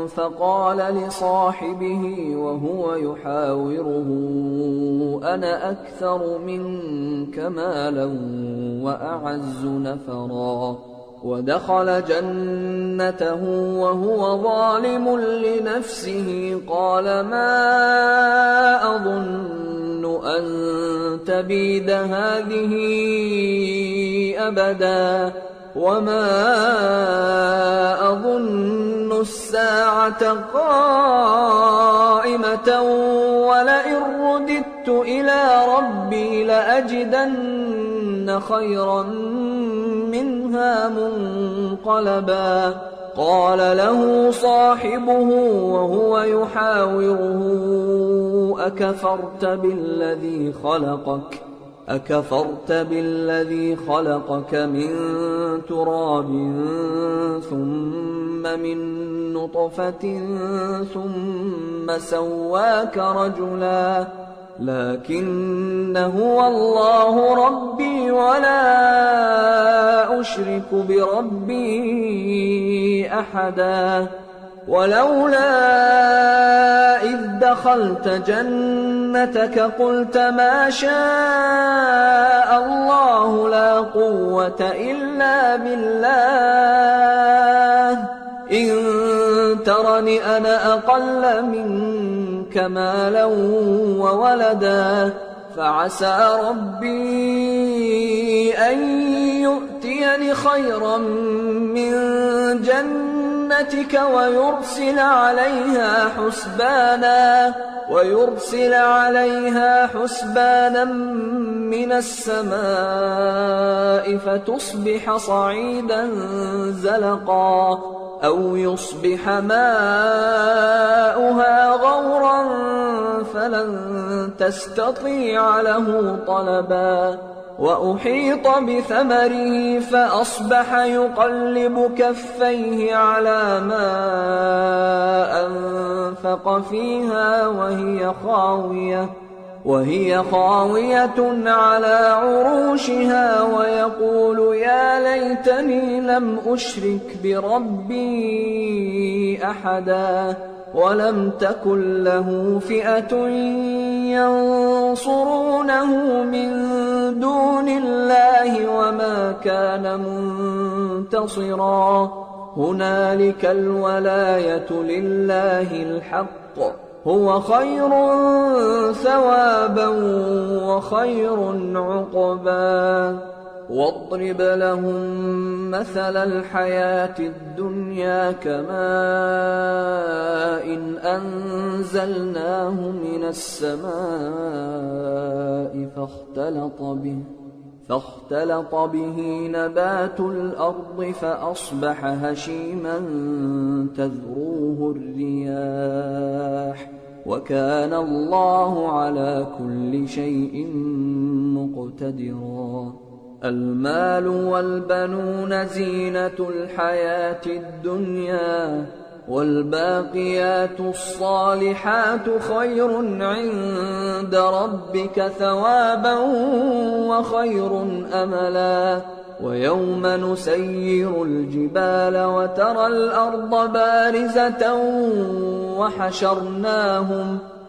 فقال لصاحبه وهو يحاوره أنا أكثر منك مالا وأعز نفرا. ودخل جنته وهو ظالم لنفسه قال ما أظن أن تبيد هذه أبدا وما أظن الساعة قائمة ولئن رددت إلى ربي لأجدن خيرا منها منقلبا. قال له صاحبه وهو يحاوره أكفرت بالذي خلقك من تراب ثم من نطفة ثم سواك رجلا لكن هو الله ربي ولا أشرك بربي أحدا. ولولا إذ دخلت جنتك قلت ما شاء الله لا قوة إلا بالله إن ترني أنا أقل منك مالا وولدا فعسى ربي أن يؤتيني خيرا من جنتك ويرسل عليها حسبانا من السماء فتصبح صعيدا زلقا أو يصبح ماؤها غورا فلن تستطيع له طلبا. وأحيط بثمره فأصبح يقلب كفيه على ما أنفق فيها وهي خاوية على عروشها ويقول يا ليتني لم أشرك بربي أحدا ولم تكن له فئة ينصرونه من دون الله وما كان منتصرا. هنالك الولاية لله الحق هو خير ثوابا وخير عقبا. واضرب لهم مثل الحياة الدنيا كماء أنزلناه من السماء فاختلط به نبات الأرض فأصبح هشيما تذروه الرياح وكان الله على كل شيء مقتدرا. المال والبنون زينة الحياة الدنيا والباقيات الصالحات خير عند ربك ثوابا وخير أملا. ويوم نسير الجبال وترى الأرض بارزة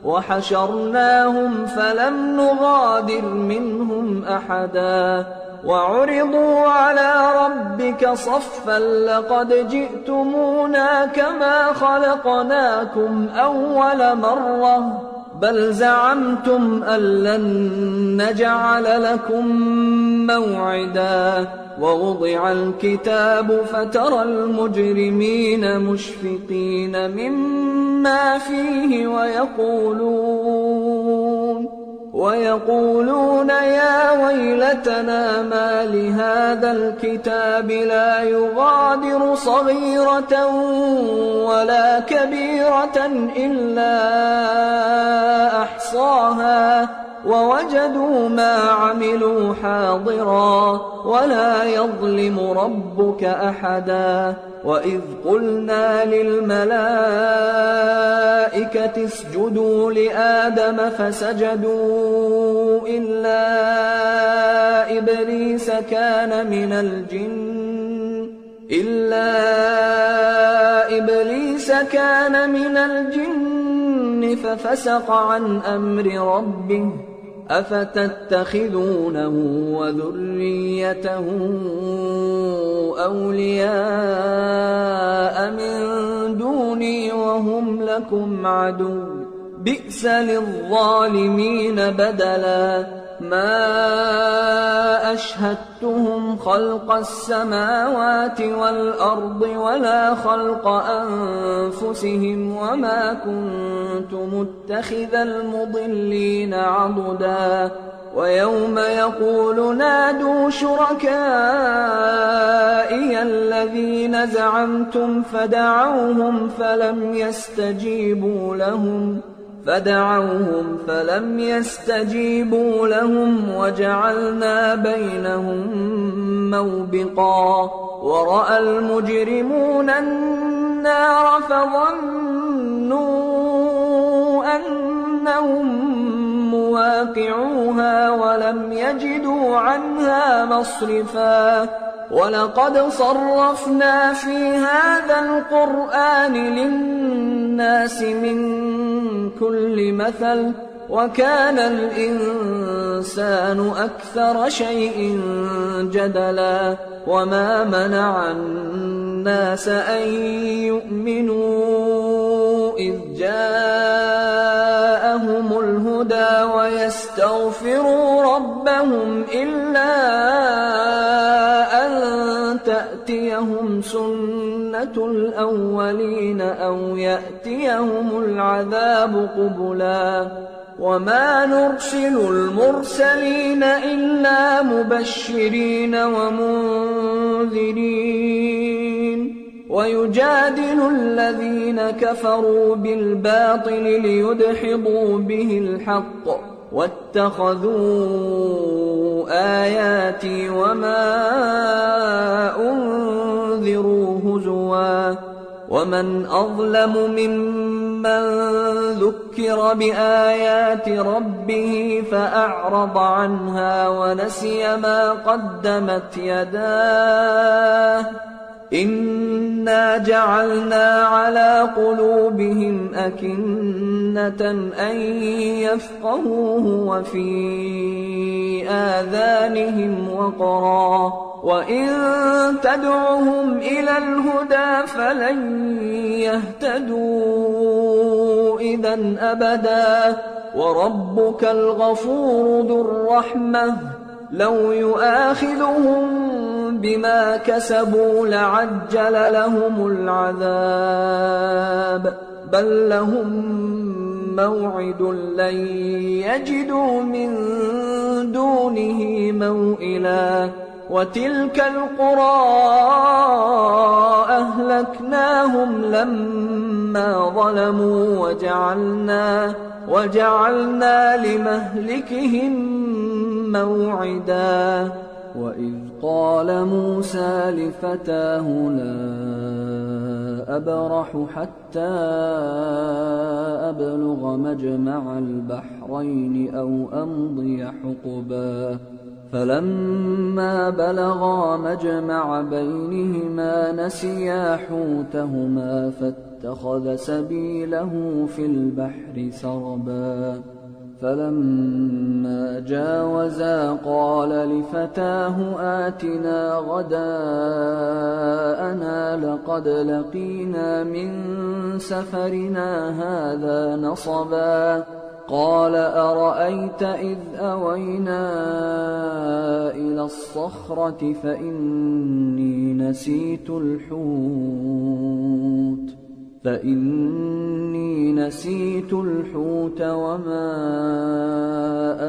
وحشرناهم فلم نغادر منهم أحدا وعرضوا على ربك صفا لقد جئتمونا كما خلقناكم أول مرة بل زعمتم أن لن نجعل لكم موعدا ووضع الكتاب فترى المجرمين مشفقين مما فيه ويقولون يا ويلتنا ما لهذا الكتاب لا يغادر صغيرة ولا كبيرة إلا أحصاها ووجدوا ما عملوا حاضرا ولا يظلم ربك أحدا وإذ قلنا للملائكة اسجدوا لآدم فسجدوا إلا إبليس كان من الجن ففسق عن أمر ربه أفتتخذونه وذريته أولياء من دوني وهم لكم عدو بئس للظالمين بدلا ما أشهدتهم خلق السماوات والأرض ولا خلق أنفسهم وما كنت متخذ المضلين عضدا ويوم يقول نادوا شركائي الذين زعمتم فدعوهم فلم يستجيبوا لهم وجعلنا بينهم موبقا ورأى المجرمون النار فظنوا أنهم مواقعوها ولم يجدوا عنها مصرفا ولقد صرفنا في هذا القرآن للناس من كل مثل وكان الإنسان أكثر شيء جدلا وما منع الناس أن يؤمنوا إذ جاءهم الهدى ويستغفروا ربهم إلا أن تأتيهم سنة الأولين أو يأتيهم العذاب قبلا وما نرسل المرسلين إلا مبشرين ومنذرين ويجادل الذين كفروا بالباطل ليدحضوا به الحق واتخذوا آياتي وما أنذروا هزوا ومن أظلم ممن ذكر بآيات ربه فأعرض عنها ونسي ما قدمت يداه إنا جعلنا على قلوبهم أكنة أن يفقهوه وفي آذانهم وقرا وإن تدعهم إلى الهدى فلن يهتدوا إذا أبدا وربك الغفور ذو الرحمة لو يؤاخذهم بما كسبوا لعجل لهم العذاب بل لهم موعد لن يجدوا من دونه موئلا وتلك القرى أهلكناهم لما ظلموا وجعلنا لمهلكهم موعدا وإذ قال موسى لفتاه لا أبرح حتى أبلغ مجمع البحرين أو أمضي حقبا فلما بلغا مجمع بينهما نسيا حوتهما فاتخذ سبيله في البحر سربا فلما جاوزا قال لفتاه آتنا غداءنا لقد لقينا من سفرنا هذا نصبا قال أرأيت إذ أوينا إلى الصخرة فإني نسيت الحوت وما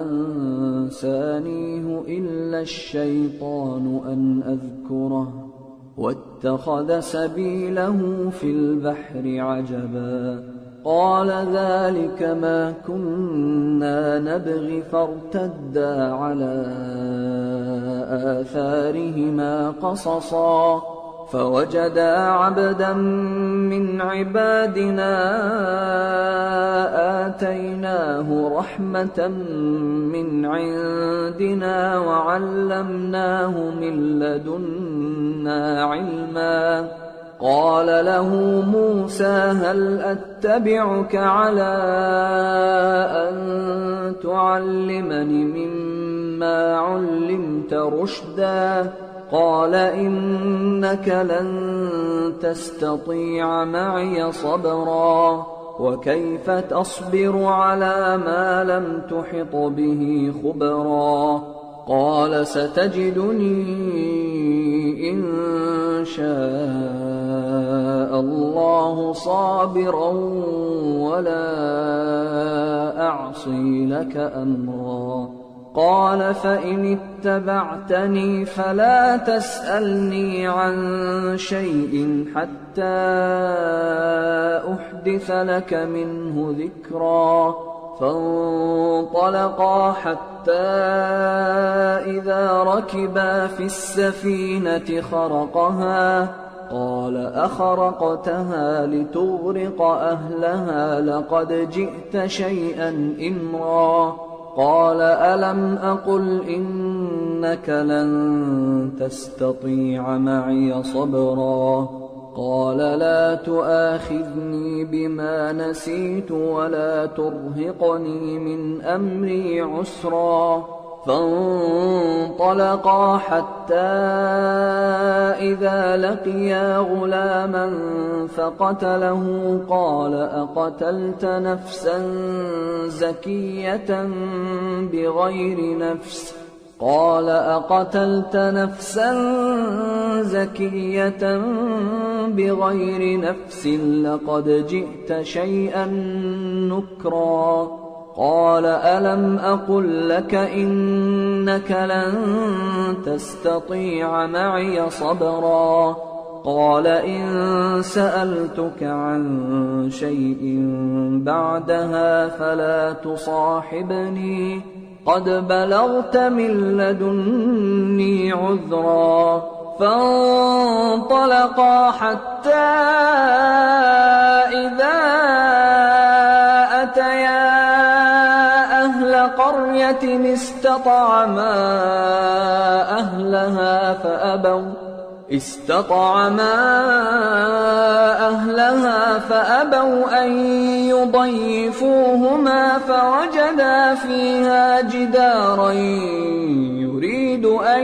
أنسانيه إلا الشيطان أن أذكره واتخذ سبيله في البحر عجبا قال ذلك ما كنا نبغي فارتدا على آثارهما قصصا فوجدا عبدا من عبادنا آتيناه رحمة من عندنا وعلمناه من لدنا علما قال له موسى هل أتبعك على أن تعلمني مما علمت رشدا قال إنك لن تستطيع معي صبرا وكيف تصبر على ما لم تحط به خبرا قال ستجدني إن شاء الله صابرا ولا أعصي لك أمرا قال فإن اتبعتني فلا تسألني عن شيء حتى أحدث لك منه ذكرا فانطلقا حتى إذا ركبا في السفينة خرقها قال أخرقتها لتغرق أهلها لقد جئت شيئا إمرا قال ألم أقل إنك لن تستطيع معي صبرا قال لا تؤاخذني بما نسيت ولا ترهقني من أمري عسرا فانطلقا حتى إذا لقيا غلاما فقتله قال أقتلت نفسا زكية بغير نفس قال أقتلت نفسا زكية بغير نفس لقد جئت شيئا نكرا قال ألم أقل لك إنك لن تستطيع معي صبرا قال إن سألتك عن شيء بعدها فلا تصاحبني قد بلغت من لدني عذرا فانطلقا حتى إذا أتيا أهل قرية استطعما أهلها فأبوا أن يضيفوهما فوجدا فيها جدارا يريد أن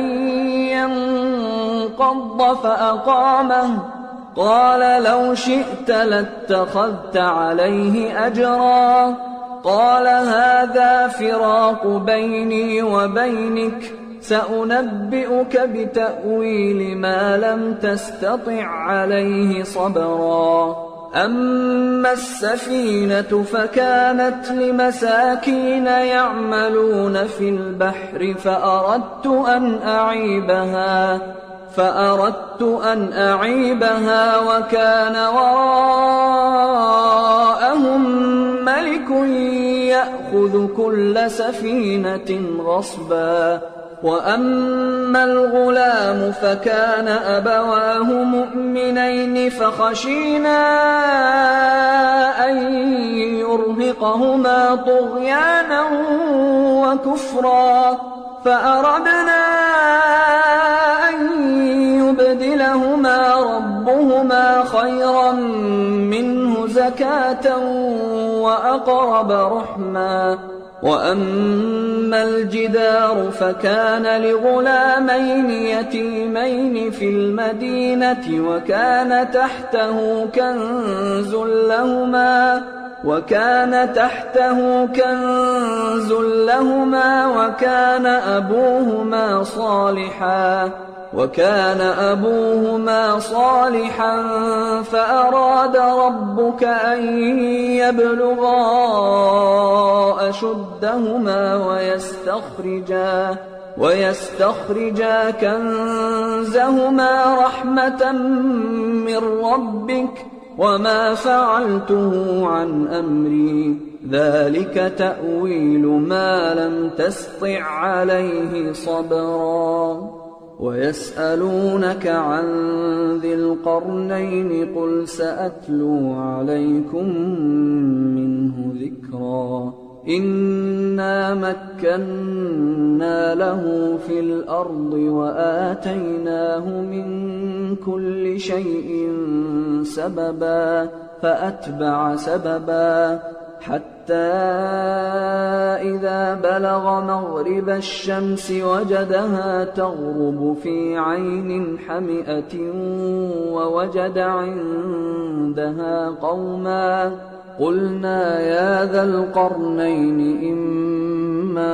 ينقض فأقامه قال لو شئت لاتخذت عليه أجرا قال هذا فراق بيني وبينك سأنبئك بتأويل ما لم تستطع عليه صبرا أما السفينة فكانت لمساكين يعملون في البحر فأردت أن أعيبها وكان وراءهم ملك يأخذ كل سفينة غصبا وأما الغلام فكان أبواه مؤمنين فخشينا أن يرهقهما طغيانا وكفرا فأردنا أن يبدلهما ربهما خيرا منه زكاة وأقرب رحما وأما الجدار فكان لغلامين يتيمين في المدينة وكان تحته كنز لهما وكان تحته كنز لهما وكان أبوهما صالحا فأراد ربك أن يبلغا أشدهما ويستخرجا كنزهما رحمة من ربك وما فعلته عن أمري ذلك تأويل ما لم تسطع عليه صبرا ويسألونك عن ذي القرنين قل سأتلو عليكم منه ذكرا إنا مكنا له في الأرض وآتيناه من كل شيء سببا فأتبع سببا حتى إذا بلغ مغرب الشمس وجدها تغرب في عين حمئة ووجد عندها قوما قلنا يا ذا القرنين إما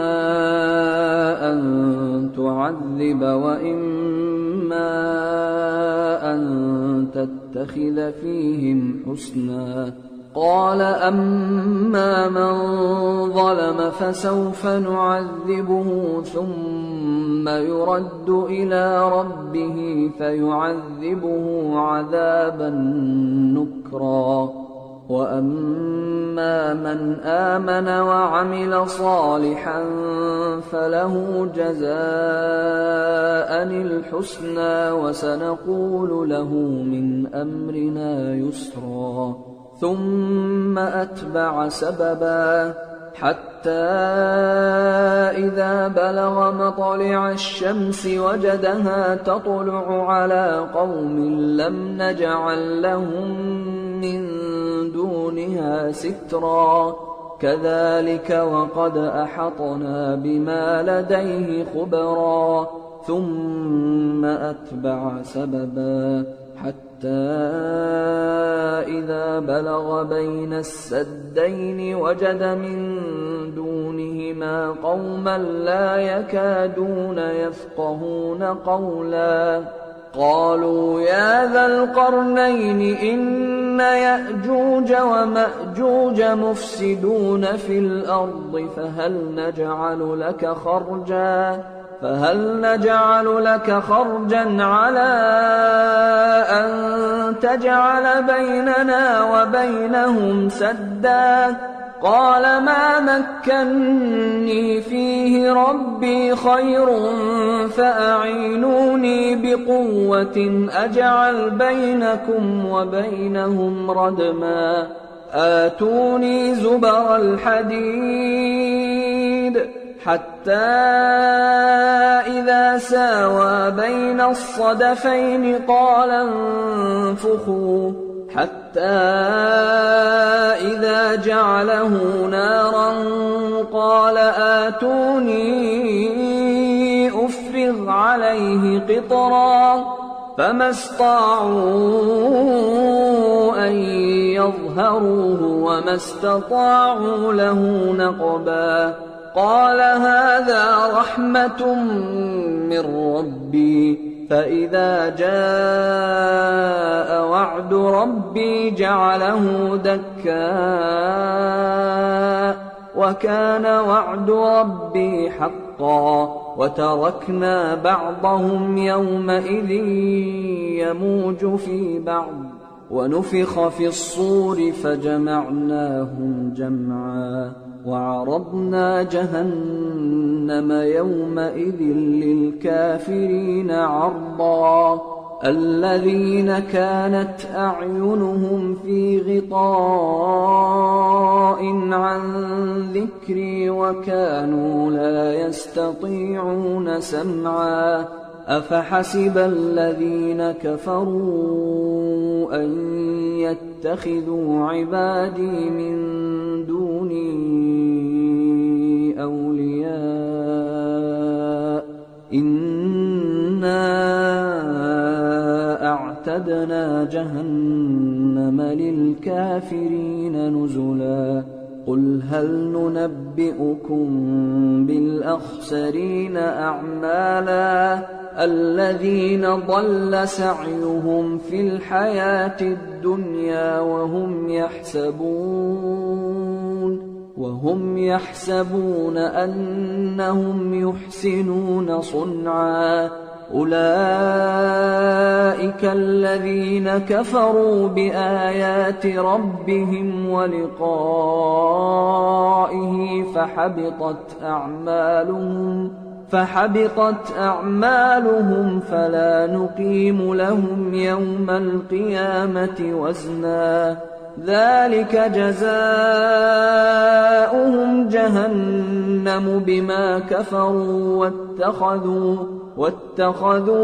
أن تعذب وإما أن تتخذ فيهم حسنا قال أما من ظلم فسوف نعذبه ثم يرد إلى ربه فيعذبه عذابا نكرا وأما من آمن وعمل صالحا فله جزاء الحسنى وسنقول له من أمرنا يسرا ثم أتبع سببا حتى إذا بلغ مطلع الشمس وجدها تطلع على قوم لم نجعل لهم من دونها سترا كذلك وقد أحطنا بما لديه خبرا ثم أتبع سببا حتى إذا بلغ بين السدين وجد من دونهما قوما لا يكادون يفقهون قولا قالوا يا ذا القرنين إن يأجوج ومأجوج مفسدون في الأرض فهل نجعل لك خرجا على أن تجعل بيننا وبينهم سدا قال ما مكني فيه ربي خير فأعينوني بقوة أجعل بينكم وبينهم ردما آتوني زبر الحديد حتى إذا ساوى بين الصدفين قال انفخوا حتى إذا جعله نارا قال آتوني أفرغ عليه قطرا فما استطاعوا أن يظهروه وما استطاعوا له نقبا قال هذا رحمة من ربي فإذا جاء وعد ربي جعله دكا وكان وعد ربي حقا وتركنا بعضهم يومئذ يموج في بعض ونفخ في الصور فجمعناهم جمعا وعرضنا جهنم يومئذ للكافرين عرضا الذين كانت أعينهم في غطاء عن ذكري وكانوا لا يستطيعون سمعا أفحسب الذين كفروا أن يتخذوا عبادي من دوني أولياء إنا أعتدنا جهنم للكافرين نزلا نزلا قل هل ننبئكم بالأخسرين أعمالا الذين ضل سعيهم في الحياة الدنيا وهم يحسبون أنهم يحسنون صنعا أولئك الذين كفروا بآيات ربهم ولقائه فحبطت أعمالهم فلا نقيم لهم يوم القيامة وزنا ذلك جزاؤهم جهنم بما كفروا واتخذوا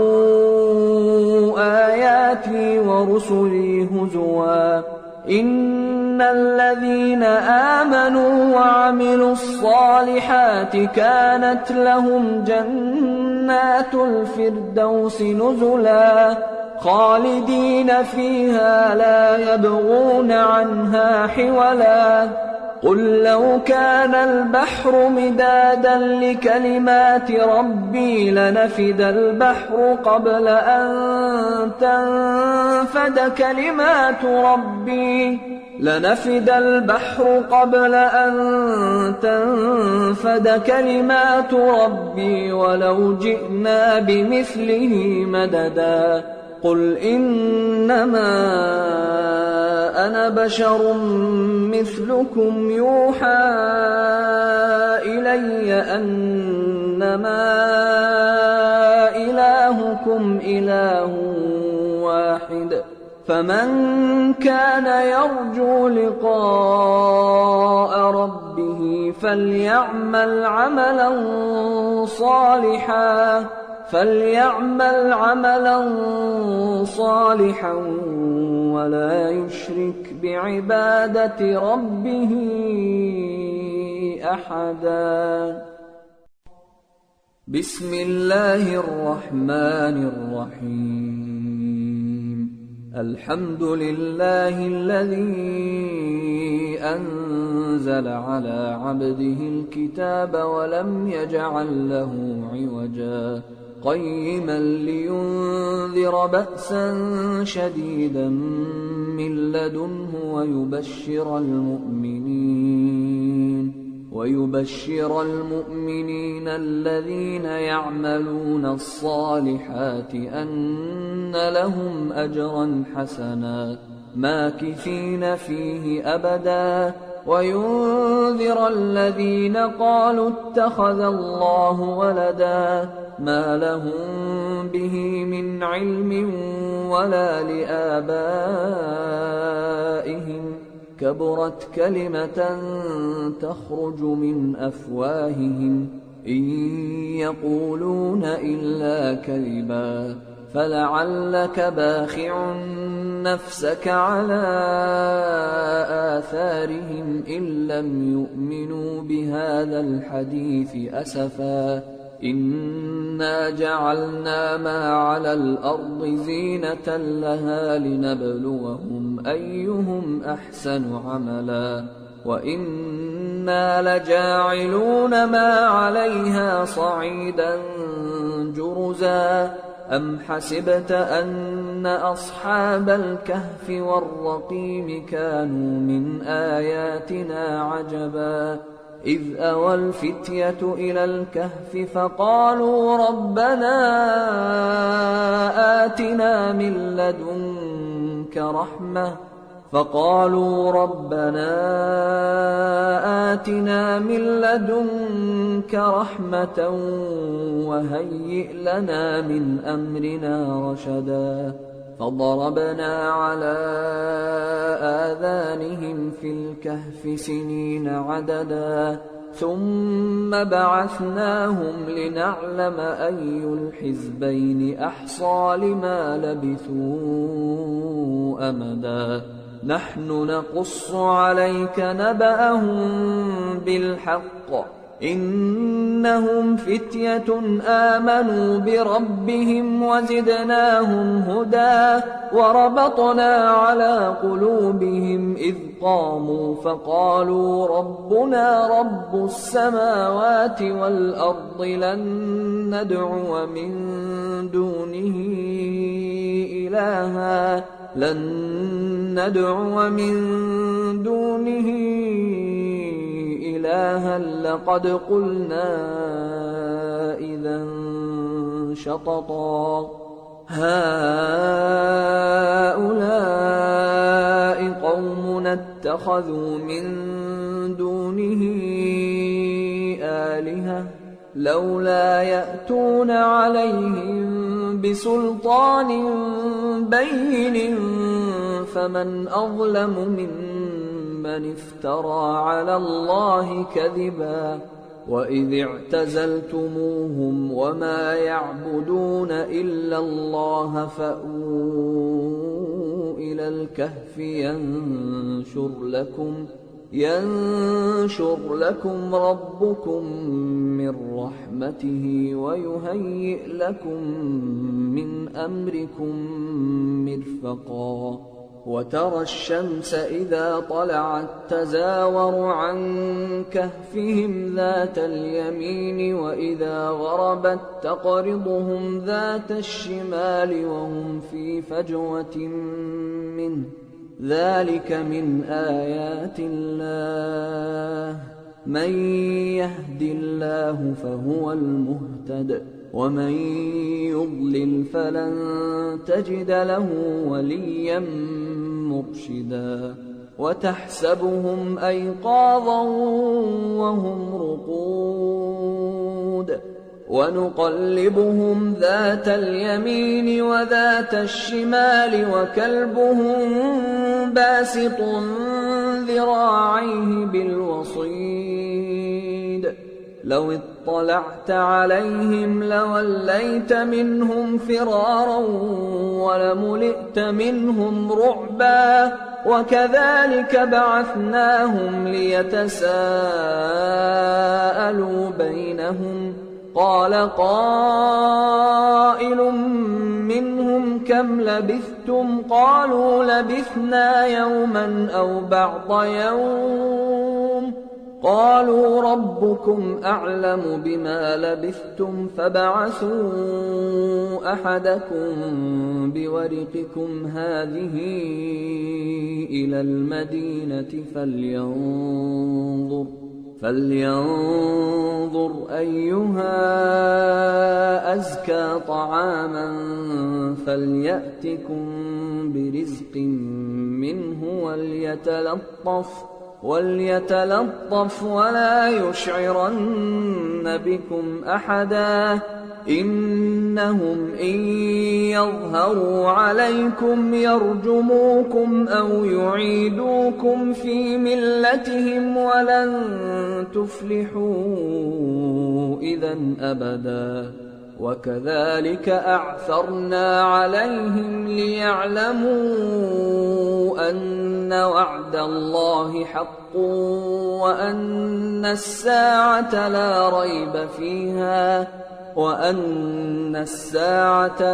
آياتي ورسلي هزوا إن الذين آمنوا وعملوا الصالحات كانت لهم جنات الفردوس نزلا خالدين فيها لا يبغون عنها حولا قل لو كان البحر مدادا لكلمات ربي لنفد البحر قبل أن تنفد كلمات ربي ولو جئنا بمثله مددا قل إنما أنا بشر مثلكم يوحى إلي أنما إلهكم إله واحد فمن كان يرجو لقاء ربه فليعمل عملا صالحا ولا يشرك بعبادة ربه أحدا بسم الله الرحمن الرحيم الحمد لله الذي أنزل على عبده الكتاب ولم يجعل له عوجا قيما لينذر بأسا شديدا من لدنه ويبشر المؤمنين الذين يعملون الصالحات أن لهم أجرا حسنا ماكثين فيه أبدا وينذر الذين قالوا اتخذ الله ولدا ما لهم به من علم ولا لآبائهم كبرت كلمة تخرج من أفواههم إن يقولون إلا كذبا فلعلك باخع نفسك على آثارهم إن لم يؤمنوا بهذا الحديث أسفا إنا جعلنا ما على الأرض زينة لها لنبلوهم أيهم أحسن عملا وإنا لجاعلون ما عليها صعيدا جرزا أم حسبت أن أصحاب الكهف والرقيم كانوا من آياتنا عجبا إذ أوى الفتية إلى الكهف فقالوا ربنا آتنا من لدنك رحمة وهيئ لنا من أمرنا رشدا فضربنا على آذانهم في الكهف سنين عددا ثم بعثناهم لنعلم أي الحزبين أحصى لما لبثوا أمدا نحن نقص عليك نبأهم بالحق إنهم فتية آمنوا بربهم وزدناهم هدى وربطنا على قلوبهم إذ قاموا فقالوا ربنا رب السماوات والأرض لن ندعو من دونه إلها لقد قلنا إذا شططا هؤلاء قومنا اتخذوا من دونه آلهة لولا يأتون عليهم بسلطان بين فمن أظلم ممن افترى على الله كذبا وإذ اعتزلتموهم وما يعبدون إلا الله فأووا إلى الكهف ينشر لكم ربكم من رحمته ويهيئ لكم من أمركم مرفقا وترى الشمس إذا طلعت تزاور عن كهفهم ذات اليمين وإذا غربت تقرضهم ذات الشمال وهم في فجوة منه ذلك من آيات الله من يهد الله فهو المهتد ومن يضلل فلن تجد له وليا مرشدا وتحسبهم أيقاظا وهم رقود ونقلبهم ذات اليمين وذات الشمال وكلبهم باسط ذراعيه بالوصيد لو اطلعت عليهم لوليت منهم فرارا ولملئت منهم رعبا وكذلك بعثناهم ليتساءلوا بينهم قال قائل منهم كم لبثتم قالوا لبثنا يوما أو بعض يوم قالوا ربكم أعلم بما لبثتم فابعثوا أحدكم بورقكم هذه إلى المدينة فلينظر أيها أزكى طعاما فليأتكم برزق منه وليتلطف ولا يشعرن بكم أحدا إنهم إن يظهروا عليكم يرجموكم أو يعيدوكم في ملتهم ولن تفلحوا إذا أبدا وكذلك أعثرنا عليهم ليعلموا أن وعد الله حق وأن الساعة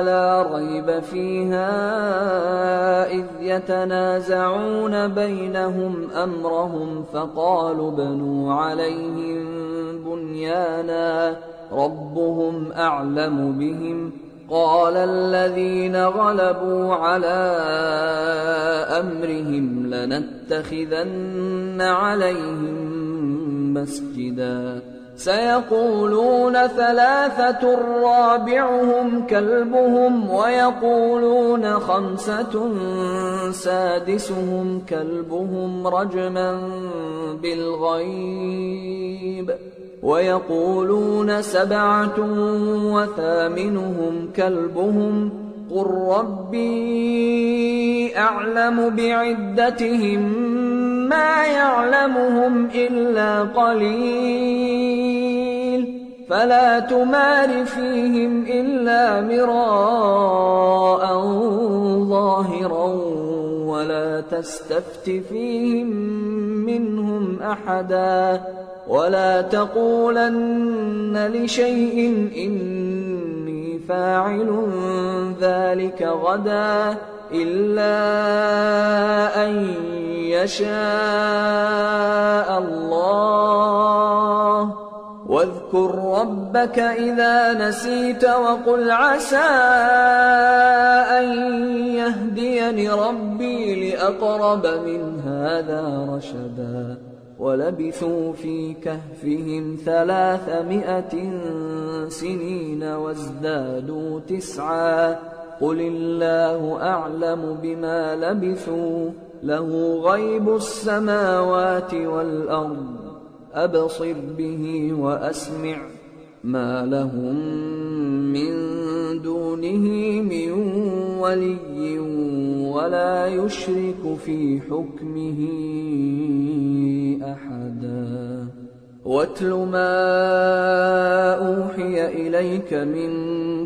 لا ريب فيها إذ يتنازعون بينهم أمرهم فقالوا بنوا عليهم بنيانا ربهم أعلم بهم قال الذين غلبوا على أمرهم لنتخذن عليهم مسجدا سيقولون ثلاثة رابعهم كلبهم ويقولون خمسة سادسهم كلبهم رجما بالغيب ويقولون سبعة وثامنهم كلبهم قل ربي أعلم بعدتهم ما يعلمهم إلا قليل فلا تمار فيهم إلا مراء ظاهرا ولا تستفت فيهم منهم أحدا ولا تقولن لشيء إني فاعل ذلك غدا إلا أن يشاء الله واذكر ربك إذا نسيت وقل عسى أن يهديني ربي لأقرب من هذا رشدا ولبثوا في كهفهم 300 سنين وازدادوا 9 قل الله أعلم بما لبثوا له غيب السماوات والأرض أبصر به وأسمع ما لهم من دونه من ولي ولا يشرك في حكمه أحدا واتل ما أوحي إليك من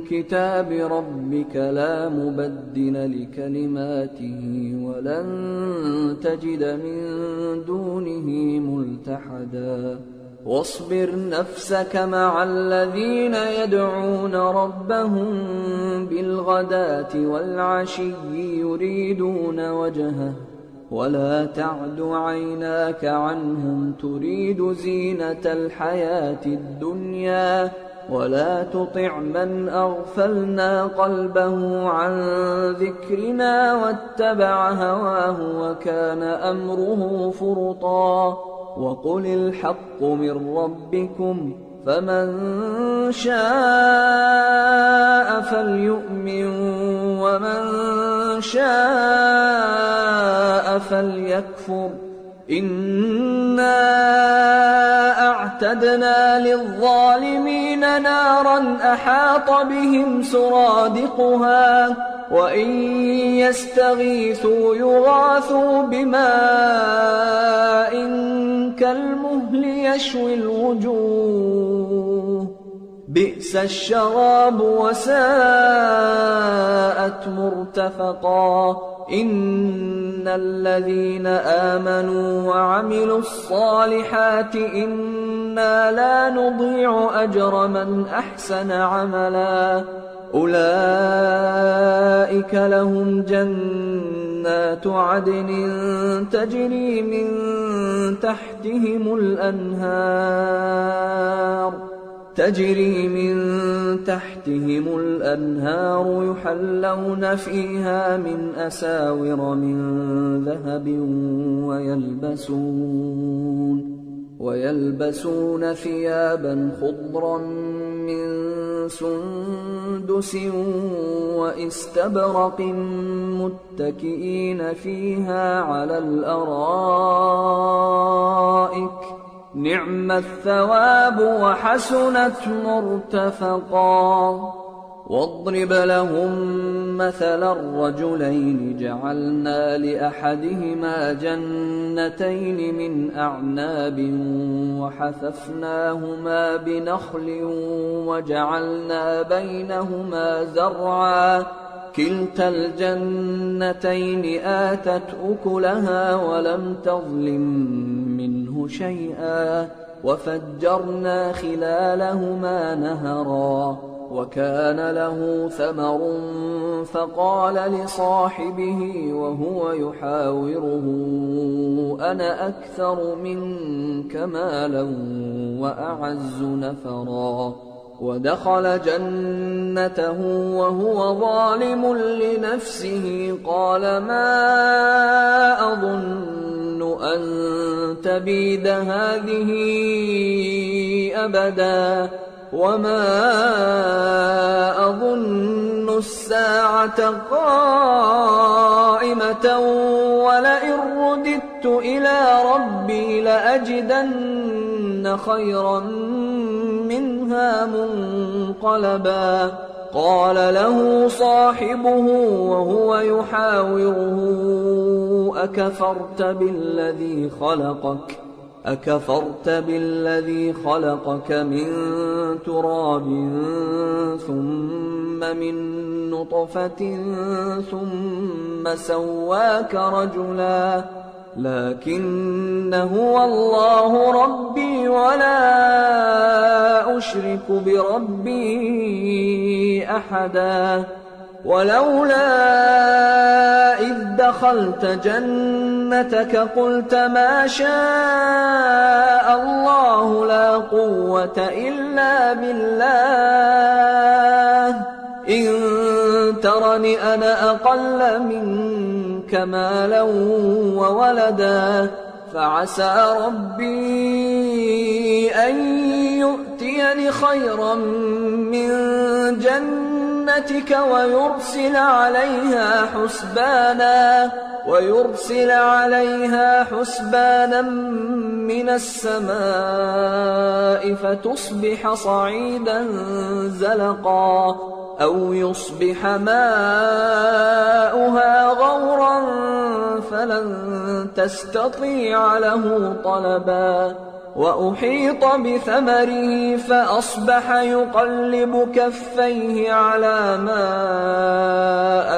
كتاب ربك لا مبدل لكلماته ولن تجد من دونه ملتحدا واصبر نفسك مع الذين يدعون ربهم بالغداة والعشي يريدون وجهه ولا تعد عيناك عنهم تريد زينة الحياة الدنيا ولا تطع من أغفلنا قلبه عن ذكرنا واتبع هواه وكان أمره فرطا وقل الحق من ربكم فمن شاء فليؤمن ومن شاء فليكفر إنا أعتدنا للظالمين نارا أحاط بهم سرادقها وإن يستغيثوا يغاثوا بماء كالمهل يشوي الوجوه بئس الشراب وساءت مرتفقا إن الذين آمنوا وعملوا الصالحات إنا لا نضيع أجر من أحسن عملا أولئك لهم جنات عدن تجري من تحتهم الأنهار يحلون فيها من أساور من ذهب ويلبسون ثيابا خضرا من سندس وإستبرق متكئين فيها على الأرائك نعم الثواب وحسنت مرتفقا واضرب لهم مثل الرجلين جعلنا لأحدهما جنتين من أعناب وحففناهما بنخل وجعلنا بينهما زرعا كلتا الجنتين آتت أكلها ولم تظلم منه شيئا وفجرنا خلالهما نهرا وكان له ثمر فقال لصاحبه وهو يحاوره أنا أكثر منك مالا وأعز نفرا ودخل جنته وهو ظالم لنفسه قال ما أظن أن تبيد هذه أبدا وما أظن الساعة قائمة ولئن رددت إلى ربي لأجدن خيرا منها منقلبا قال له صاحبه وهو يحاوره أكفرت بالذي خلقك أكفرت بالذي خلقك من تراب ثم من نطفة ثم سواك رجلا لكن هو الله ربي ولا أشرك بربي أحدا ولولا إذ دخلت جنتك قلت ما شاء الله لا قوة إلا بالله إن ترني أنا أقل منك مالا وولدا فعسى ربي أن يؤتيني خيرا من جنتك ويرسل عليها حسبانا من السماء فتصبح صعيدا زلقا أو يصبح ماؤها غورا فلن تستطيع له طلبا وأحيط بثمره فأصبح يقلب كفيه على ما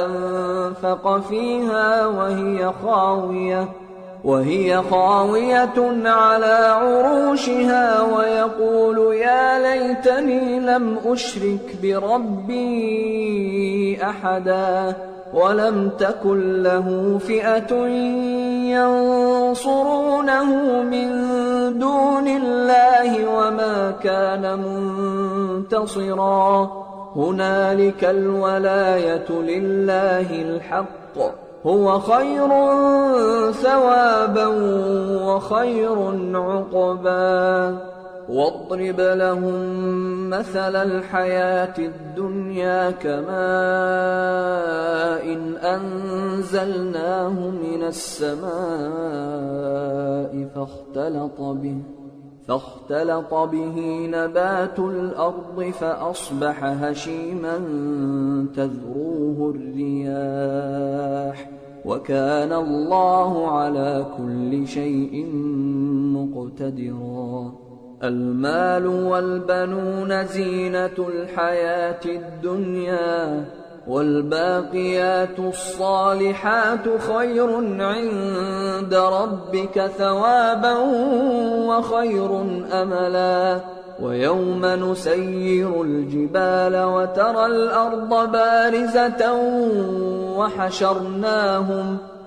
أنفق فيها وهي خاوية على عروشها ويقول يا ليتني لم أشرك بربي أحدا ولم تكن له فئة ينصرونه من دون الله وما كان منتصرا هنالك الولاية لله الحق هو خير ثوابا وخير عقبا واضرب لهم مثل الحياة الدنيا كماء أنزلناه من السماء فاختلط به نبات الأرض فأصبح هشيما تذروه الرياح وكان الله على كل شيء مقتدرا المال والبنون زينة الحياة الدنيا والباقيات الصالحات خير عند ربك ثوابا وخير أملا ويوم نسير الجبال وترى الأرض بارزة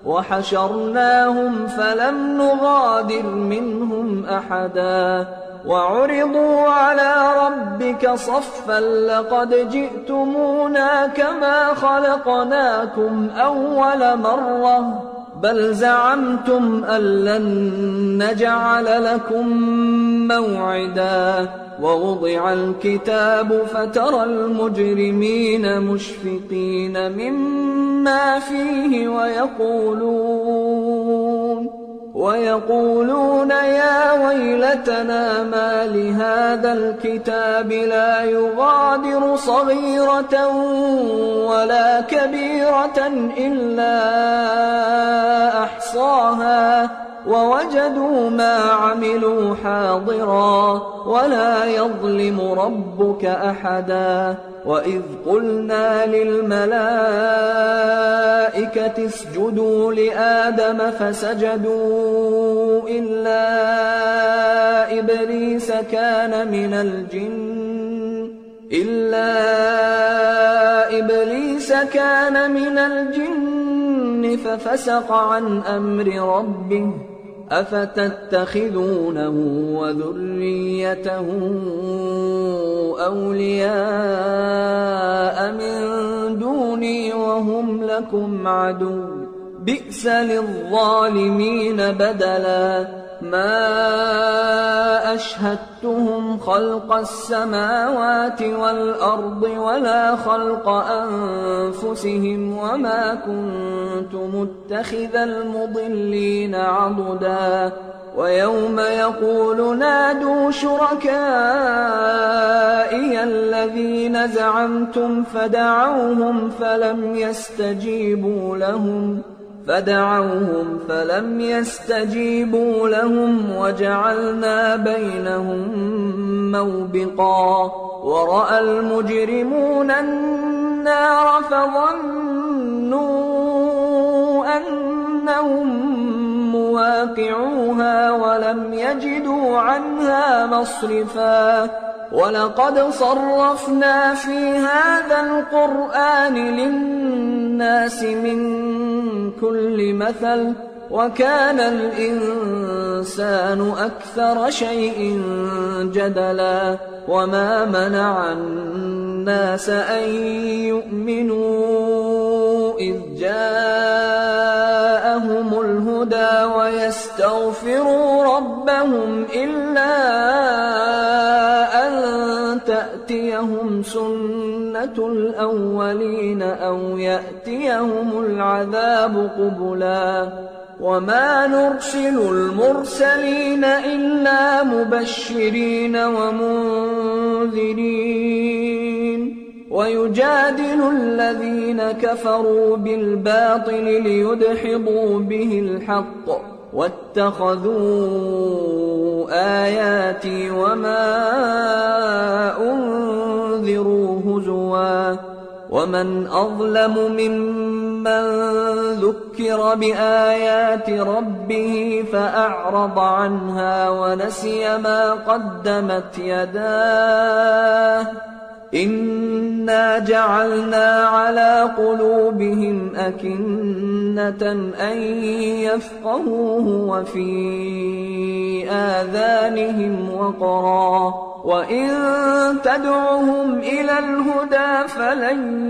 وحشرناهم فلم نغادر منهم أحدا وعرضوا على ربك صفا لقد جئتمونا كما خلقناكم أول مرة بل زعمتم أن لن نجعل لكم موعدا ووضع الكتاب فترى المجرمين مشفقين مما فيه ويقولون يا ويلتنا ما لهذا الكتاب لا يغادر صغيرة ولا كبيرة إلا أحصاها ووجدوا ما عملوا حاضرا ولا يظلم ربك أحدا وإذ قلنا للملائكة اسجدوا لآدم فسجدوا إلا إبليس كان من الجن ففسق عن أمر ربه أفتتخذونه وذريته أولياء من دوني وهم لكم عدو بئس للظالمين بدلا ما أشهدتهم خلق السماوات والأرض ولا خلق أنفسهم وما كنت متخذ المضلين عضدا ويوم يقول نادوا شركائي الذين زعمتم فدعوهم فلم فدعوهم فلم يستجيبوا لهم وجعلنا بينهم موبقا ورأى المجرمون النار فظنوا أنهم مواقعوها ولم يجدوا عنها مصرفا ولقد صرفنا في هذا القرآن للناس من كل مثل وكان الإنسان أكثر شيء جدلا وما منع الناس أن يؤمنوا إذ جاءهم الهدى ويستغفروا ربهم إلا أن تأتيهم سنة الأولين أو يأتيهم العذاب قبلا وما نرسل المرسلين إلا مبشرين ومنذرين ويجادل الذين كفروا بالباطل ليدحضوا به الحق واتخذوا آياتي وما أنذروا هزوا ومن أظلم ممن ذكر بآيات ربه فأعرض عنها ونسي ما قدمت يداه إنا جعلنا على قلوبهم أكنة أن يفقهوه وفي آذانهم وقرا وإن تدعهم إلى الهدى فلن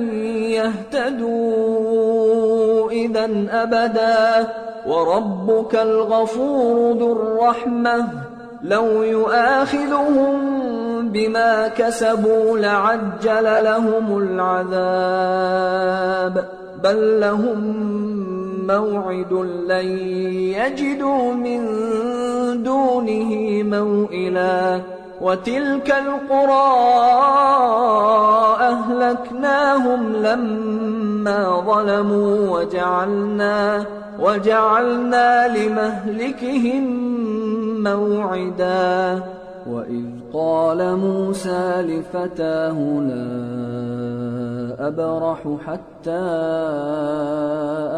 يهتدوا إذا أبدا وربك الغفور ذو الرحمة لو يؤاخذهم بما كسبوا لعجل لهم العذاب بل لهم موعد لن يجدوا من دونه موئلا وتلك القرى أهلكناهم لما ظلموا وجعلنا لمهلكهم موعدا وإذ قال موسى لفتاه لا أبرح حتى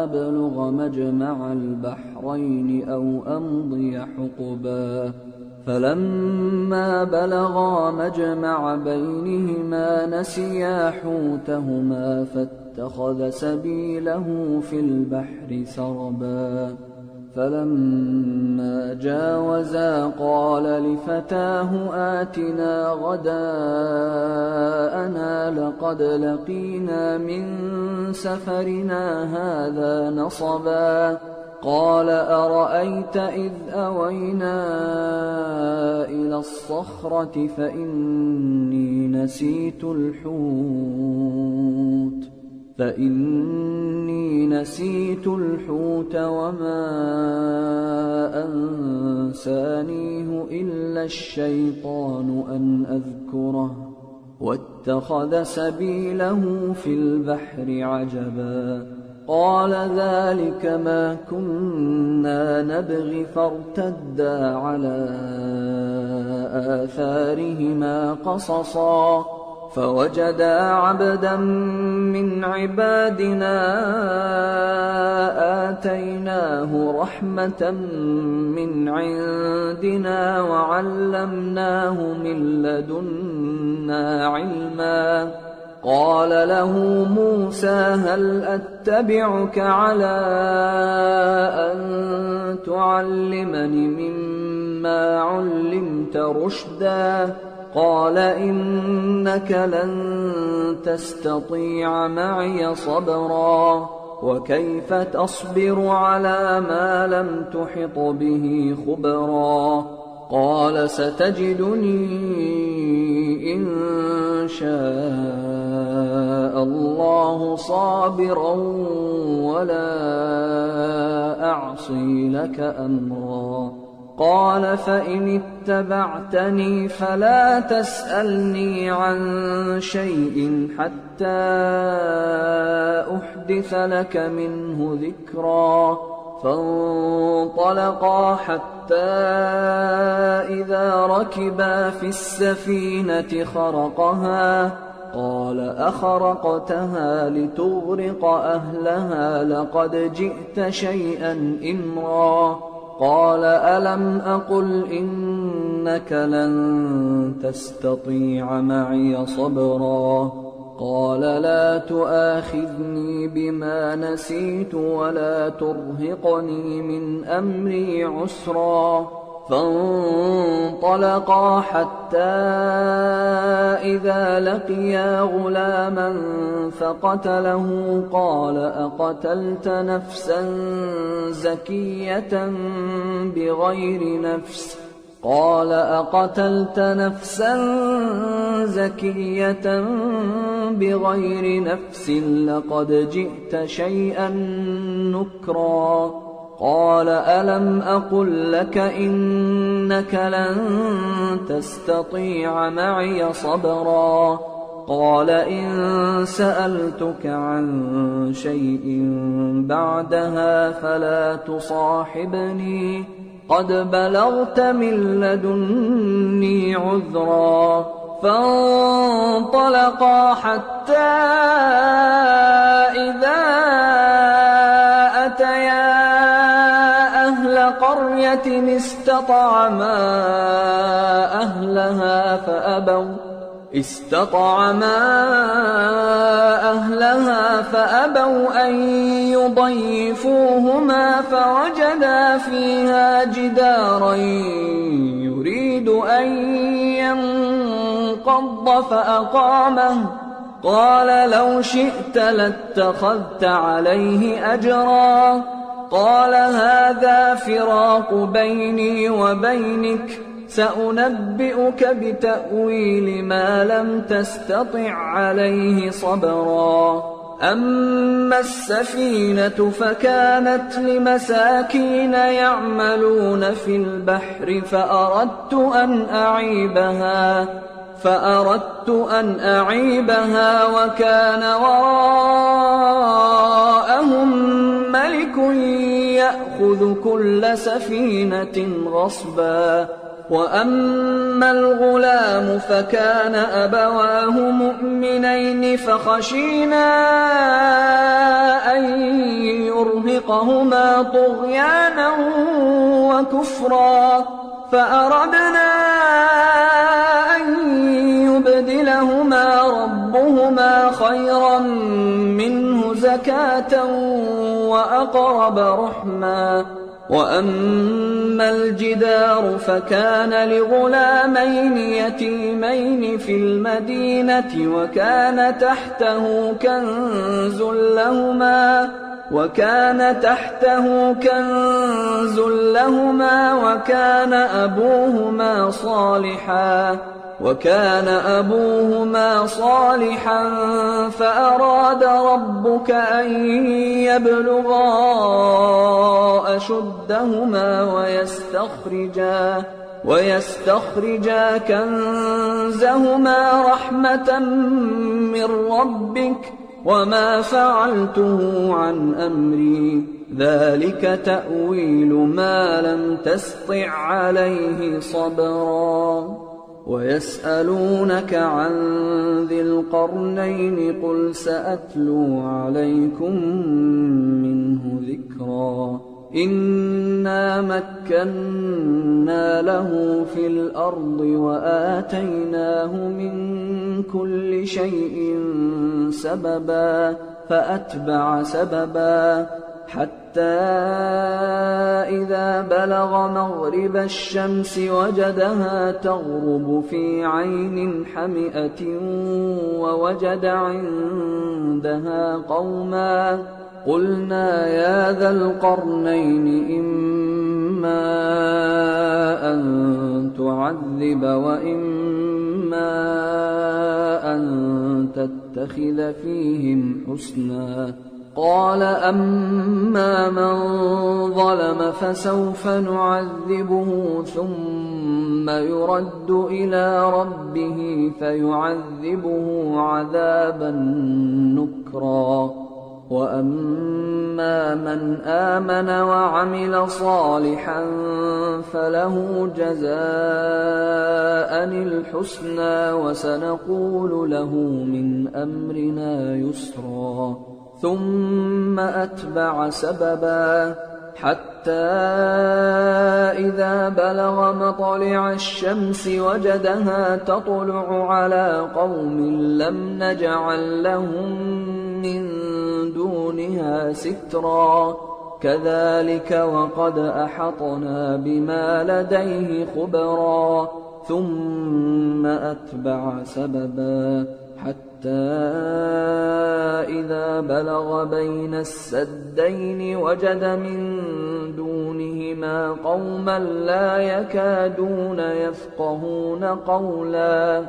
أبلغ مجمع البحرين أو أمضي حقبا فلما بلغا مجمع بينهما نسيا حوتهما فاتخذ سبيله في البحر سربا فلما جاوزا قال لفتاه آتنا غداءنا لقد لقينا من سفرنا هذا نصبا قال أرأيت إذ أوينا إلى الصخرة فإني نسيت الحوت وما أنسانيه إلا الشيطان أن أذكره واتخذ سبيله في البحر عجبا قال ذلك ما كنا نبغي فارتدا على آثارهما قصصا فوجدا عبدا من عبادنا آتيناه رحمة من عندنا وعلمناه من لدنا علما قال له موسى هل أتبعك على أن تعلمني مما علمت رشدا قال إنك لن تستطيع معي صبرا وكيف تصبر على ما لم تحط به خبرا قال ستجدني إن شاء الله صابرا ولا أعصي لك أمرا قال فإن اتبعتني فلا تسألني عن شيء حتى أحدث لك منه ذكرا فانطلقا حتى إذا ركبا في السفينة خرقها قال أخرقتها لتغرق أهلها لقد جئت شيئا إمرا قال ألم أقل إنك لن تستطيع معي صبرا قال لا تؤاخذني بما نسيت ولا ترهقني من أمري عسرا فانطلقا حتى إذا لقيا غلاما فقتله قال أقتلت نفسا زكية بغير نفس قال أقتلت نفسا زكية بغير نفس لقد جئت شيئا نكرا قال ألم أقل لك إنك لن تستطيع معي صبرا قال إن سألتك عن شيء بعدها فلا تصاحبني قد بلغت من لدني عذرا فانطلقا حتى إذا أتيا أهل قرية استطعما أهلها فأبوا أن يضيفوهما فوجدا فيها جدارا يريد أن ينقض فأقامه قال لو شئت لاتخذت عليه أجرا قال هذا فراق بيني وبينك سأنبئك بتأويل ما لم تستطع عليه صبرا أما السفينة فكانت لمساكين يعملون في البحر فأردت أن أعيبها وكان وراءهم ملك يأخذ كل سفينة غصبا وأما الغلام فكان أبواه مؤمنين فخشينا أن يرهقهما طغيانا وكفرا فأردنا أن يبدلهما ربهما خيرا منه زكاة وأقرب رحما وأما الجدار فكان لغلامين يتيمين في المدينة وكان تحته كنز لهما وكان أبوهما صالحا فأراد ربك أن يبلغا أشدهما ويستخرجا كنزهما رحمة من ربك وما فعلته عن أمري ذلك تأويل ما لم تسطع عليه صبرا ويسألونك عن ذي القرنين قل سأتلو عليكم منه ذكرا إنا مكنا له في الأرض وآتيناه من كل شيء سببا فأتبع سببا حتى إذا بلغ مغرب الشمس وجدها تغرب في عين حمئة ووجد عندها قوما قلنا يا ذا القرنين إما أن تعذب وإما أن تتخذ فيهم حسنا قال أما من ظلم فسوف نعذبه ثم يرد إلى ربه فيعذبه عذابا نكرا وأما من آمن وعمل صالحا فله جزاء الحسنى وسنقول له من أمرنا يسرا ثم أتبع سببا حتى إذا بلغ مطلع الشمس وجدها تطلع على قوم لم نجعل لهم من دونها سترا كذلك وقد أحطنا بما لديه خبرا ثم أتبع سببا حتى إذا بلغ بين السدين وجد من دونهما قوما لا يكادون يفقهون قولا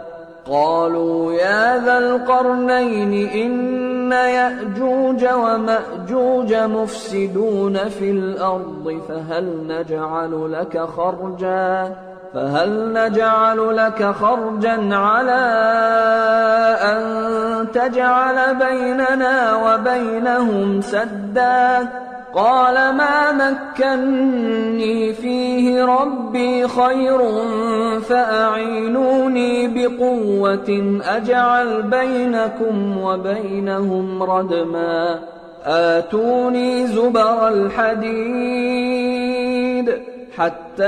قالوا يا ذا القرنين إن يأجوج ومأجوج مفسدون في الأرض فهل نجعل لك خرجا على أن تجعل بيننا وبينهم سدا قال ما مكني فيه ربي خير فأعينوني بقوة أجعل بينكم وبينهم ردما آتوني زبر الحديد حتى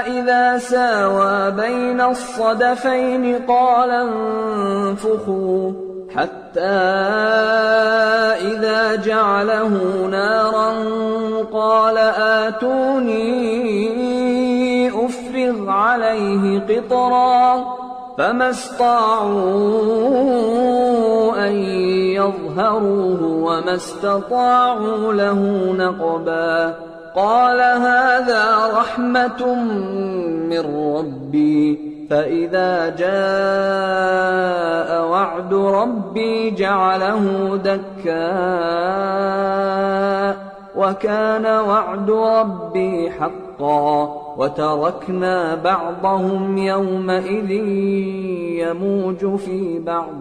إذا ساوى بين الصدفين قال انفخوا حتى إذا جعله نارا قال آتوني أفرغ عليه قطرا فما استطاعوا أن يظهروه وما استطاعوا له نقبا قال هذا رحمة من ربي فإذا جاء وعد ربي جعله دكا وكان وعد ربي حقا وتركنا بعضهم يومئذ يموج في بعض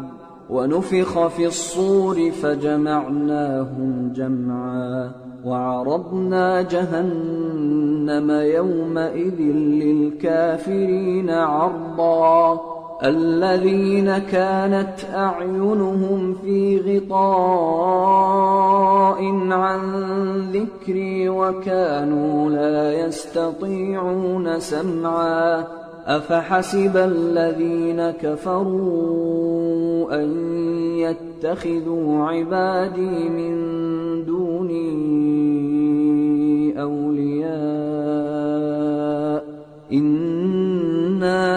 ونفخ في الصور فجمعناهم جمعا وعرضنا جهنم يومئذ للكافرين عرضا الذين كانت أعينهم في غطاء عن ذكري وكانوا لا يستطيعون سمعا أفحسب الذين كفروا أن يتخذوا عبادي من دوني أولياء إنا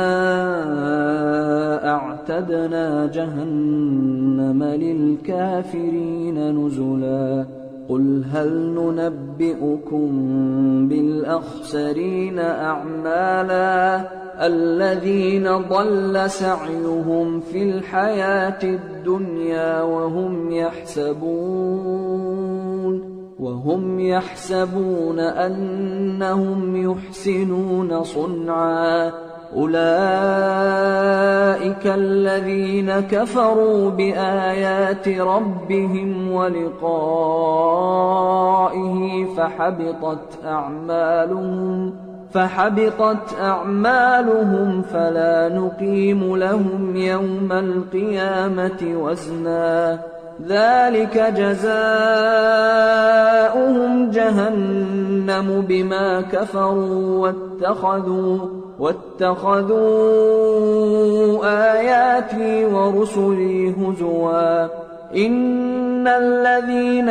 أعتدنا جهنم للكافرين نزلا قل هل ننبئكم بالأخسرين أعمالا الذين ضل سعيهم في الحياة الدنيا وهم يحسبون أنهم يحسنون صنعا أولئك الذين كفروا بآيات ربهم ولقائه فحبطت أعمالهم فلا نقيم لهم يوم القيامة وزنا ذلك جزاؤهم جهنم بما كفروا واتخذوا آياتي ورسلي هزوا إن الذين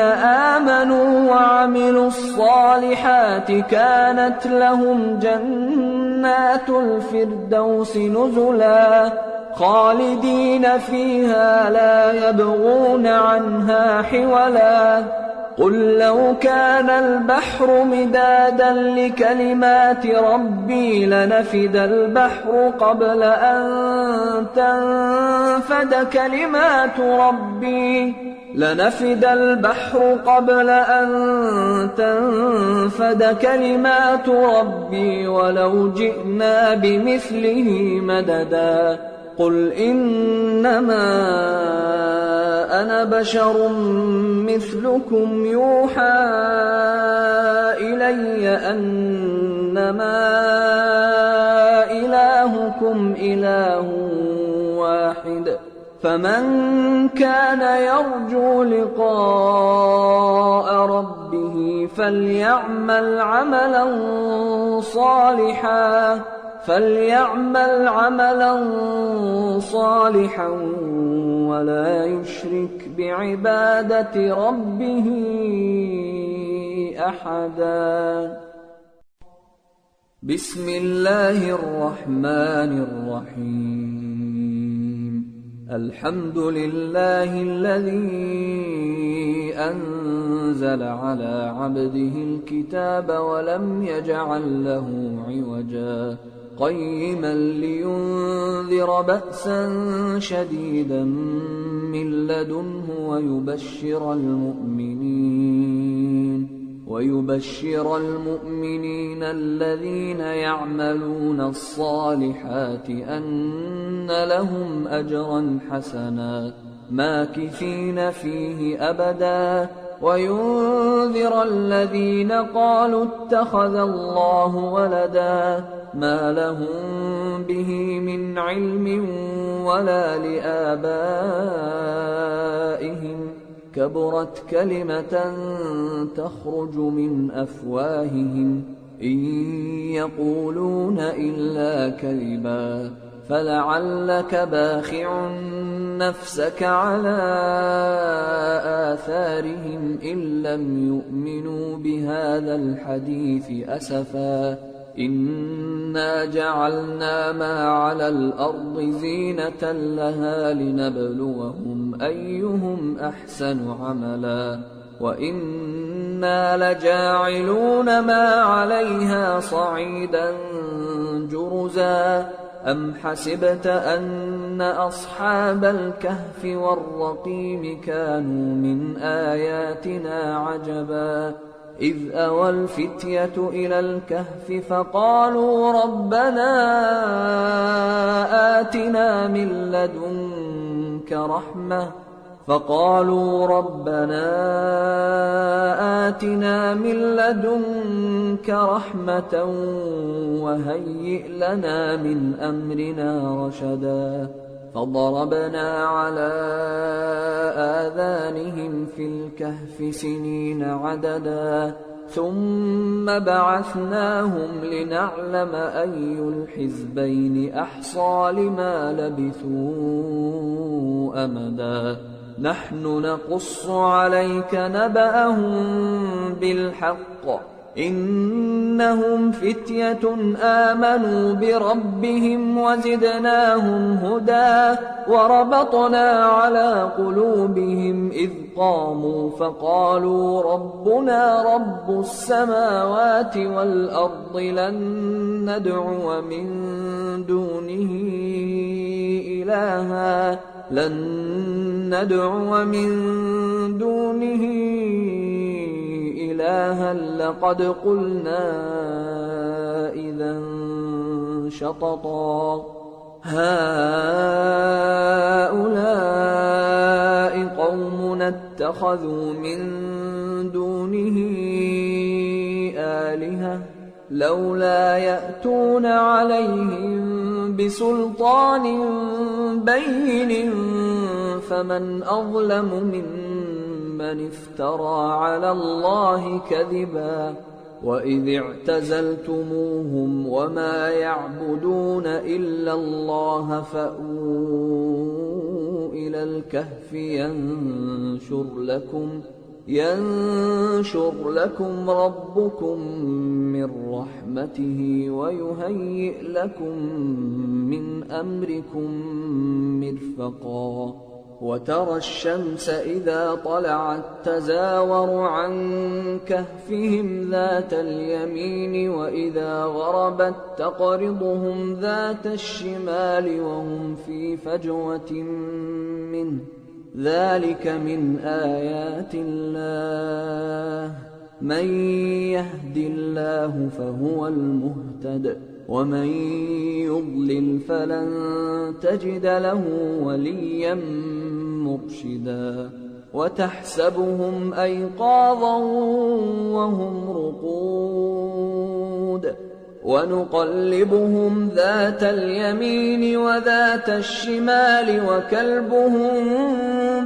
آمنوا وعملوا الصالحات كانت لهم جنات الفردوس نزلا خالدين فيها لا يبغون عنها حولا قل لو كان البحر مدادا لكلمات ربي لنفد البحر قبل أن تنفد كلمات ربي لنفد البحر قبل أن تنفد كلمات ربي ولو جئنا بمثله مددا قل إنما أنا بشر مثلكم يوحى إلي أنما إلهكم إله واحد فمن كان يرجو لقاء ربه فليعمل عملا صالحا ولا يشرك بعبادة ربه أحدا. بسم الله الرحمن الرحيم. الحمد لله الذي أنزل على عبده الكتاب ولم يجعل له عوجا قيما لينذر بأسا شديدا من لدنه ويبشر المؤمنين الذين يعملون الصالحات أن لهم أجرا حسنا ماكثين فيه أبدا وينذر الذين قالوا اتخذ الله ولدا ما لهم به من علم ولا لآبائهم كبرت كلمة تخرج من أفواههم إن يقولون إلا كذبا فلعلك باخع نفسك على آثارهم إن لم يؤمنوا بهذا الحديث أسفا إنا جعلنا ما على الأرض زينة لها لنبلوهم أيهم أحسن عملا وإنا لجاعلون ما عليها صعيدا جرزا أم حسبت أن أصحاب الكهف والرقيم كانوا من آياتنا عجبا إذ أوى الفتية إلى الكهف فقالوا ربنا آتنا من لدنك رحمة وهيئ لنا من أمرنا رشدا فضربنا على آذانهم في الكهف سنين عددا ثم بعثناهم لنعلم أي الحزبين أحصى لما لبثوا أمدا نحن نقص عليك نبأهم بالحق إنهم فتية آمنوا بربهم وزدناهم هدى وربطنا على قلوبهم إذ قاموا فقالوا ربنا رب السماوات والأرض لن ندعو من دونه إلها لقد قلنا إذا شططا هؤلاء قومنا اتخذوا من دونه آلهة لولا يأتون عليهم بسلطان بين فمن أظلم ممن افترى على الله كذبا وإذ اعتزلتموهم وما يعبدون إلا الله فأووا إلى الكهف ينشر لكم ربكم من رحمته ويهيئ لكم من أمركم مرفقا وترى الشمس إذا طلعت تزاور عن كهفهم ذات اليمين وإذا غربت تقرضهم ذات الشمال وهم في فجوة منه ذلك من آيات الله، من يهد الله فهو المهتد، ومن يضلل فلن تجد له وليا مرشدا. وتحسبهم أيقاظا وهم رقود ونقلبهم ذات اليمين وذات الشمال وكلبهم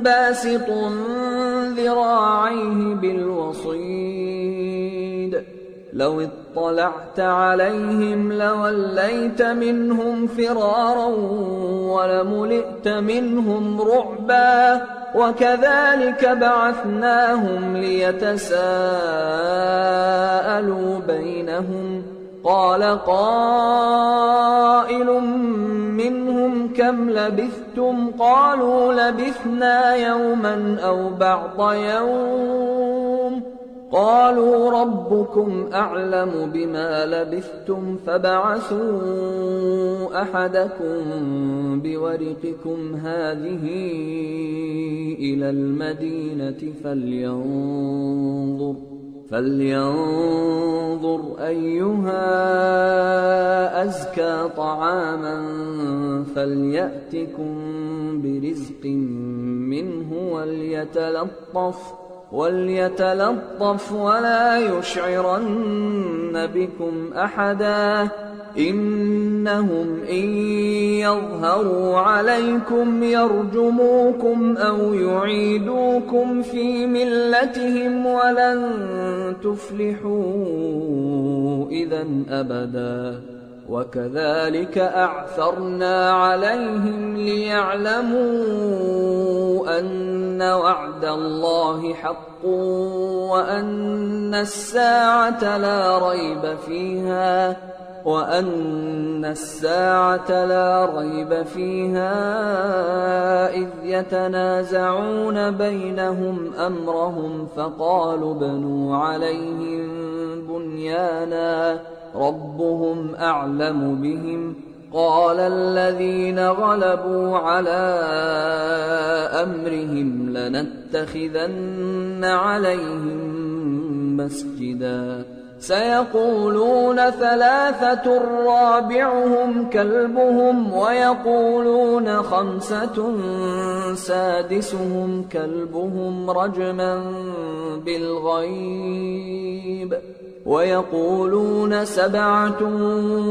باسط ذراعيه بالوصيد لو اطلعت عليهم لوليت منهم فرارا ولملئت منهم رعبا. وكذلك بعثناهم ليتساءلوا بينهم قال قائل منهم كم لبثتم قالوا لبثنا يوما أو بعض يوم قالوا ربكم أعلم بما لبثتم فابعثوا أحدكم بورقكم هذه إلى المدينة فلينظر أيها أزكى طعاما فليأتكم برزق منه وليتلطف ولا يشعرن بكم أحدا إنهم إن يظهروا عليكم يرجموكم أو يعيدوكم في ملتهم ولن تفلحوا إذا أبدا. وكذلك أعثرنا عليهم ليعلموا أن وعد الله حق وأن الساعة لا ريب فيها إذ يتنازعون بينهم أمرهم فقالوا ابنوا عليهم بنيانا ربهم أعلم بهم قال الذين غلبوا على أمرهم لنتخذن عليهم مسجدا. سيقولون ثلاثة رابعهم كلبهم ويقولون خمسة سادسهم كلبهم رجما بالغيب ويقولون سبعة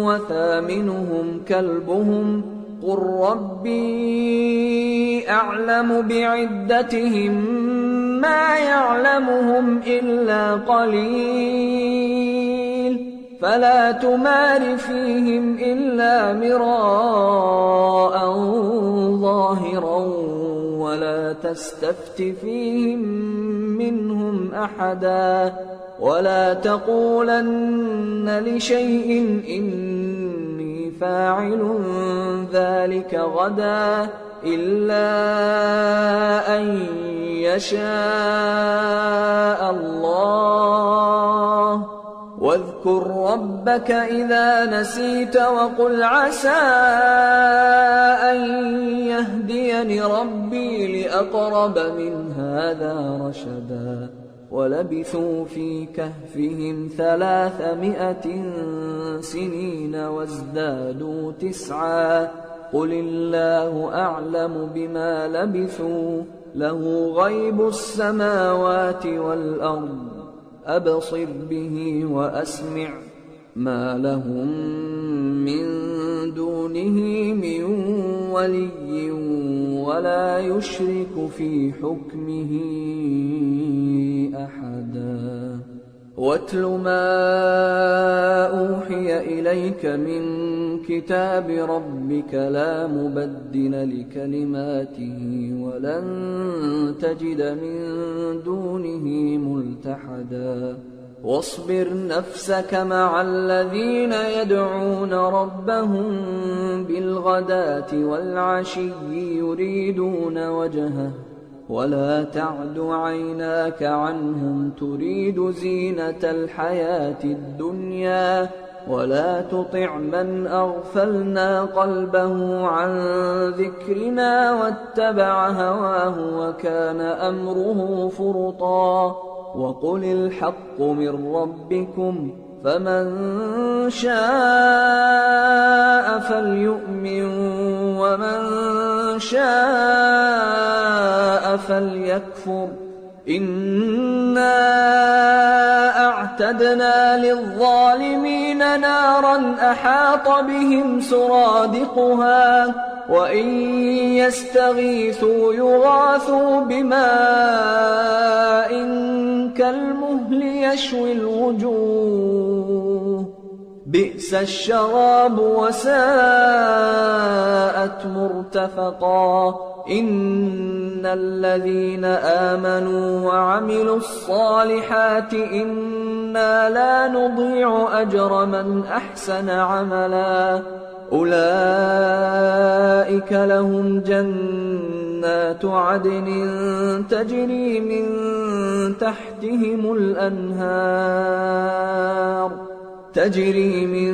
وثامنهم كلبهم قل ربي أعلم بعدتهم ما يعلمهم إلا قليل فلا تمار فيهم إلا مراء ظاهرا ولا تستفت فيهم منهم أحدا ولا تقولن لشيء إني فاعل ذلك غدا إلا أن يشاء الله واذكر ربك إذا نسيت وقل عسى أن يهديني ربي لأقرب من هذا رشدا. ولبثوا في كهفهم 300 سنين وازدادوا 9 قل الله أعلم بما لبثوا له غيب السماوات والأرض أبصر به وأسمع ما لهم من دونه من ولي ولا يشرك في حكمه أحدا. واتل ما أوحي إليك من كتاب ربك لا مبدل لكلماته ولن تجد من دونه ملتحدا. واصبر نفسك مع الذين يدعون ربهم بالغداة والعشي يريدون وجهه ولا تعد عيناك عنهم تريد زينة الحياة الدنيا ولا تطع من أغفلنا قلبه عن ذكرنا واتبع هواه وكان أمره فرطا وقل الحق من ربكم فمن شاء فليؤمن ومن شاء فليكفر إنا أعتدنا للظالمين نارا أحاط بهم سرادقها وإن يستغيثوا يغاثوا بماء كالمهل يشوي الوجوه بئس الشراب وساءت مرتفقا إن الذين آمنوا وعملوا الصالحات إنا لا نضيع أجر من أحسن عملا أولئك لهم جنات عدن تجري من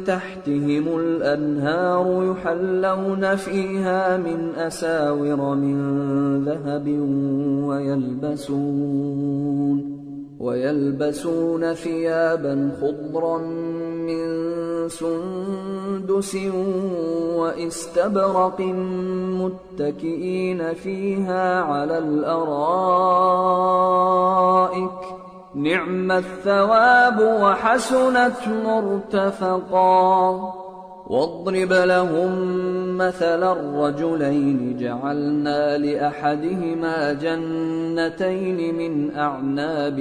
تحتهم الأنهار يحلون فيها من أساور من ذهب ويلبسون ثيابا خضرا من سندس واستبرق متكئين فيها على الأرائك نعم الثواب وحسنت مرتفقا واضرب لهم مثلا الرجلين جعلنا لأحدهما جنتين من أعناب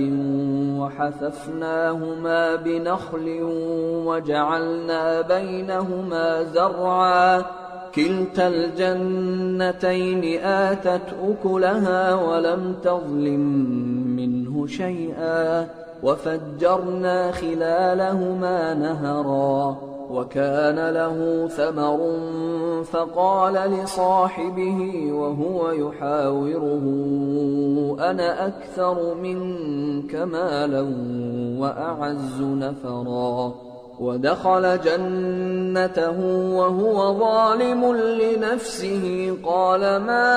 وحففناهما بنخل وجعلنا بينهما زرعا كلتا الجنتين آتت أكلها ولم تظلم منه شيئا وفجرنا خلالهما نهرا وكان له ثمر فقال لصاحبه وهو يحاوره أنا أكثر منك مالا وأعز نفرا ودخل جنته وهو ظالم لنفسه قال ما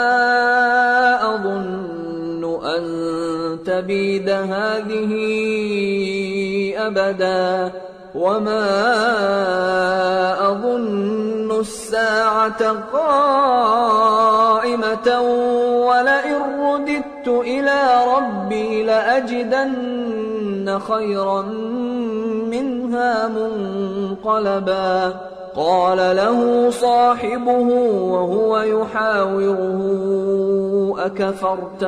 أظن أن تبيد هذه أبدا وما أظن الساعة قائمة ولئن رددت إلى ربي لأجدن خيرا منها منقلبا قال له صاحبه وهو يحاوره أكفرت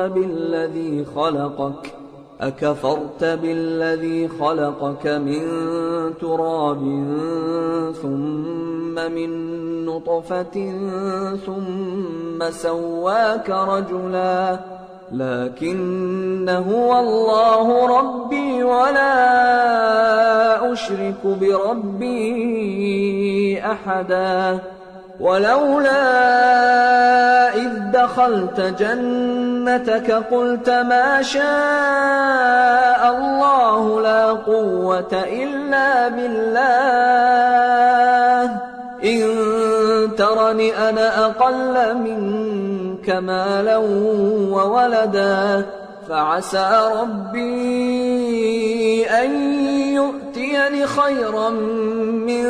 بالذي خلقك من تراب ثم من نطفة ثم سواك رجلا لكن هو الله ربي ولا أشرك بربي أحدا ولولا إذ دخلت جنتك قلت ما شاء الله لا قوة إلا بالله إن ترني أنا أقل منك مالا وولدا فعسى ربي أن يؤتيني خيرا من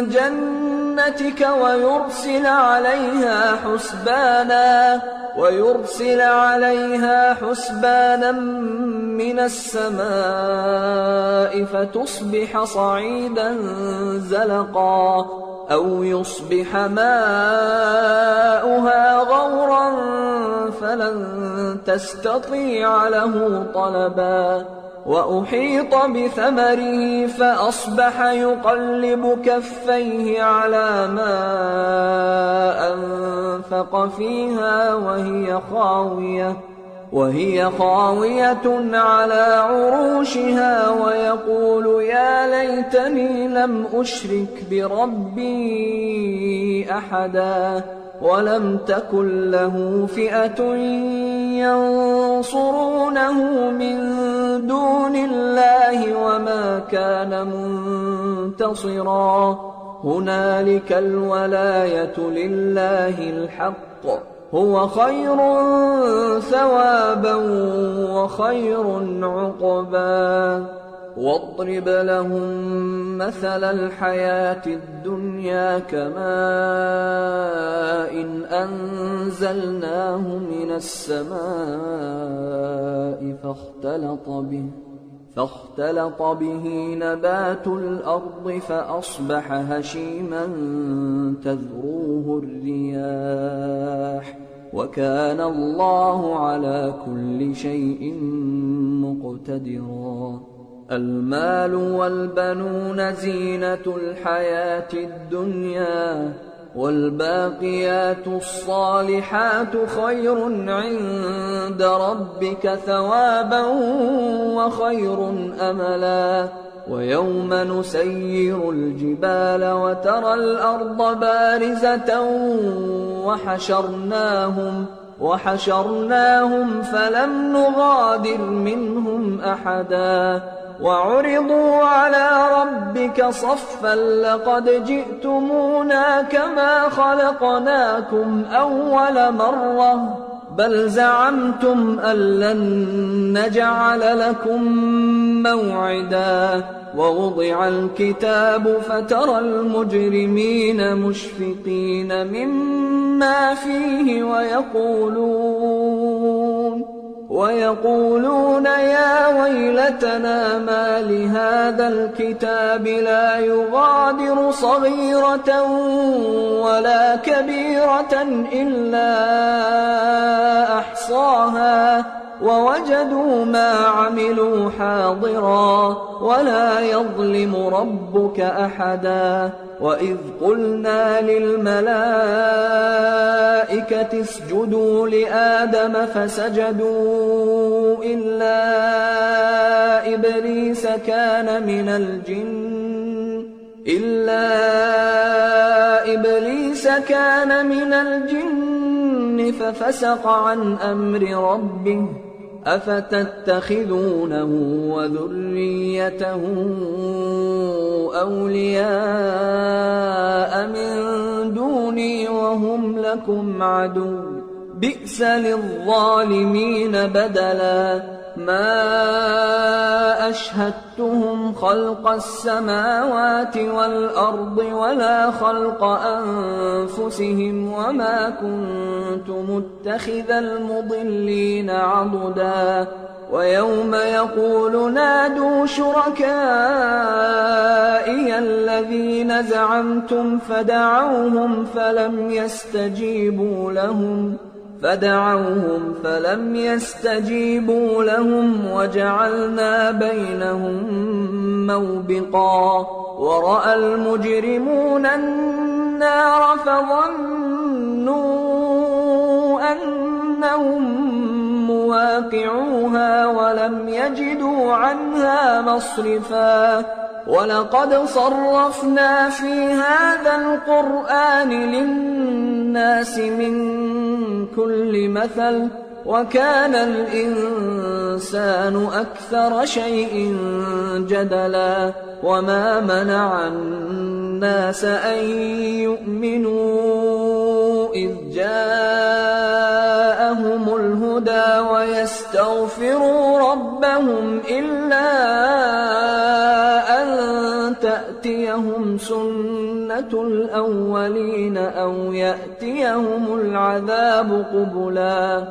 جنتك ويرسل عليها حسبانا من السماء فتصبح صعيدا زلقا أو يصبح ماؤها غورا فلن تستطيع له طلبا وأحيط بثمره فأصبح يقلب كفيه على ما أنفق فيها وهي خاوية على عروشها ويقول يا ليتني لم أشرك بربي أحدا ولم تكن له فئة ينصرونه من دون الله وما كان منتصرا منتصرا هنالك الولاية لله الحق هو خير ثوابا وخير عقبا واضرب لهم مثل الحياة الدنيا كماء أنزلناه من السماء فاختلط به نبات الأرض فأصبح هشيما تذروه الرياح وكان الله على كل شيء مقتدرا المال والبنون زينة الحياة الدنيا والباقيات الصالحات خير عند ربك ثوابا وخير أملا ويوم نسير الجبال وترى الأرض بارزة وحشرناهم فلم نغادر منهم أحدا وعرضوا على ربك صفا لقد جئتمونا كما خلقناكم أول مرة بل زعمتم أن لن نجعل لكم موعدا ووضع الكتاب فترى المجرمين مشفقين مما فيه ويقولون يا ويلتنا ما لهذا الكتاب لا يغادر صغيرة ولا كبيرة إلا أحصاها ووجدوا ما عملوا حاضرا ولا يظلم ربك أحدا وإذ قلنا للملائكة اسجدوا لآدم فسجدوا إلا إبليس كان من الجن ففسق عن أمر ربه أفتتخذونه وذريته أولياء من دوني وهم لكم عدو بئس للظالمين بدلا ما أشهدتهم خلق السماوات والأرض ولا خلق أنفسهم وما كنت متخذ المضلين عضدا ويوم يقول نادوا شركائي الذين زعمتم فدعوهم فلم يستجيبوا لهم وجعلنا بينهم موبقا ورأى المجرمون النار فظنوا أنهم مواقعوها ولم يجدوا عنها مصرفا ولقد صرفنا في هذا القرآن للناس من كل مثل وكان الإنسان أكثر شيء جدلا وما منع الناس أن يؤمنوا إذ جاءهم الهدى ويستغفروا ربهم إلا أن تأتيهم سنة الأولين أو يأتيهم العذاب قبلا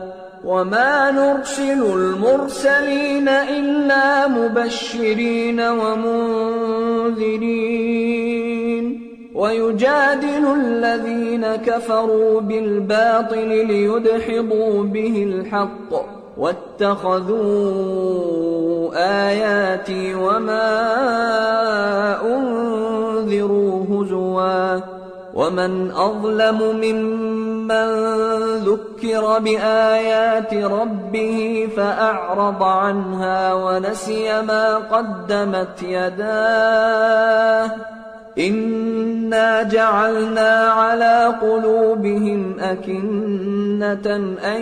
وما نرسل المرسلين إلا مبشرين ومنذرين ويجادل الذين كفروا بالباطل ليدحضوا به الحق واتخذوا آياتي وما أنذروا هزوا ومن أظلم ممن ذكر بآيات ربه فأعرض عنها ونسي ما قدمت يداه إنا جعلنا على قلوبهم أكنة أن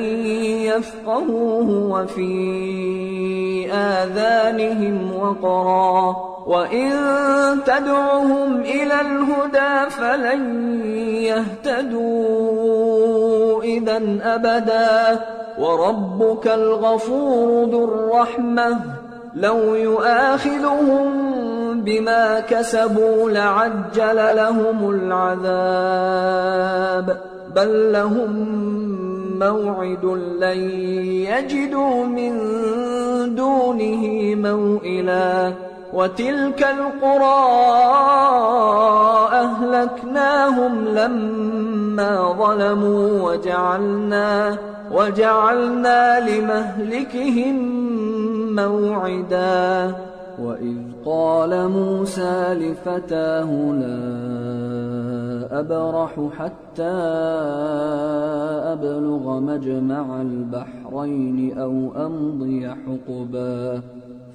يفقهوه وفي آذانهم وقرا وإن تدعهم إلى الهدى فلن يهتدوا إذا أبدا وربك الغفور ذو الرحمة لو يؤاخذهم بما كسبوا لعجل لهم العذاب بل لهم موعد لن يجدوا من دونه موئلا وتلك القرى أهلكناهم لما ظلموا وجعلنا لمهلكهم موعدا وإذ قال موسى لفتاه لا أبرح حتى أبلغ مجمع البحرين أو أمضي حقبا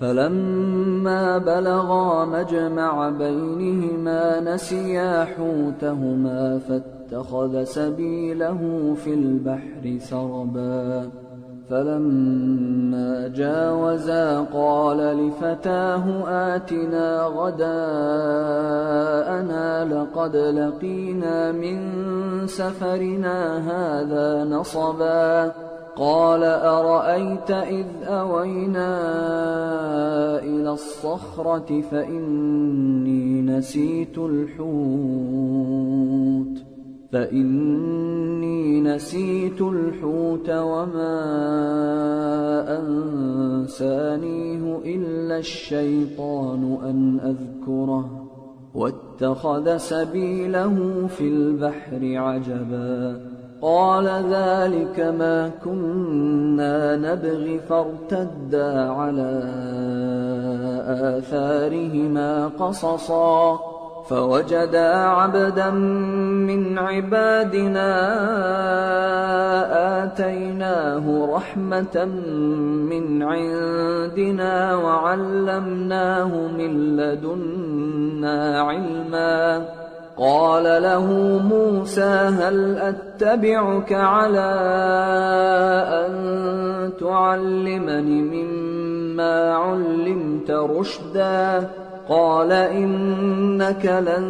فلما بلغا مجمع بينهما نسيا حوتهما فاتخذ سبيله في البحر سربا فلما جاوزا قال لفتاه آتنا غداءنا لقد لقينا من سفرنا هذا نصبا قال أرأيت إذ أوينا إلى الصخرة فإني نسيت الحوت وما أنسانيه إلا الشيطان أن أذكره واتخذ سبيله في البحر عجبا قال ذلك ما كنا نبغي فارتدا على آثارهما قصصا فوجدا عبدا من عبادنا آتيناه رحمة من عندنا وعلمناه من لدنا علما قال له موسى هل أتبعك على أن تعلمني مما علمت رشدا قال إنك لن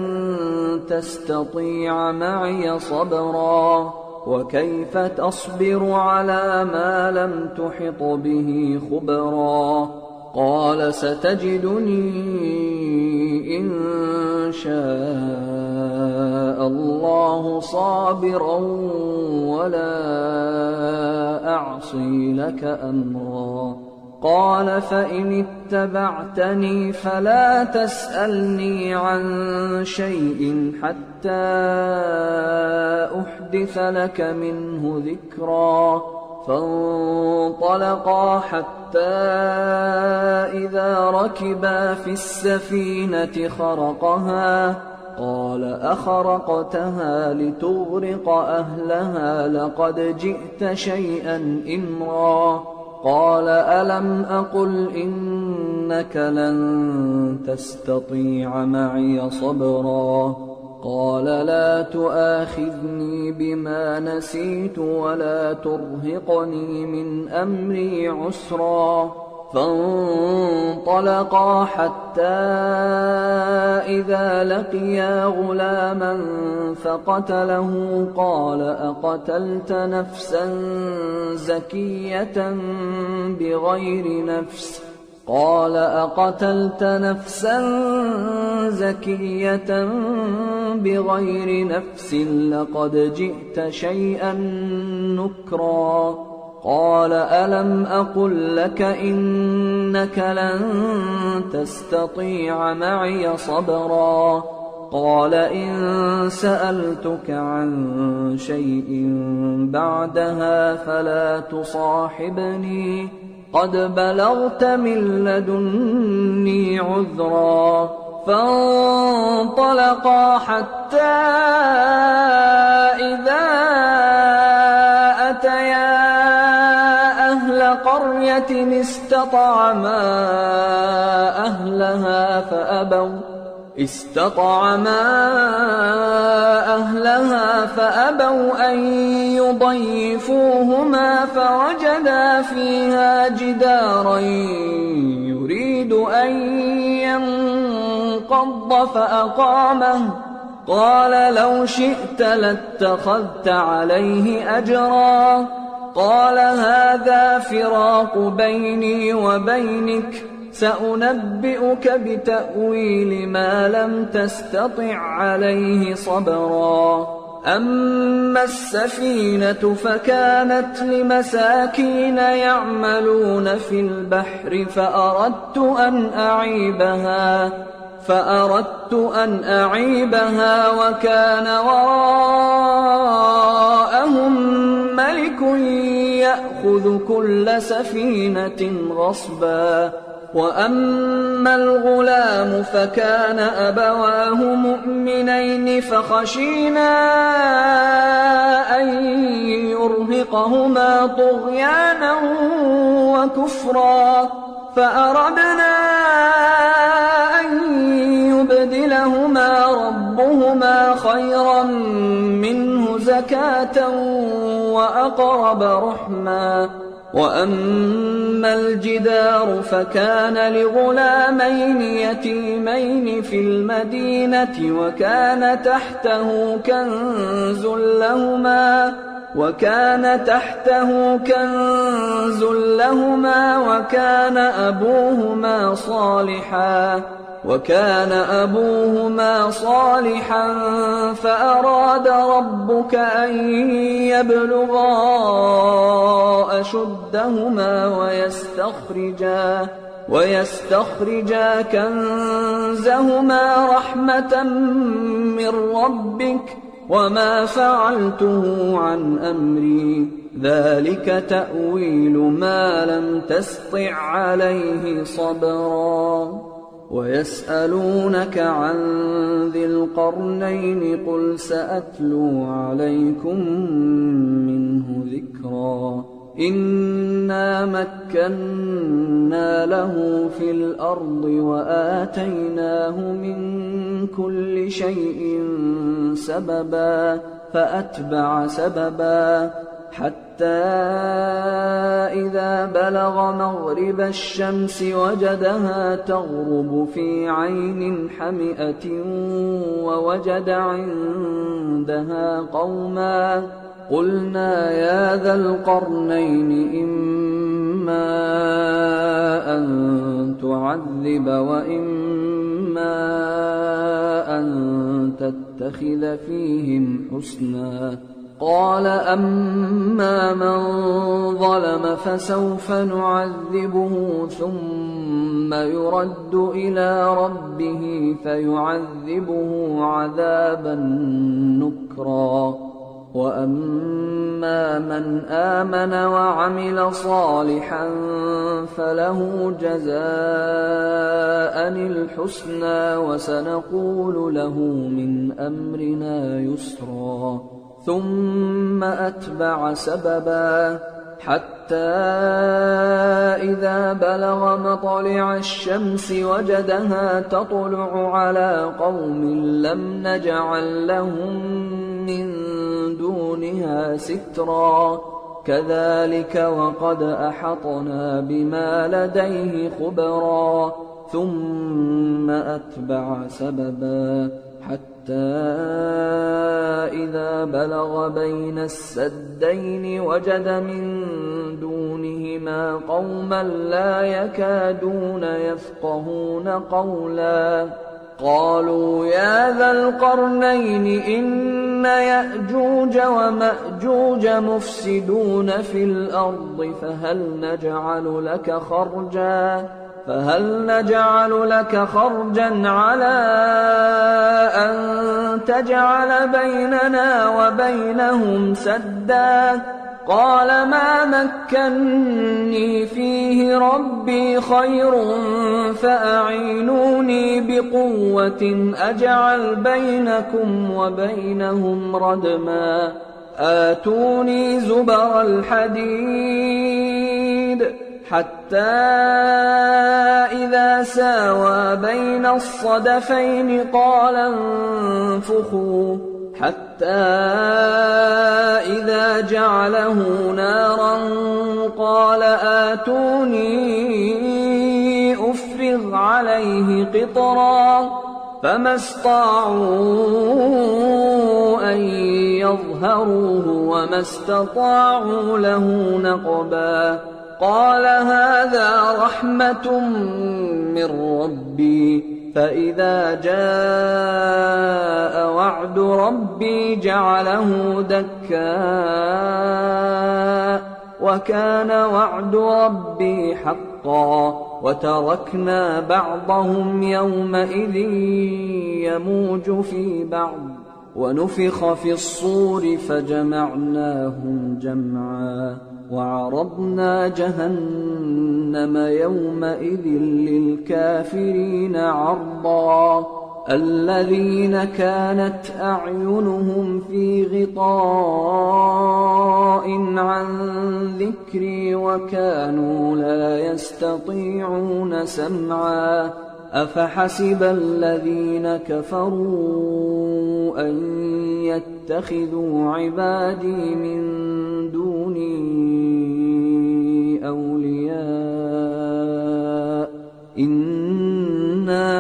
تستطيع معي صبرا وكيف تصبر على ما لم تحط به خبرا قال ستجدني إن شاء الله صابرا ولا أعصي لك أمرا قال فإن اتبعتني فلا تسألني عن شيء حتى أحدث لك منه ذكرا فانطلقا حتى إذا ركبا في السفينة خرقها قال أخرقتها لتغرق أهلها لقد جئت شيئا إمرا قال ألم أقل إنك لن تستطيع معي صبرا قال لا تؤاخذني بما نسيت ولا ترهقني من أمري عسرا فانطلقا حتى إذا لقيا غلاما فقتله قال أقتلت نفسا زكية بغير نفس لقد جئت شيئا نكرا قال ألم أقل لك إنك لن تستطيع معي صبرا قال إن سألتك عن شيء بعدها فلا تصاحبني قد بلغت من لدني عذرا فانطلقا حتى إذا أتيا أهل قرية استطعما أهلها فأبوا أن يضيفوهما فوجدا فيها جدارا يريد أن انقض فأقامه قال لو شئت لاتخذت عليه أجرا قال هذا فراق بيني وبينك سأنبئك بتأويل ما لم تستطع عليه صبرا أما السفينة فكانت لمساكين يعملون في البحر فأردت أن أعيبها وكان وراءهم ملك يأخذ كل سفينة غصبا وأما الغلام فكان أبواه مؤمنين فخشينا أن يرهقهما طغيانا وكفرا فأردنا أن يبدلهما ربهما خيرا منه زكاة وأقرب رحما وأما الجدار فكان لغلامين يتيمين في المدينة وكان تحته كنز لهما وكان أبوهما صالحا فأراد ربك أن يبلغا أشدهما ويستخرجا كنزهما رحمة من ربك وما فعلته عن أمري ذلك تأويل ما لم تسطع عليه صبرا ويسألونك عن ذي القرنين قل سأتلو عليكم منه ذكرا إنا مكنا له في الأرض وآتيناه من كل شيء سببا فأتبع سببا حتى إذا بلغ مغرب الشمس وجدها تغرب في عين حمئة ووجد عندها قوما قلنا يا ذا القرنين إما أن تعذب وإما أن تتخذ فيهم حسنا قال أما من ظلم فسوف نعذبه ثم يرد إلى ربه فيعذبه عذابا نكرا وأما من آمن وعمل صالحا فله جزاء الحسنى وسنقول له من أمرنا يسرا ثم أتبع سببا حتى إذا بلغ مطلع الشمس وجدها تطلع على قوم لم نجعل لهم من دونها سترا كذلك وقد أحطنا بما لديه خبرا ثم أتبع سببا حتى إذا بلغ بين السدين وجد من دونهما قوما لا يكادون يفقهون قولا قالوا يا ذا القرنين إن يأجوج ومأجوج مفسدون في الأرض فهل نجعل لك خرجا على أن تجعل بيننا وبينهم سدا قال ما مكني فيه ربي خير فأعينوني بقوة أجعل بينكم وبينهم ردما آتوني زبر الحديد حتى إذا ساوى بين الصدفين قال انفخوا حتى إذا جعله نارا قال آتوني أفرغ عليه قطرا فما استطاعوا أن يظهروه وما استطاعوا له نقبا قال هذا رحمة من ربي فإذا جاء وعد ربي جعله دكا وكان وعد ربي حقا وتركنا بعضهم يومئذ يموج في بعض ونفخ في الصور فجمعناهم جمعا وعرضنا جهنم يومئذ للكافرين عرضا الذين كانت أعينهم في غطاء عن ذكري وكانوا لا يستطيعون سمعا أفحسب الذين كفروا أن يتخذوا عبادي من دوني أولياء إنا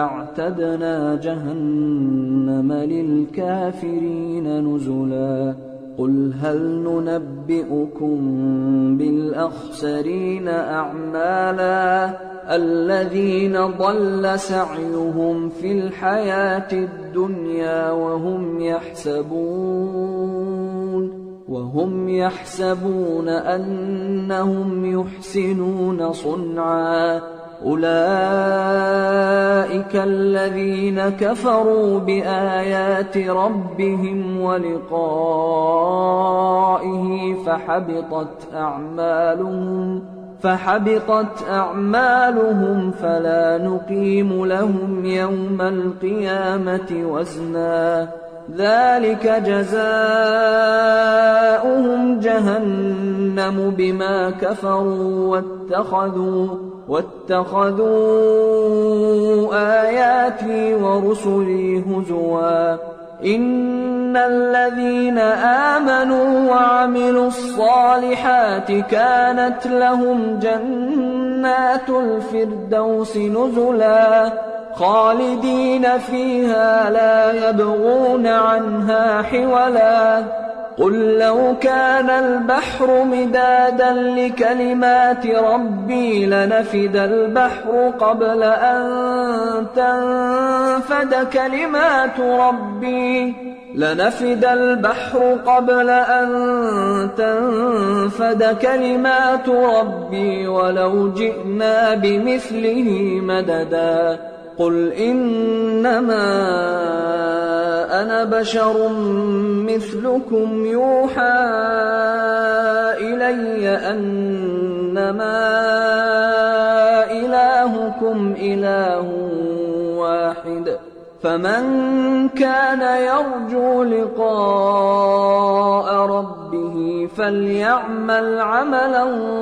أعتدنا جهنم للكافرين نزلا قل هل ننبئكم بالأخسرين أعمالا الذين ضل سعيهم في الحياة الدنيا وهم يحسبون أنهم يحسنون صنعا أولئك الذين كفروا بآيات ربهم ولقائه فحبطت أعمالهم فلا نقيم لهم يوم القيامة وزنا ذلك جزاؤهم جهنم بما كفروا واتخذوا آياتي ورسلي هزوا إن الذين آمنوا وعملوا الصالحات كانت لهم جنات الفردوس نزلا خالدين فيها لا يبغون عنها حولا قل لو كان البحر مدادا لكلمات ربي لنفد البحر قبل أن تنفد كلمات ربي ولو جئنا بمثله مددا قل إنما أنا بشر مثلكم يوحى إلي أنما إلهكم إله واحد فمن كان يرجو لقاء ربه فليعمل عملا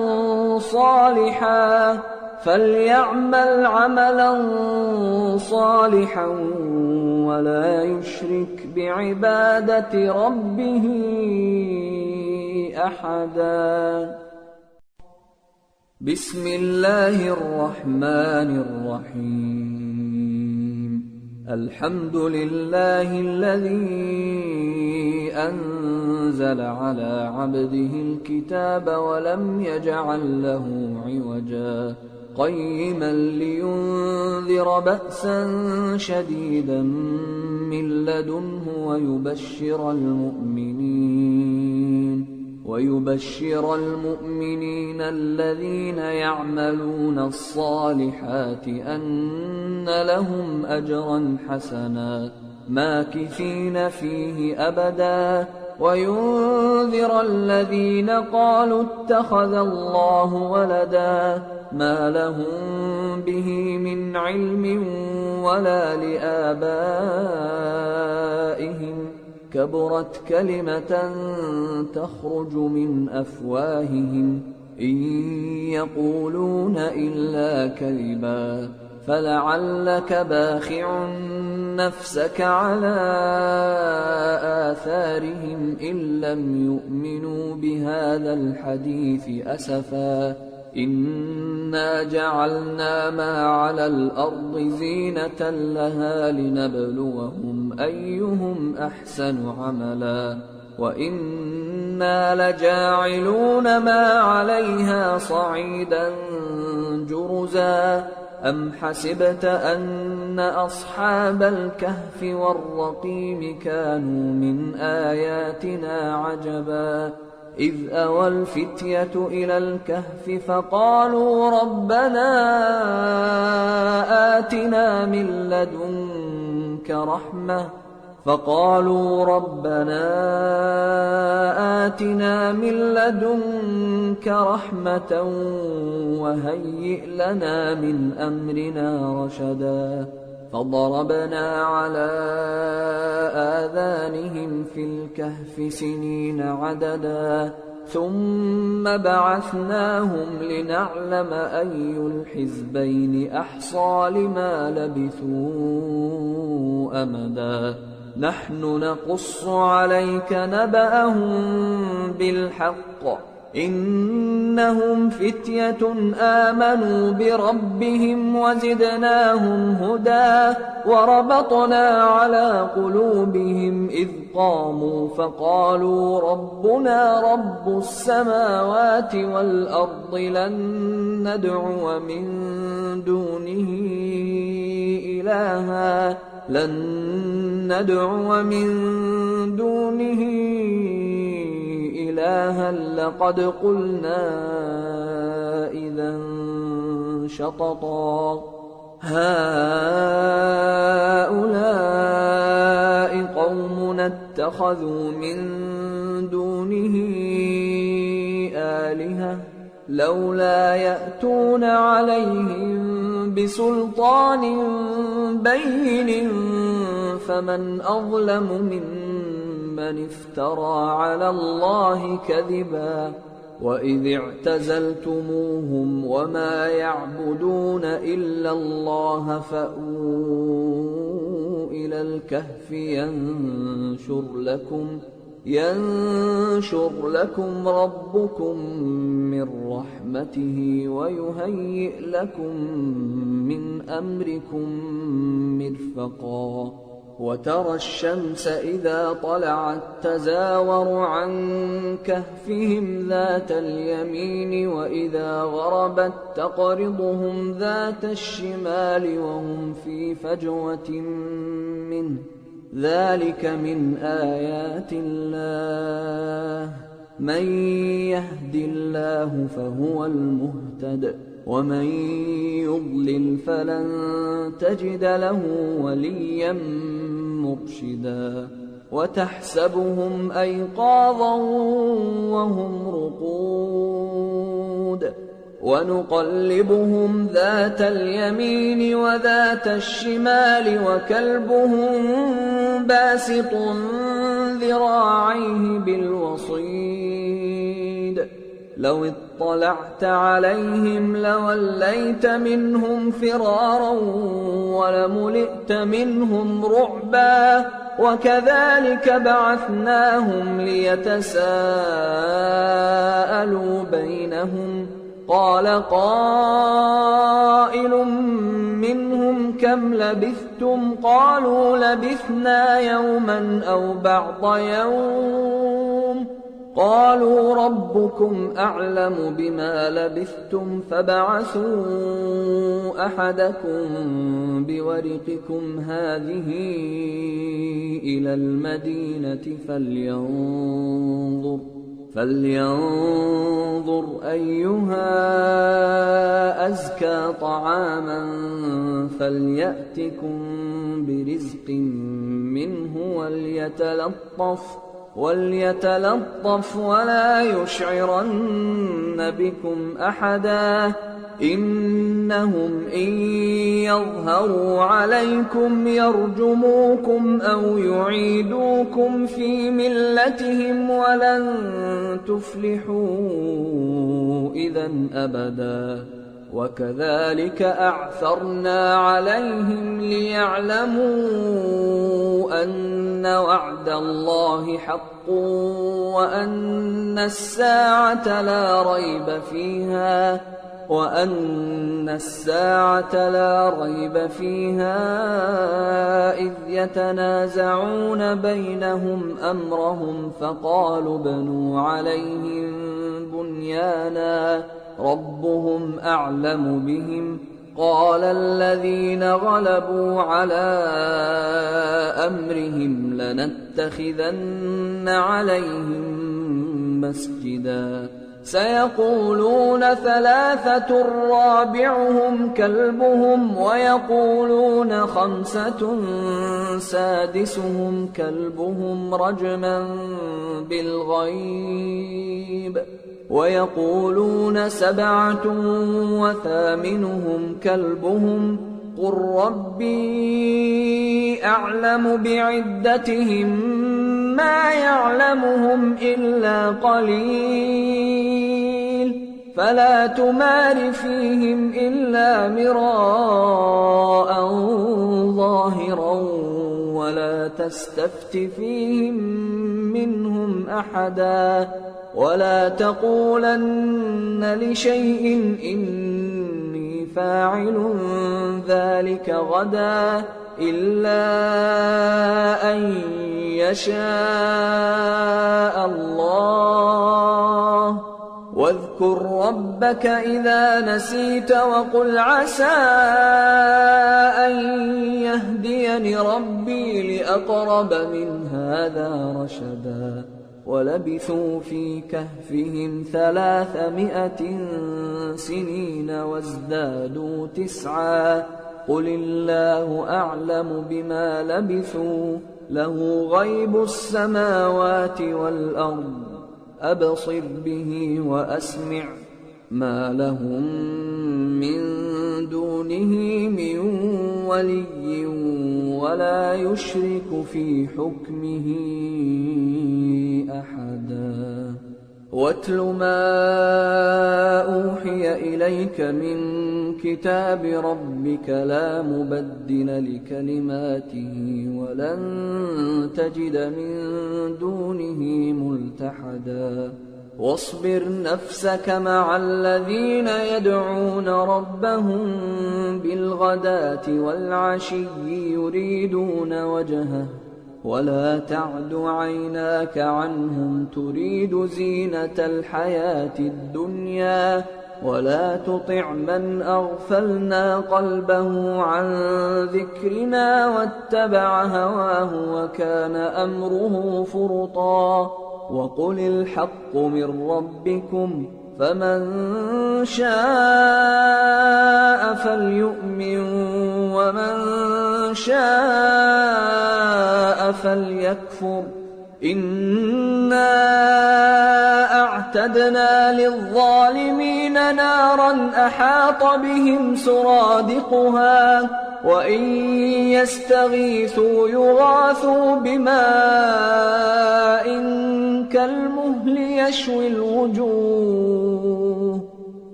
صالحا ولا يشرك بعبادة ربه أحدا بسم الله الرحمن الرحيم الحمد لله الذي أنزل على عبده الكتاب ولم يجعل له عوجا قيما لينذر بأسا شديدا من لدنه ويبشر المؤمنين الذين يعملون الصالحات أن لهم أجرا حسنا ماكثين فيه أبدا وينذر الذين قالوا اتخذ الله ولدا ما لهم به من علم ولا لآبائهم كبرت كلمة تخرج من أفواههم إن يقولون إلا كذبا فلعلك باخع نفسك على آثارهم إن لم يؤمنوا بهذا الحديث أسفا إنا جعلنا ما على الأرض زينة لها لنبلوهم أيهم أحسن عملا وإنا لجاعلون ما عليها صعيدا جرزا أم حسبت أن أصحاب الكهف والرقيم كانوا من آياتنا عجبا إذ أوى الفتية إلى الكهف فقالوا ربنا آتنا من لدنك رحمة وهيئ لنا من أمرنا رشدا فضربنا على آذانهم في الكهف سنين عددا ثم بعثناهم لنعلم أي الحزبين أحصى لما لبثوا أمدا نحن نقص عليك نبأهم بالحق إنهم فتية آمنوا بربهم وزدناهم هدى وربطنا على قلوبهم إذ قاموا فقالوا ربنا رب السماوات والأرض لن ندعو من دونه إلها لقد قلنا إذا شططا هؤلاء قومنا اتخذوا من دونه آلهة لولا يأتون عليهم بسلطان بين فمن أظلم ممن افترى على الله كذبا وإذ اعتزلتموهم وما يعبدون إلا الله فأووا إلى الكهف ينشر لكم ربكم من رحمته ويهيئ لكم من أمركم مرفقا وترى الشمس إذا طلعت تزاور عن كهفهم ذات اليمين وإذا غربت تقرضهم ذات الشمال وهم في فجوة منه ذلك من آيات الله من يهد الله فهو المهتد ومن يضلل فلن تجد له وليا مرشدا وتحسبهم أيقاظا وهم رقود ونقلبهم ذات اليمين وذات الشمال وكلبهم باسط ذراعيه بالوصيد لو اطلعت عليهم لوليت منهم فرارا ولملئت منهم رعبا وكذلك بعثناهم ليتساءلوا بينهم قال قائل منهم كم لبثتم قالوا لبثنا يوما أو بعض يوم قالوا ربكم أعلم بما لبثتم فابعثوا أحدكم بورقكم هذه إلى المدينة فلينظر أيها أزكى طعاما فليأتكم برزق منه وليتلطف ولا يشعرن بكم أحدا إنهم إن يظهروا عليكم يرجموكم أو يعيدوكم في ملتهم ولن تفلحوا إذا أبدا وكذلك أعثرنا عليهم ليعلموا أن وعد الله حق وأن الساعة لا ريب فيها وأن الساعة لا ريب فيها إذ يتنازعون بينهم أمرهم فقالوا ابنوا عليهم بنيانا ربهم أعلم بهم قال الذين غلبوا على أمرهم لنتخذن عليهم مسجدا سيقولون ثلاثة رابعهم كلبهم ويقولون خمسة سادسهم كلبهم رجما بالغيب ويقولون سبعة وثامنهم كلبهم قل ربي أعلم بعدتهم ما يعلمهم إلا قليل فلا تمار فيهم إلا مراء ظاهرا ولا تستفت فيهم منهم أحدا ولا تقولن لشيء إني فاعل ذلك غدا إلا أن يشاء الله واذكر ربك إذا نسيت وقل عسى أن يهديني ربي لأقرب من هذا رشدا ولبثوا في كهفهم 300 سنين وازدادوا 9 قل الله أعلم بما لبثوا له غيب السماوات والأرض أبصر به وأسمع ما لهم من دونه من ولي ولا يشرك في حكمه أحدا واتل ما أوحي إليك من كتاب ربك لا مبدل لكلماته ولن تجد من دونه ملتحدا واصبر نفسك مع الذين يدعون ربهم بالغداة والعشي يريدون وجهه ولا تعد عيناك عنهم تريد زينة الحياة الدنيا ولا تطع من أغفلنا قلبه عن ذكرنا واتبع هواه وكان أمره فرطا وقل الحق من ربكم فمن شاء فليؤمن ومن شاء فليكفر إنا أعتدنا للظالمين نارا أحاط بهم سرادقها وإن يستغيثوا يغاثوا بماء كالمهل يشوي الوجوه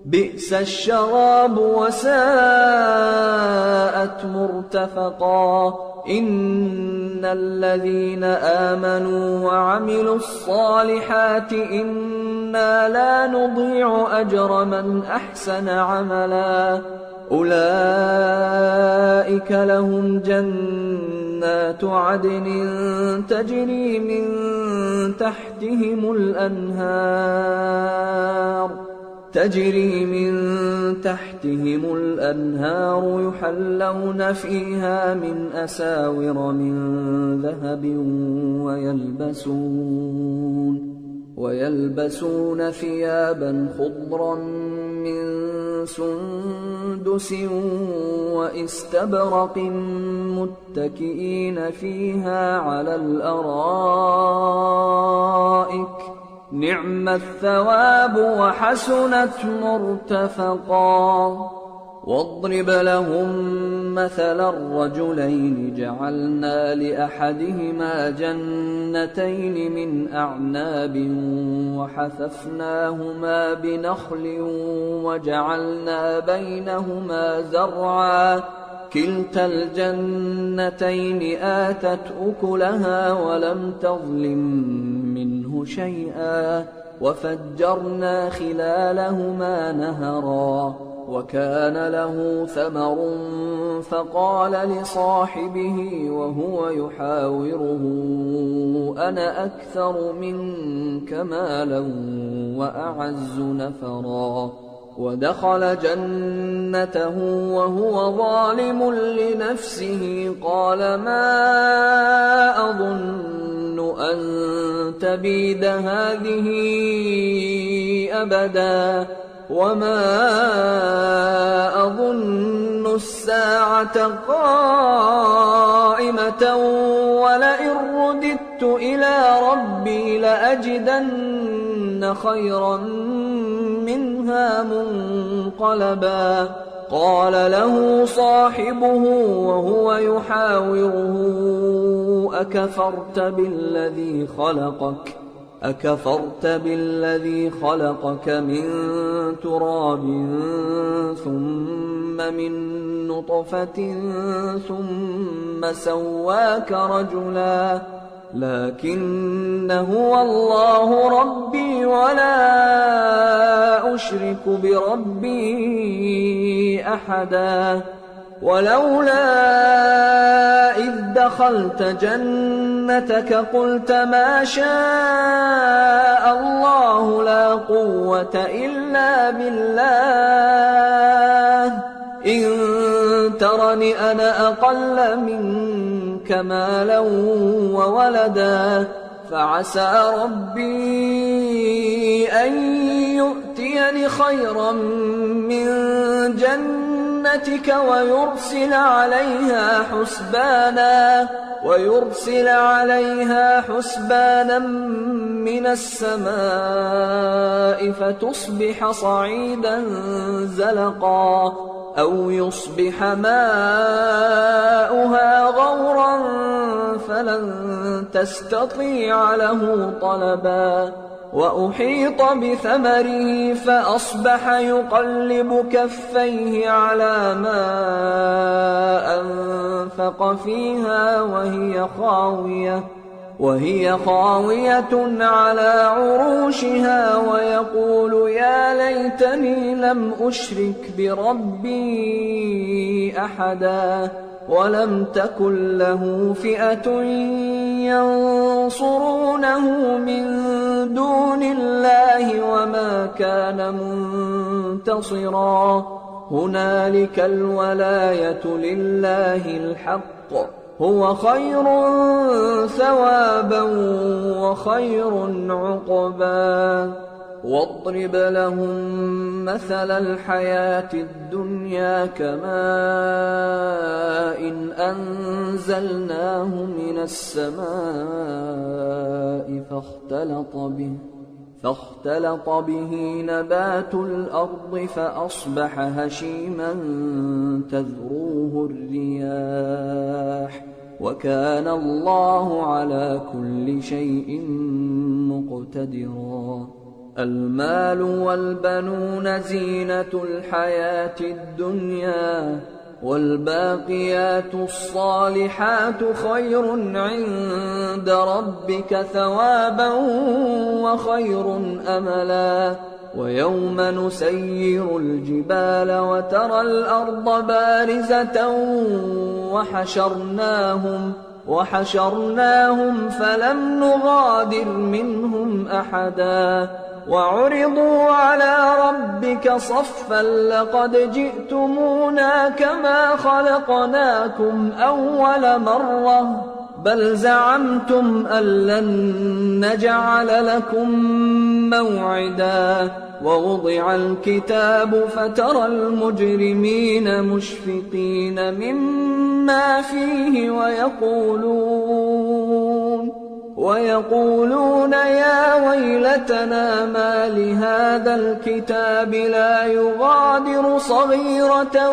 بئس الشراب وساءت مرتفقا إن الذين آمنوا وعملوا الصالحات إنا لا نضيع أجر من أحسن عملا أولئك لهم جنات عدن تجري من تحتهم الأنهار يحلون فيها من أساور من ذهب ويلبسون ثيابا خضرا من سندس واستبرق متكئين فيها على الأرائك نعم الثواب وحسنت مرتفقا واضرب لهم مثلا الرجلين جعلنا لأحدهما جنتين من أعناب وحففناهما بنخل وجعلنا بينهما زرعا كلتا الجنتين آتت أكلها ولم تظلم منه شيئا وفجرنا خلالهما نهرا وكان له ثمر فقال لصاحبه وهو يحاوره أنا أكثر منك مالا وأعز نفرا ودخل جنته وهو ظالم لنفسه قال ما أظن أن تبيد هذه أبدا وما أظن الساعة قائمة ولئن رددت إلى ربي لأجدن خيرا منها منقلبا قال له صاحبه وهو يحاوره أكفرت بالذي خلقك من تراب ثم من نطفة ثم سواك رجلا لكن هو الله ربي ولا أشرك بربي أحدا ولولا إذ دخلت جنتك قلت ما شاء الله لا قوة إلا بالله إن ترني أنا أقل منك مالا وولدا فعسى ربي أن يؤتيني خيرا من جنتك ويرسل عليها حسبانا من السماء فتصبح صعيدا زلقا أو يصبح ماؤها غورا فلن تستطيع له طلبا وأحيط بثمره فأصبح يقلب كفيه على ما أنفق فيها وهي خاوية على عروشها ويقول يا ليتني لم أشرك بربي أحدا ولم تكن له فئة ينصرونه من دون الله وما كان منتصرا هنالك الولاية لله الحق هو خير ثوابا وخير عقبا واضرب لهم مثل الحياة الدنيا كماء أنزلناه من السماء فاختلط به نبات الأرض فأصبح هشيما تذروه الرياح وكان الله على كل شيء مقتدرا المال والبنون زينة الحياة الدنيا والباقيات الصالحات خير عند ربك ثوابا وخير أملا ويوم نسير الجبال وترى الأرض بارزة وحشرناهم فلم نغادر منهم أحدا وعرضوا على ربك صفا لقد جئتمونا كما خلقناكم أول مرة بل زعمتم أن لن نجعل لكم موعدا ووضع الكتاب فترى المجرمين مشفقين مما فيه ويقولون يا ويلتنا ما لهذا الكتاب لا يغادر صغيرة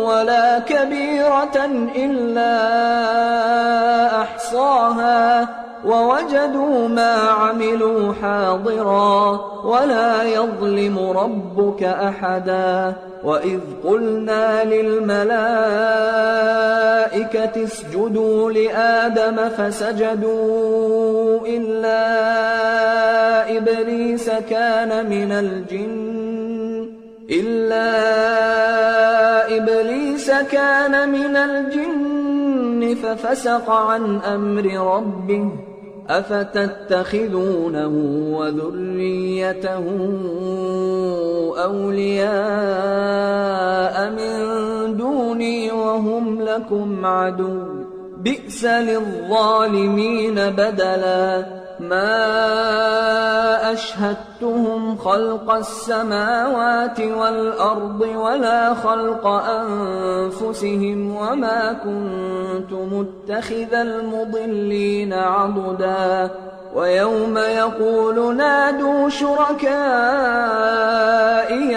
ولا كبيرة إلا أحصاها ووجدوا ما عملوا حاضرا ولا يظلم ربك أحدا وإذ قلنا للملائكة اسجدوا لآدم فسجدوا إلا إبليس كان من الجن ففسق عن أمر ربه أفتتخذونه وذريته أولياء من دوني وهم لكم عدو بئس للظالمين بدلا ما أشهدتهم خلق السماوات والأرض ولا خلق أنفسهم وما كنت متخذ المضلين عضدا ويوم يقول نادوا شركائي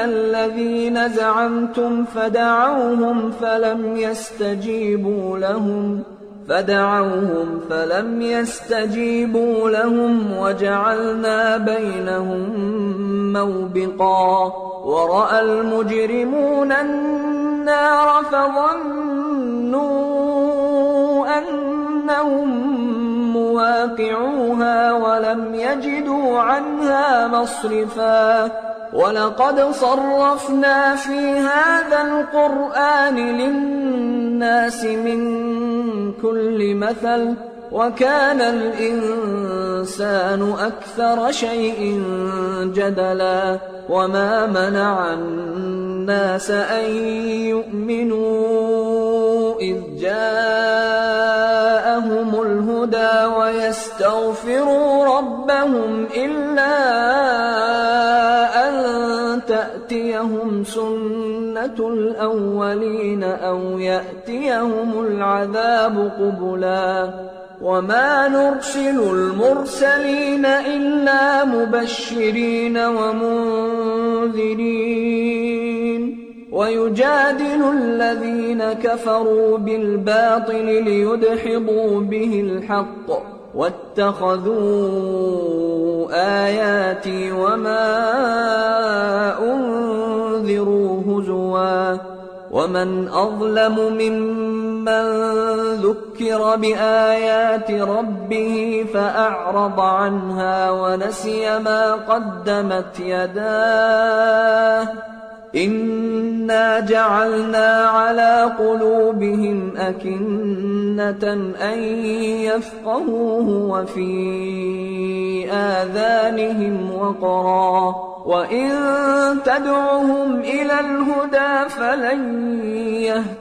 الذين زعمتم فدعوهم فلم يستجيبوا لهم وجعلنا بينهم موبقا ورأى المجرمون النار فظنوا أنهم مواقعوها ولم يجدوا عنها مصرفا ولقد صرفنا في هذا القرآن للناس من كل مثل وكان الإنسان أكثر شيء جدلا وما منع الناس أن يؤمنوا إذ جاءهم الهدى ويستغفروا ربهم إلا أن تأتيهم سنة الأولين أو يأتيهم العذاب قبلا وما نرسل المرسلين إلا مبشرين ومنذرين ويجادل الذين كفروا بالباطل ليدحضوا به الحق واتخذوا آياتي وما أنذروا هزوا ومن أظلم ممن ذكر بآيات ربه فأعرض عنها ونسي ما قدمت يداه إنا جعلنا على قلوبهم أكنة أن يفقهوه وفي آذانهم وقرا وإن تدعهم إلى الهدى فلن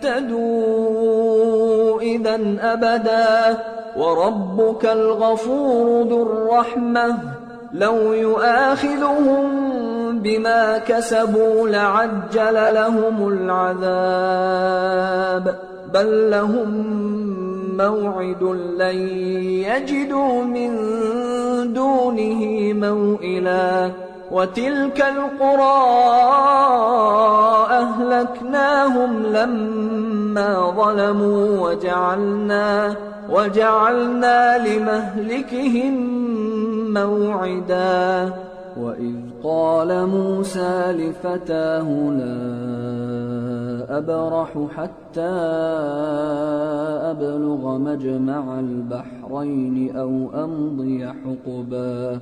يهتدوا إذا أبدا وربك الغفور ذو الرحمة لو يؤاخذهم بما كسبوا لعجل لهم العذاب بل لهم موعد لن يجدوا من دونه موئلا وتلك القرى أهلكناهم لما ظلموا وجعلنا لمهلكهم موعدا وإذ قال موسى لفتاه لا أبرح حتى أبلغ مجمع البحرين أو أمضي حقبا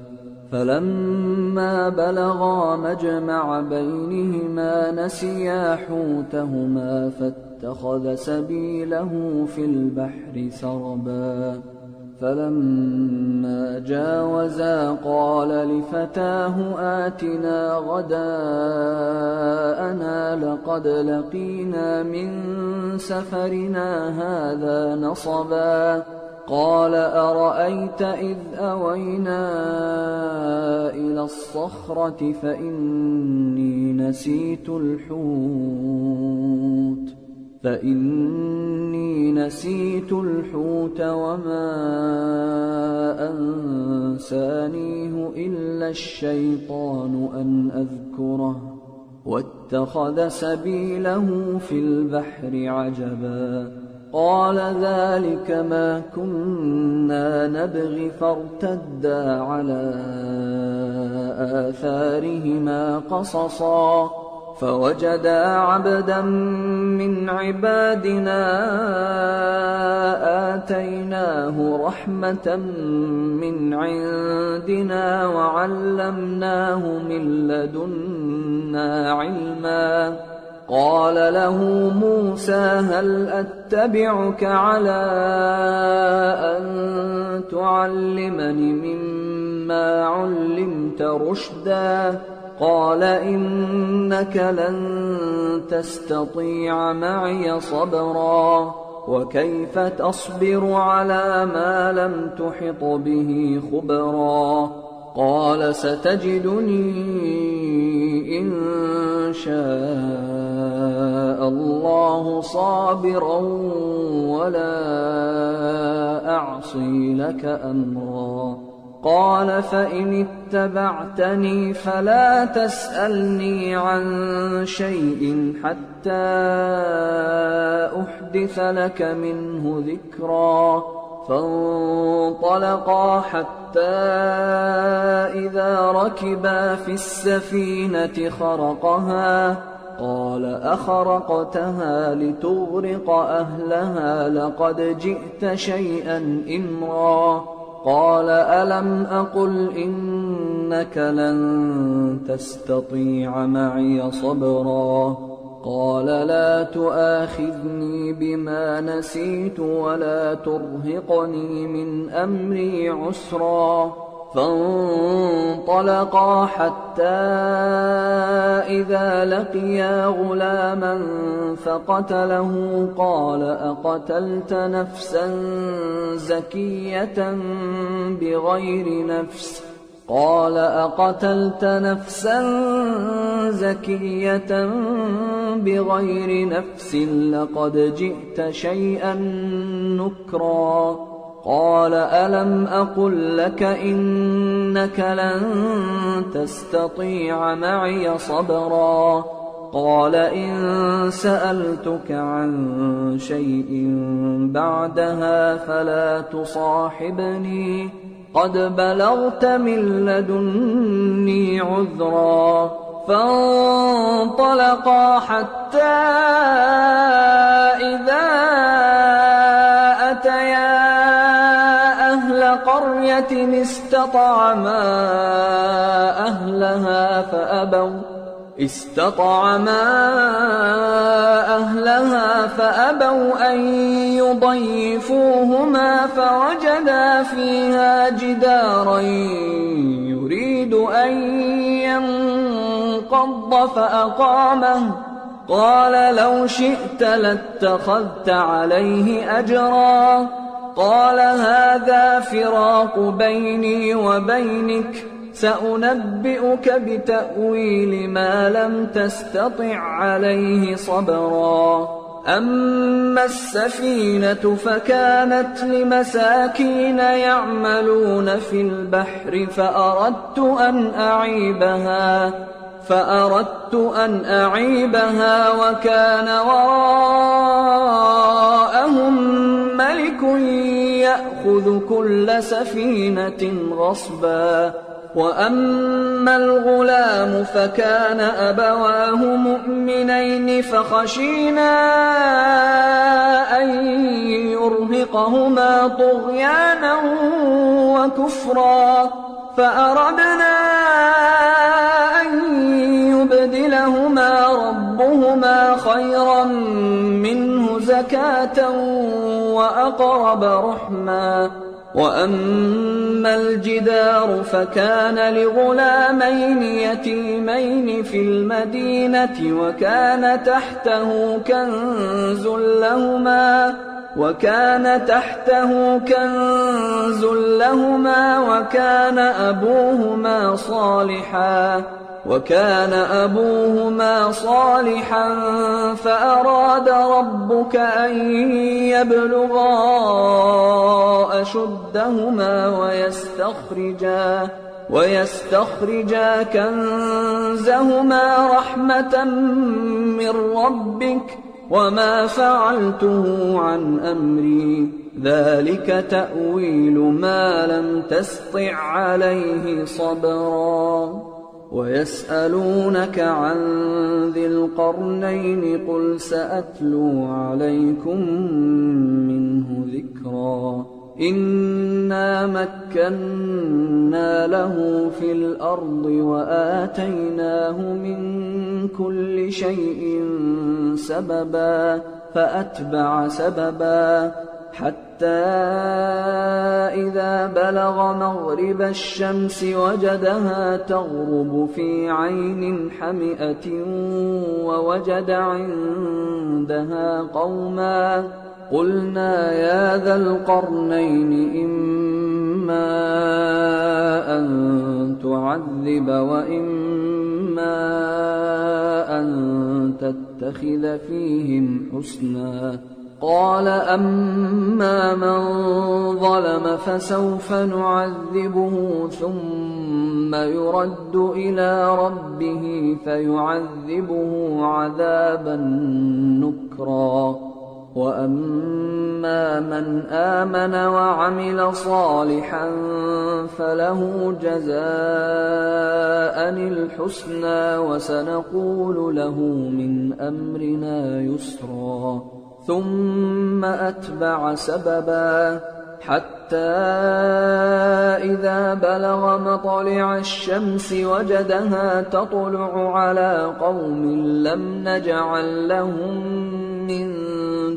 فلما بلغا مجمع بينهما نسيا حوتهما فاتخذ سبيله في البحر سربا فلما جاوزا قال لفتاه آتنا غداءنا لقد لقينا من سفرنا هذا نصبا قال أرأيت إذ أوينا إلى الصخرة فإني نسيت الحوت وما أنسانيه إلا الشيطان أن أذكره واتخذ سبيله في البحر عجبا قال ذلك ما كنا نبغي فارتدا على آثارهما قصصا فوجدا عبدا من عبادنا آتيناه رحمة من عندنا وعلمناه من لدنا علما. قال له موسى هل أتبعك على أن تعلمني مما علمت رشدا؟ قال إنك لن تستطيع معي صبرا وكيف تصبر على ما لم تحط به خبرا؟ قال ستجدني إن شاء الله صابرا ولا أعصي لك أمرا. قال فإن اتبعتني فلا تسألني عن شيء حتى أحدث لك منه ذكرا. فانطلقا حتى إذا ركبا في السفينة خرقها. قال أخرقتها لتغرق أهلها لقد جئت شيئا إمرا. قال ألم أقل إنك لن تستطيع معي صبرا؟ قال لا تؤاخذني بما نسيت ولا ترهقني من أمري عسرا. فانطلقا حتى إذا لقيا غلاما فقتله. قال أقتلت نفسا زكية بغير نفس؟ قال أقتلت نفسا زكية بغير نفس لقد جئت شيئا نكرا. قال ألم أقل لك إنك لن تستطيع معي صبرا؟ قال إن سألتك عن شيء بعدها فلا تصاحبني قد بلغت من لدني عذرا. فانطلقا حتى إذا أتيا أهل قرية استطعما أهلها فأبوا أن يضيفوهما فوجدا فيها جدارا يريد أن ينقض فأقامه. قال لو شئت لاتخذت عليه أجرا. قال هذا فراق بيني وبينك سأنبئك بتأويل ما لم تستطع عليه صبرا. أما السفينة فكانت لمساكين يعملون في البحر فأردت أن أعيبها وكان وراءهم ملك يأخذ كل سفينة غصبا. وأما الغلام فكان أبواه مؤمنين فخشينا أن يرهقهما طغيانا وكفرا. فأردنا أن يبدلهما ربهما خيرا منه زكاة وأقرب رحما. وأما الجدار فكان لغلامين يتيمين في المدينة وكان تحته كنز لهما وكان أبوهما صالحا فأراد ربك أن يبلغا أشدهما ويستخرجا كنزهما رحمة من ربك وما فعلته عن أمري ذلك تأويل ما لم تسطع عليه صبرا. ويسألونك عن ذي القرنين قل سأتلو عليكم منه ذكرا إنا مكنا له في الأرض وآتيناه من كل شيء سببا فأتبع سببا حتى إذا بلغ مغرب الشمس وجدها تغرب في عين حمئة ووجد عندها قوما قلنا يا ذا القرنين إما أن تعذب وإما أن تتخذ فيهم حسنا قال أما من ظلم فسوف نعذبه ثم يرد إلى ربه فيعذبه عذابا نكرا وأما من آمن وعمل صالحا فله جزاء الحسنى وسنقول له من أمرنا يسرا ثم أتبع سببا حتى إذا بلغ مطلع الشمس وجدها تطلع على قوم لم نجعل لهم من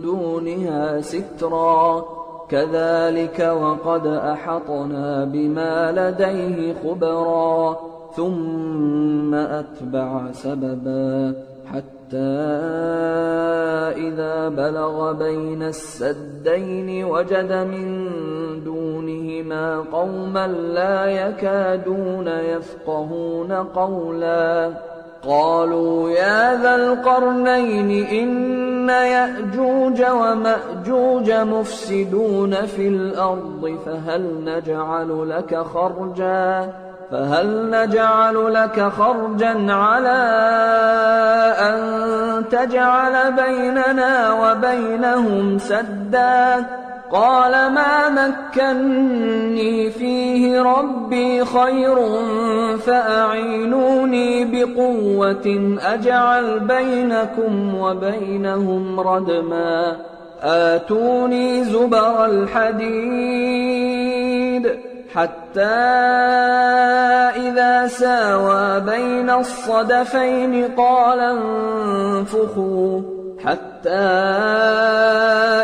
دونها سترا كذلك وقد أحطنا بما لديه خبرا ثم أتبع سببا حتى إذا بلغ بين السدين وجد من دونهما قوما لا يكادون يفقهون قولا قالوا يا ذا القرنين إن يأجوج ومأجوج مفسدون في الأرض فهل نجعل لك خرجا على أن تجعل بيننا وبينهم سدا قال ما مكني فيه ربي خير فأعينوني بقوة أجعل بينكم وبينهم ردما آتوني زبر الحديد حتى إذا ساوى بين الصدفين قال انفخوا حتى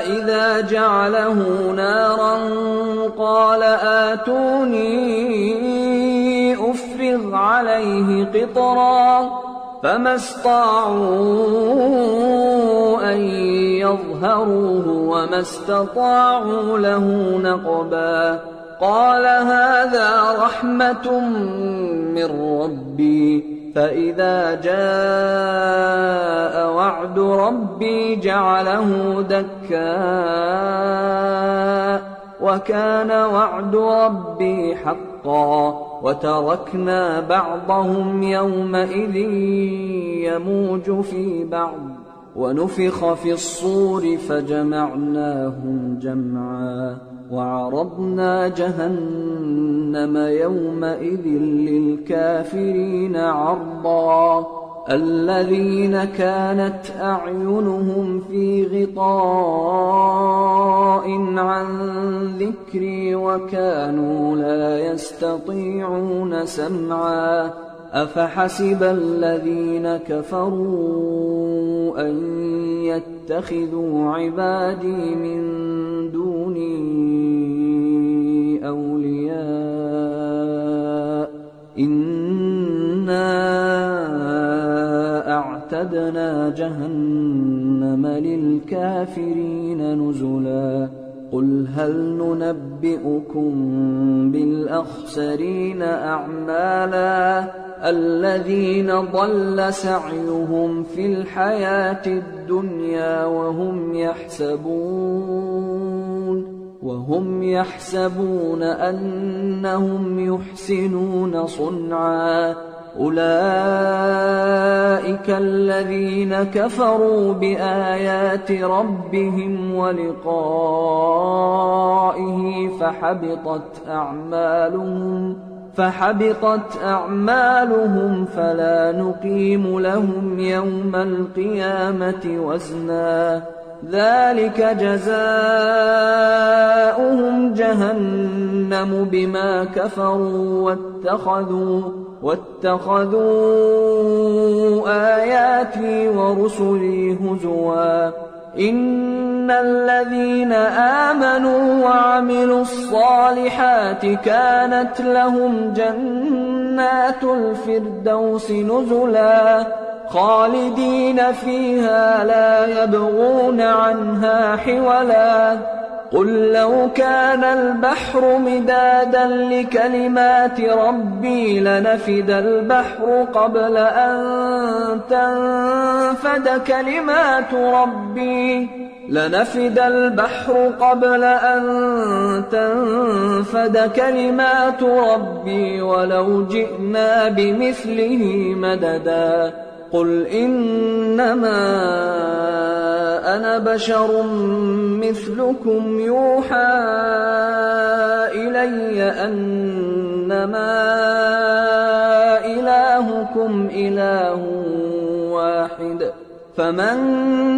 إذا جعله نارا قال آتوني أفرغ عليه قطرا فما استطاعوا أن يظهروه وما استطاعوا له نقبا قال هذا رحمة من ربي فإذا جاء وعد ربي جعله دكا وكان وعد ربي حقا وتركنا بعضهم يومئذ يموج في بعض ونفخ في الصور فجمعناهم جمعا وعرضنا جهنم يومئذ للكافرين عرضا الذين كانت أعينهم في غطاء عن ذكري وكانوا لا يستطيعون سمعا أفحسب الذين كفروا أن يتخذوا عبادي من دوني أولياء إنا أعتدنا جهنم للكافرين نزلا قل هل ننبئكم بالأخسرين أعمالا الذين ضل سعيهم في الحياة الدنيا وهم يحسبون أنهم يحسنون صنعا أولئك الذين كفروا بآيات ربهم ولقائه فحبطت أعمالهم فلا نقيم لهم يوم القيامة وزنا ذلك جزاؤهم جهنم بما كفروا واتخذوا آياتي ورسلي هزوا إن الذين آمنوا وعملوا الصالحات كانت لهم جنات الفردوس نزلا خالدين فيها لا يبغون عنها حولا قل لو كان البحر مدادا لكلمات ربي لنفد البحر قبل أن تنفد كلمات ربي ولو جئنا بمثله مددا قل إنما أنا بشر مثلكم يوحى إلي أنما إلهكم إله واحد فمن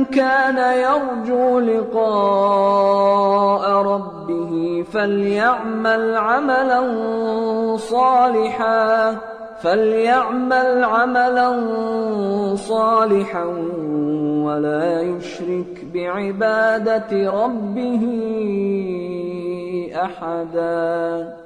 كان يرجو لقاء ربه فليعمل عملا صالحا ولا يشرك بعبادة ربه أحدا.